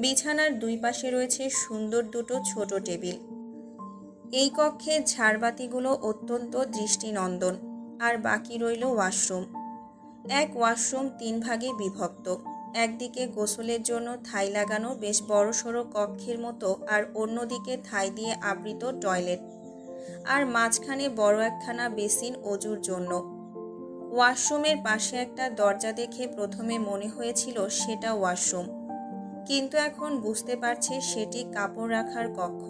বিছানার দুই পাশে রয়েছে সুন্দর দুটো ছোট টেবিল। এই কক্ষের ঝাড়বাতিগুলো অত্যন্ত দৃষ্টিনন্দন। আর বাকি রইল ওয়াশরুম। এক ওয়াশরুম 3 ভাগে বিভক্ত। একদিকে গোসলের জন্য থাই লাগানো বেশ বড়সড় কক্ষের মতো, আর অন্যদিকে থাই দিয়ে আবৃত টয়লেট, আর মাঝখানে বড় একখানা বেসিন অজুর জন্য। ওয়াশরুমের পাশে একটা দরজা দেখে প্রথমে মনে হয়েছিল সেটা ওয়াশরুম, কিন্তু এখন বুঝতে পারছে সেটি কাপড় রাখার কক্ষ।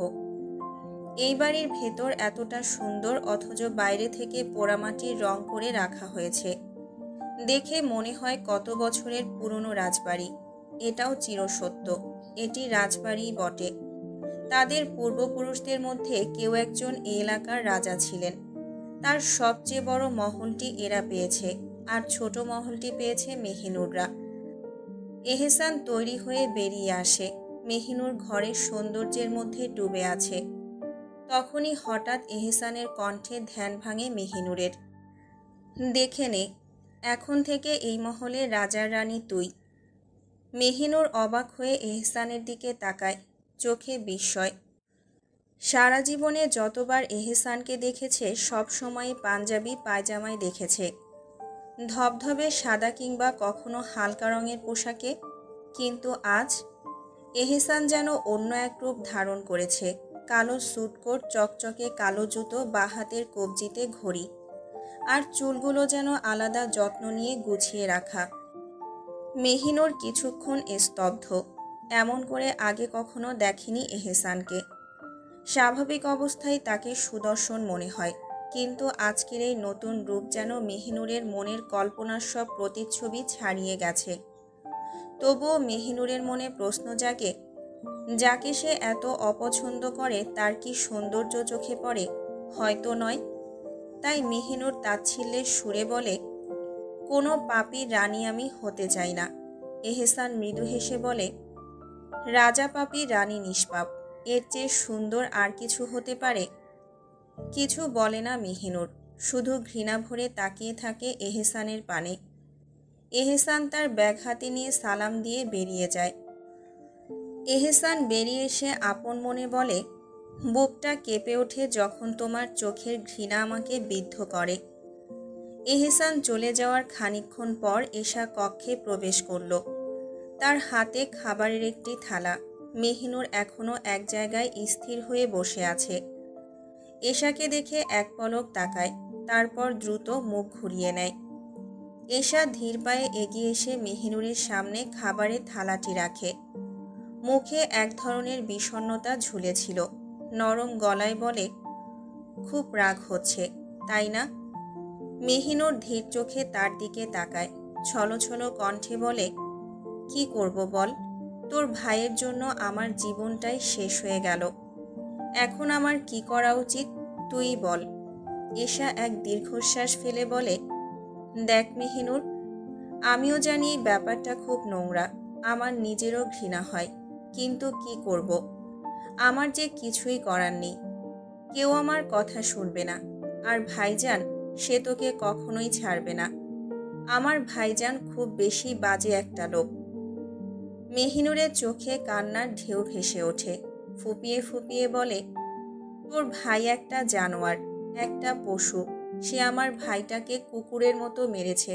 এই বাড়ির ভেতর এতটা সুন্দর, অথচ বাইরে থেকে পোড়ামাটির রং করে রাখা হয়েছে। দেখে মনে হয় কত বছরের পুরনো রাজবাড়ি। এটাও চিরসত্য, এটি রাজবাড়িই বটে। তাদের পূর্বপুরুষদের মধ্যে কেউ একজন এই এলাকার রাজা ছিলেন। তার সবচেয়ে বড় মহলটি এরা পেয়েছে, আর ছোট মহলটি পেয়েছে মেহিনুররা। এহসান তৈরি হয়ে বেরিয়ে আসে। মেহিনুর ঘরের সৌন্দর্যের মধ্যে ডুবে আছে। তখনই হঠাৎ এহসানের কণ্ঠে ধ্যান ভাঙে মেহিনুরের। দেখে নে, এখন থেকে এই মহলে রাজার রানী তুই। মেহিনুর অবাক হয়ে এহসানের দিকে তাকায়, চোখে বিস্ময়। সারা জীবনে যতবার এহসানকে দেখেছে সব সময় পাঞ্জাবি পায়জামায় দেখেছে, ধবধবে সাদা কিংবা কখনো হালকা রঙের পোশাকে। কিন্তু আজ এহসান যেন অন্য এক রূপ ধারণ করেছে। কালো স্যুটকোট, চকচকে কালো জুতো, বাঁ হাতের কবজিতে ঘড়ি, আর চুলগুলো যেন আলাদা যত্ন নিয়ে গুছিয়ে রাখা। মেহিনুর কিছুক্ষণ স্তব্ধ। এমন করে আগে কখনো দেখেনি এহসানকে। স্বাভাবিক অবস্থায় তাকে সুদর্শন মনে হয়, কিন্তু আজকের এই নতুন রূপ যেন মেহিনুরের মনের কল্পনার সব প্রতিচ্ছবি ছাড়িয়ে গেছে। তবুও মেহিনুরের মনে প্রশ্ন জাগে, যাকে সে এত অপছন্দ করে তার কি সৌন্দর্য চোখে পড়ে? হয়তো নয়। তাই মেহিনুর তাচ্ছিল্যের সুরে বলে, কোনো পাপী রানী আমি হতে চাই না। এহসান মৃদু হেসে বলে, রাজা পাপী, রানী নিষ্পাপ, এর চেয়ে সুন্দর আর কিছু হতে পারে? কিছু বলে না মেহিনুর, শুধু ঘৃণা ভরে তাকিয়ে থাকে এহসানের পানে। এহসান তার ব্যাগ হাতে নিয়ে সালাম দিয়ে বেরিয়ে যায়। এহসান বেরিয়ে এসে আপন মনে বলে, বুকটা কেঁপে ওঠে যখন তোমার চোখের ঘৃণা আমাকে বিদ্ধ করে। এহসান চলে যাওয়ার খানিকক্ষণ পর এশা কক্ষে প্রবেশ করল। তার হাতে খাবারের একটি থালা। মেহিনুর এখনো এক জায়গায় স্থির হয়ে বসে আছে। এশাকে দেখে এক পলক তাকায়, তারপর দ্রুত মুখ ঘুরিয়ে নেয়। এশা ধীর পায়ে এগিয়ে এসে মেহিনুরের সামনে খাবারের থালাটি রাখে। মুখে এক ধরনের বিষণ্ণতা ঝুলেছিল। নরম গলায় বলে, খুব রাগ হচ্ছে, তাই না? মেহিনুর ধীর চোখে তার দিকে তাকায়, ছলছল কণ্ঠে বলে, কি করব বল? তোর ভাইয়ের জন্য আমার জীবনটাই শেষ হয়ে গেল। এখন আমার কি করা উচিত তুই বল। এশা এক দীর্ঘশ্বাস ফেলে বলে, দেখ মেহিনুর, আমিও জানি এই ব্যাপারটা খুব নোংরা, আমার নিজেরও ঘৃণা হয়, কিন্তু কি করব? আমার যে কিছুই করার নেই। কেউ আমার কথা শুনবে না। আর ভাইজান, সে তোকে কখনোই ছাড়বে না। আমার ভাইজান খুব বেশি বাজে একটা লোক। মেহিনুরের চোখে কান্নার ঢেউ ভেসে ওঠে। ফুপিয়ে ফুপিয়ে বলে, তোর ভাই একটা জানোয়ার, একটা পশু। সে আমার ভাইটাকে কুকুরের মতো মেরেছে।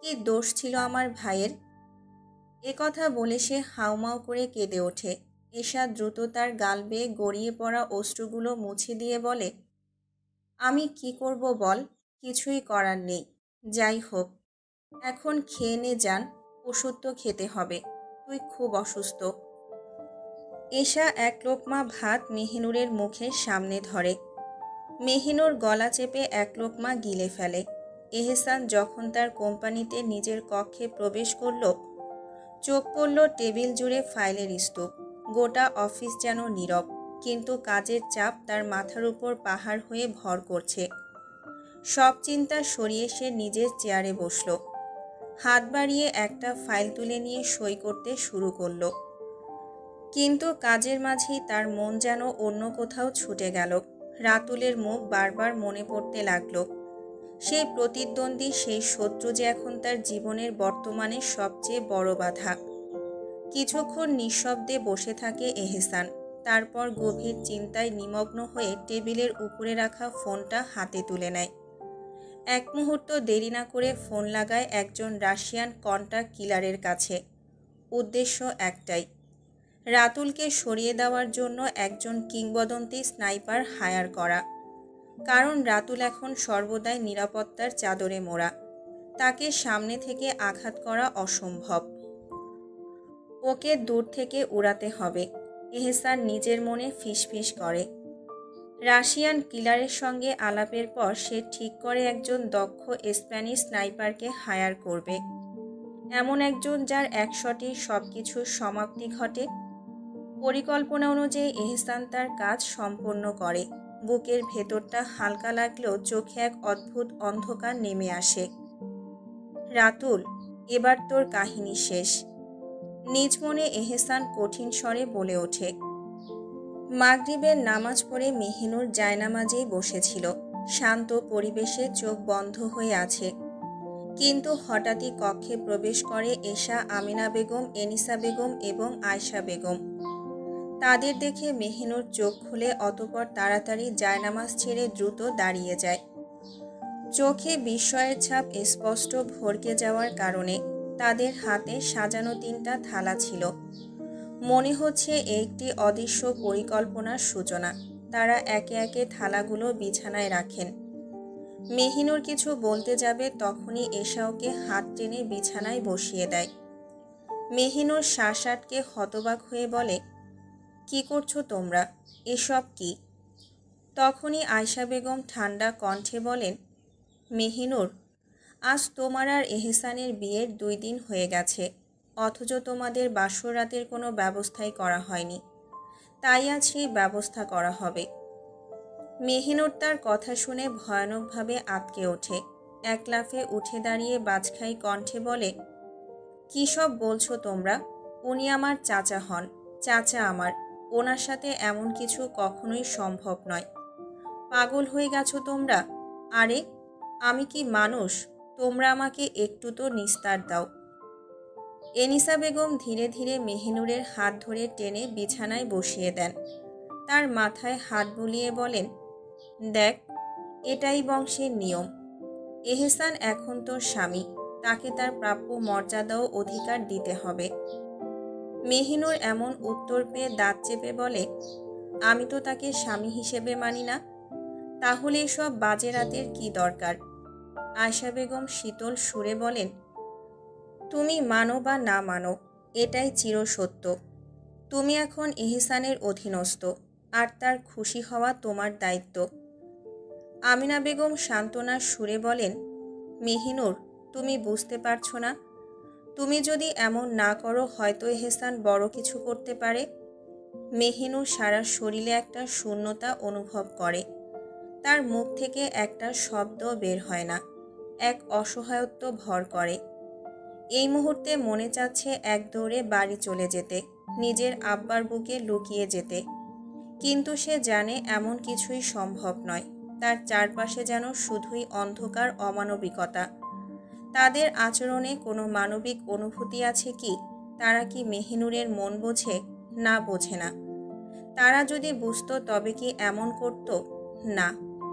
কি দোষ ছিল আমার ভাইয়ের? কথা বলে সে হাউমাউ করে কেঁদে ওঠে। এশা দ্রুত তার গাল বেয়ে গড়িয়ে পড়া অশ্রুগুলো মুছে দিয়ে বলে, আমি কি করব বল? কিছুই করার নেই। যাই হোক, এখন খেয়ে নে যান। ওষুধ তো খেতে হবে। তুই খুব অসুস্থ। এশা এক লোকমা ভাত মেহিনুরের মুখের সামনে ধরে। মেহিনুর গলা চেপে এক লোকমা গিলে ফেলে। এহসান যখন তার কোম্পানিতে নিজের কক্ষে প্রবেশ করল, চোখ পড়ল টেবিল জুড়ে ফাইলের স্তূপ। গোটা অফিস যেন নীরব, কিন্তু কাজের চাপ তার মাথার উপর পাহাড় হয়ে ভর করছে। সব চিন্তা সরিয়ে সে নিজের চেয়ারে বসল। হাত বাড়িয়ে একটা ফাইল তুলে নিয়ে সই করতে শুরু করল। কিন্তু কাজের মাঝেই তার মন যেন অন্য কোথাও ছুটে গেল। রাতুলের মুখ বারবার মনে পড়তে লাগল। সেই প্রতিদ্বন্দ্বী, সেই শত্রু যে এখন তার জীবনের বর্তমানে সবচেয়ে বড় বাধা। কিছুক্ষণ নিঃশব্দে বসে থাকে এহসান। তারপর গভীর চিন্তায় নিমগ্ন হয়ে টেবিলের উপরে রাখা ফোনটা হাতে তুলে নেয়। এক মুহূর্ত দেরি না করে ফোন লাগায় একজন রাশিয়ান কন্ট্রাক্ট কিলারের কাছে। উদ্দেশ্য একটাই, রাতুলকে সরিয়ে দেওয়ার জন্য একজন কিংবদন্তি স্নাইপার হায়ার করা। কারণ রাতুল এখন সর্বদাই নিরাপত্তার চাদরে মোড়া। তাকে সামনে থেকে আঘাত করা অসম্ভব। ওকে দূর থেকে উড়াতে হবে। এহসান নিজের মনে ফিসফিস করে। রাশিয়ান কিলারের সঙ্গে আলাপের পর সে ঠিক করে একজন দক্ষ স্প্যানিশ স্নাইপারকে হায়ার করবে। এমন একজন যার এক শটে সব কিছুর সমাপ্তি ঘটে। পরিকল্পনা অনুযায়ী এহসান তার কাজ সম্পন্ন করে। বুকের ভেতরটা হালকা লাগলেও চোখে এক অদ্ভুত অন্ধকার নেমে আসে। রাতুল, এবার তোর কাহিনী শেষ। নিজ মনে এহসান কঠিন স্বরে বলে ওঠে। মাগরিবের নামাজ পড়ে মেহিনুর জায়নামাজেই বসেছিল। শান্ত পরিবেশে চোখ বন্ধ হয়ে আছে। কিন্তু হঠাৎই কক্ষে প্রবেশ করে এশা, আমিনা বেগম, এনিসা বেগম এবং আয়শা বেগম। তাদের দেখে মেহিনুর চোখ খুলে অতঃপর তাড়াতাড়ি জায়নামাজ ছেড়ে দ্রুত দাঁড়িয়ে যায়। চোখে বিস্ময়ের ছাপ স্পষ্ট ভরকে যাওয়ার কারণে। তাদের হাতে সাজানো 3টা থালা ছিল। মনে হচ্ছে একটি অদৃশ্য পরিকল্পনার সূচনা। তারা একে একে থালাগুলো বিছানায় রাখেন। মেহিনুর কিছু বলতে যাবে, তখনই এশা ওকে হাত টেনে বিছানায় বসিয়ে দেয়। মেহিনুর শ্বাস আটকে হতবাক হয়ে বলে, কি করছো তোমরা? এসব কি? তখনই আয়শা বেগম ঠান্ডা কণ্ঠে বলেন, মেহিনুর, আজ তোমার আর এহসানের বিয়ের 2 দিন হয়ে গেছে, অথচ তোমাদের বাসর রাতের কোনো ব্যবস্থাই করা হয়নি। তাই আজ সেই ব্যবস্থা করা হবে। মেহিনুর তার কথা শুনে ভয়ানকভাবে আঁতকে ওঠে। এক লাফে উঠে দাঁড়িয়ে বাজখাই কণ্ঠে বলে, কী সব বলছো তোমরা? উনি আমার চাচা হন। চাচা আমার। ওনার সাথে এমন কিছু কখনোই সম্ভব নয়। পাগল হয়ে গেছো তোমরা? আরে আমি কি মানুষ? তোমরা আমাকে একটু তো নিস্তার দাও। এনিসা বেগম ধীরে ধীরে মেহিনুরের হাত ধরে টেনে বিছানায় বসিয়ে দেন। তার মাথায় হাত বুলিয়ে বলেন, দেখ, এটাই বংশের নিয়ম। এহসান এখন তোর স্বামী। তাকে তার প্রাপ্য মর্যাদা ও অধিকার দিতে হবে। মেহিনুর এমন উত্তর পেয়ে দাঁত চেপে বলে, আমি তো তাকে স্বামী হিসেবে মানি না। তাহলে এসব বাজে রাতের কি দরকার? আয়শা বেগম শীতল সুরে বলেন, তুমি মানো বা না মানো, এটাই চিরসত্য। তুমি এখন এহসানের অধীনস্থ, আর তার খুশি হওয়া তোমার দায়িত্ব। আমিনা বেগম সান্ত্বনার সুরে বলেন, মেহিনুর, তুমি বুঝতে পারছো না? তুমি যদি এমন না করো হয়তো এহসান বড় কিছু করতে পারে। মেহিনুর সারা শরীরে একটা শূন্যতা অনুভব করে। তার মুখ থেকে একটা শব্দ বের হয় না। এক অসহায়ত্ব ভর করে। এই মুহূর্তে মনে চাচ্ছে এক দৌড়ে বাড়ি চলে যেতে, নিজের আব্বার বুকে লুকিয়ে যেতে। কিন্তু সে জানে এমন কিছুই সম্ভব নয়। তার চারপাশে যেন শুধুই অন্ধকার, অমানবিকতা। তাদের আচরণে কোনো মানবিক অনুভূতি আছে কি? তারা কি মেহিনুরের মন বোঝে? না, বোঝে না। তারা যদি বুঝতো তবে কি এমন করত? না,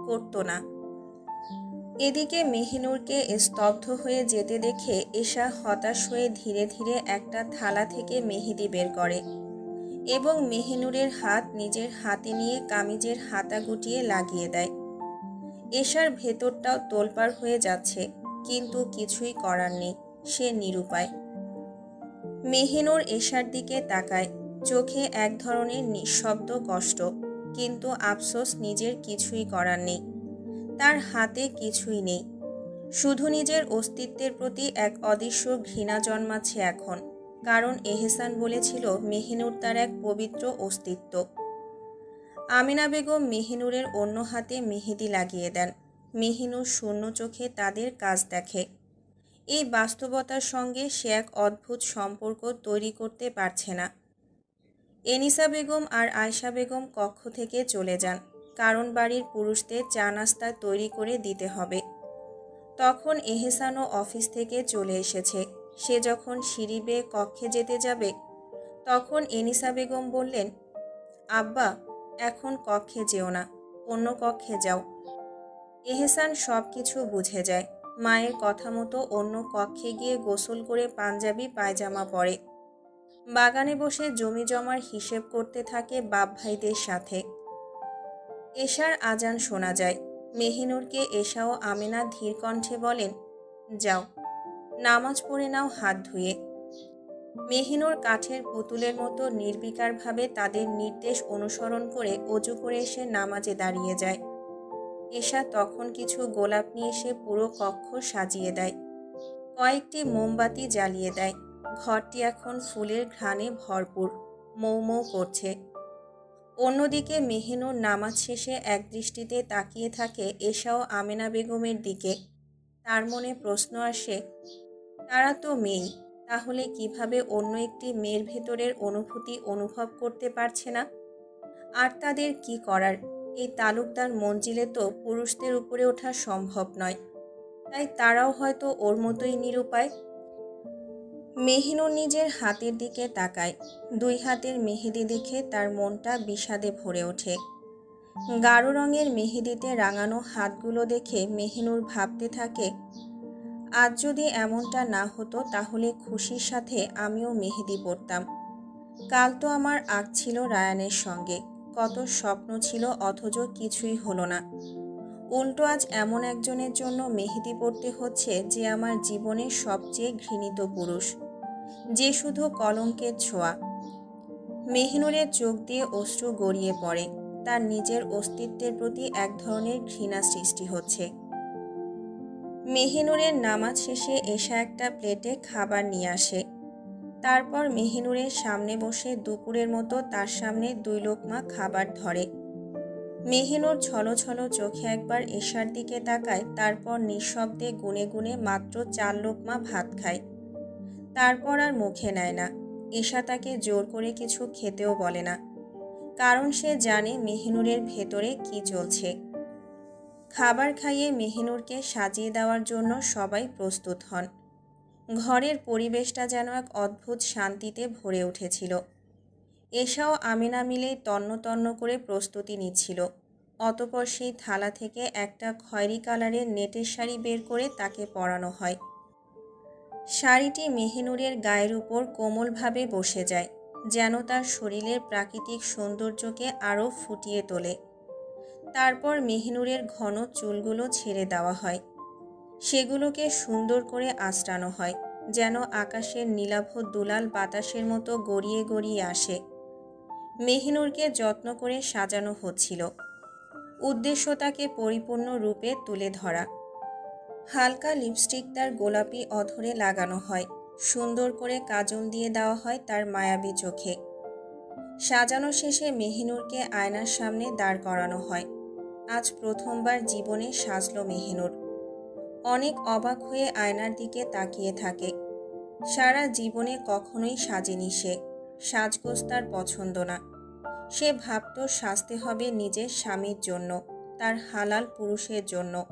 করত না। এদিকে মেহিনুরকে স্তব্ধ হয়ে যেতে দেখে এশা হতাশ হয়ে ধীরে ধীরে একটা থালা থেকে মেহেদি বের করে এবং মেহিনুরের হাত নিজের হাতে নিয়ে কামিজের হাতা গুটিয়ে লাগিয়ে দেয়। এশার ভেতরটাও তোলপাড় হয়ে যাচ্ছে, কিন্তু কিছুই করার নেই। সে নিরুপায়। মেহিনুর এশার দিকে তাকায়, চোখে এক ধরনের নিঃশব্দ কষ্ট, কিন্তু আফসোস নিজের কিছুই করার নেই। তার হাতে কিছুই নেই, শুধু নিজের অস্তিত্বের প্রতি এক অদৃশ্য ঘৃণা জন্মাচ্ছে এখন। কারণ এহসান বলেছিল মেহিনুর তার এক পবিত্র অস্তিত্ব। আমিনা বেগম মেহিনুরের অন্য হাতে মেহেদি লাগিয়ে দেন। মেহিনুর শূন্য চোখে তাদের কাজ দেখে। এই বাস্তবতার সঙ্গে সে এক অদ্ভুত সম্পর্ক তৈরি করতে পারছে না। এনিসা বেগম আর আয়শা বেগম কক্ষ থেকে চলে যান, কারণ বাড়ির পুরুষদের চা নাস্তা তৈরি করে দিতে হবে। তখন এহসানও অফিস থেকে চলে এসেছে। সে যখন সিঁড়ি বেয়ে কক্ষে যেতে যাবে, তখন এনিসা বেগম বললেন, আব্বা, এখন কক্ষে যেও না, অন্য কক্ষে যাও। এহসান সব কিছু বুঝে যায়। মায়ের কথা মতো অন্য কক্ষে গিয়ে গোসল করে পাঞ্জাবি পায়জামা পরে বাগানে বসে জমি জমার হিসেব করতে থাকে বাপ ভাইদের সাথে। এশার আজান শোনা যায়। মেহিনুরকে এশা ও আমেনা ধীর কণ্ঠে বলেন, যাও, নামাজ পড়ে নাও হাত ধুয়ে। মেহিনুর কাঠের পুতুলের মতো নির্বিকারভাবে তাদের নির্দেশ অনুসরণ করে অজু করে এসে নামাজে দাঁড়িয়ে যায়। এশা তখন কিছু গোলাপ নিয়ে এসে পুরো কক্ষ সাজিয়ে দেয়, কয়েকটি মোমবাতি জ্বালিয়ে দেয়। ঘরটি এখন ফুলের ঘ্রাণে ভরপুর, মৌ মৌ করছে। অন্যদিকে মেহিনুর নামাজ শেষে একদৃষ্টিতে তাকিয়ে থাকে এশা ও আমেনা বেগমের দিকে। তার মনে প্রশ্ন আসে, তারা তো মেয়ে, তাহলে কিভাবে অন্য একটি মেয়ের ভেতরের অনুভূতি অনুভব করতে পারছে না? আর তাদের কি করার? এই তালুকদার মঞ্জিলে তো পুরুষদের উপরে ওঠা সম্ভব নয়, তাই তারাও হয়তো ওর মতোই নিরুপায়। মেহিনুর নিজের হাতের দিকে তাকায়। দুই হাতের মেহেদি দেখে তার মনটা বিষাদে ভরে ওঠে। গাঢ় রঙের মেহেদিতে রাঙানো হাতগুলো দেখে মেহিনুর ভাবতে থাকে, আজ যদি এমনটা না হতো তাহলে খুশির সাথে আমিও মেহেদি পরতাম। কাল তো আমার আগ ছিল রায়ানের সঙ্গে, কত স্বপ্ন ছিল, অথচ কিছুই হলো না। উল্টো আজ এমন একজনের জন্য মেহেদি পড়তে হচ্ছে যে আমার জীবনের সবচেয়ে ঘৃণিত পুরুষ, যে শুধু কলঙ্কের ছোঁয়া। মেহিনুরের চোখ দিয়ে অশ্রু গড়িয়ে পড়ে। তার নিজের অস্তিত্বের প্রতি এক ধরনের ঘৃণা সৃষ্টি হচ্ছে। মেহিনুরের নামাজ শেষে এশা একটা প্লেটে খাবার নিয়ে আসে। তারপর মেহিনুরের সামনে বসে দুপুরের মতো তার সামনে 2 লোকমা খাবার ধরে। মেহিনুর ছলো ছলো চোখে একবার এশার দিকে তাকায়, তারপর নিঃশব্দে গুনে গুনে মাত্র 4 লোকমা ভাত খায়। তারপর আর মুখে নেয় না। এশা তাকে জোর করে কিছু খেতেও বলে না, কারণ সে জানে মেহিনুরের ভেতরে কি চলছে। খাবার খাইয়ে মেহিনুরকে সাজিয়ে দেওয়ার জন্য সবাই প্রস্তুত হন। ঘরের পরিবেশটা যেন এক অদ্ভুত শান্তিতে ভরে উঠেছিল। এশাও আমিনা মিলেই তন্ন তন্ন করে প্রস্তুতি নিচ্ছিল। অতপর সেই থালা থেকে একটা খয়েরি কালারের নেটের শাড়ি বের করে তাকে পরানো হয়। শাড়িটি মেহিনুরের গায়ের উপর কোমলভাবে বসে যায়, যেন তার শরীরের প্রাকৃতিক সৌন্দর্যকে আরও ফুটিয়ে তোলে। তারপর মেহিনুরের ঘন চুলগুলো ছেড়ে দেওয়া হয়। সেগুলোকে সুন্দর করে আঁচড়ানো হয়, যেন আকাশের নীলাভ দুলাল বাতাসের মতো গড়িয়ে গড়িয়ে আসে। মেহিনুরকে যত্ন করে সাজানো হচ্ছিল, উদ্দেশ্য তাকে পরিপূর্ণ রূপে তুলে ধরা। হালকা লিপস্টিক তার গোলাপি অধরে লাগানো হয়, সুন্দর করে কাজল দিয়ে দেওয়া হয় তার মায়াবী চোখে। সাজানো শেষে মেহিনুরকে আয়নার সামনে দাঁড় করানো হয়। আজ প্রথমবার জীবনে সাজলো মেহিনুর। অনেক অবাক হয়ে আয়নার দিকে তাকিয়ে থাকে। সারা জীবনে কখনোই সাজেনি সে, সাজগোজ তার পছন্দ না। সে ভাবত শাস্তি হবে নিজের স্বামীর জন্য, তার হালাল পুরুষের জন্য।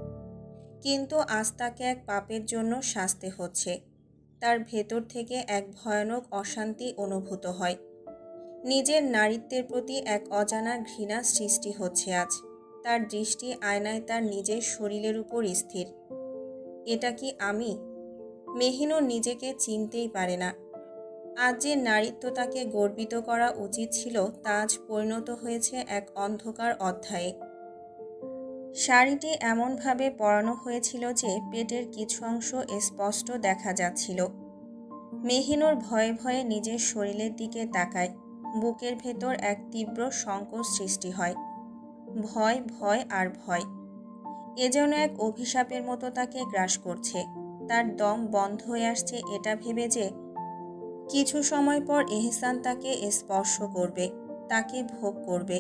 কিন্তু আজ তাকে এক পাপের জন্য শাস্তি হচ্ছে। তার ভেতর থেকে এক ভয়ানক অশান্তি অনুভূত হয়। নিজের নারীত্বের প্রতি এক অজানা ঘৃণা সৃষ্টি হচ্ছে আজ। তার দৃষ্টি আয়নায় তার নিজের শরীরের উপর স্থির। এটা কি আমি? মেহিনুর নিজেকে চিনতেই পারে না। আজ যে নারীত্ব তাকে গর্বিত করা উচিত ছিল, তা আজ পরিণত হয়েছে এক অন্ধকার অধ্যায়ে। শাড়িটি এমনভাবে পরানো হয়েছিল যে পেটের কিছু অংশ স্পষ্ট দেখা যাচ্ছিল। মেহিনুর ভয়ে ভয়ে নিজের শরীরের দিকে তাকায়। বুকের ভেতর এক তীব্র সংকোচ সৃষ্টি হয়। ভয়, ভয় আর ভয়। এ যেন এক অভিশাপের মতো তাকে গ্রাস করছে। তার দম বন্ধ হয়ে আসছে এটা ভেবে যে কিছু সময় পর এহসান তাকে স্পর্শ করবে, তাকে ভোগ করবে,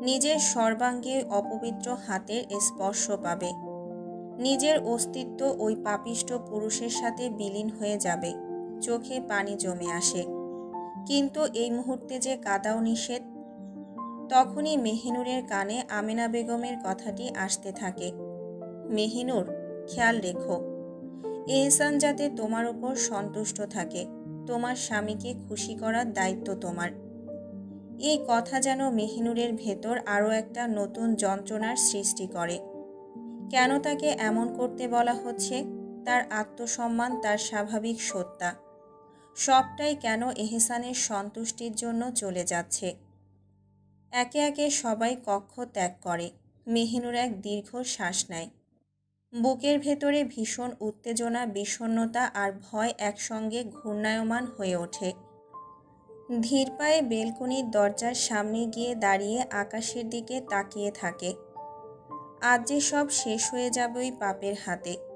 নিজের সর্বাঙ্গে অপবিত্র হাতের স্পর্শ পাবে। নিজের অস্তিত্ব ওই পাপিষ্ঠ পুরুষের সাথে বিলীন হয়ে যাবে। চোখে পানি জমে আসে। কিন্তু এই মুহূর্তে যে কাদাও নিষেধ। তখনই মেহিনুরের কানে আমেনা বেগমের কথাটি আসতে থাকে। মেহিনুর, খেয়াল রেখো, এহসান যাতে তোমার উপর সন্তুষ্ট থাকে। তোমার স্বামীকে খুশি করার দায়িত্ব তোমার। এই কথা যেন মেহিনুরের ভেতর আরও একটা নতুন যন্ত্রণার সৃষ্টি করে। কেন তাকে এমন করতে বলা হচ্ছে? তার আত্মসম্মান, তার স্বাভাবিক সত্তা, সবটাই কেন এহসানের সন্তুষ্টির জন্য চলে যাচ্ছে? একে একে সবাই কক্ষ ত্যাগ করে। মেহিনুর এক দীর্ঘ শ্বাস নেয়। বুকের ভেতরে ভীষণ উত্তেজনা, বিষণ্ণতা আর ভয় একসঙ্গে ঘূর্ণায়মান হয়ে ওঠে। ধীর পায়ে বেলকনির দরজার সামনে গিয়ে দাঁড়িয়ে আকাশের দিকে তাকিয়ে থাকে। আজ যে সব শেষ হয়ে যাবে ওই পাপের হাতে।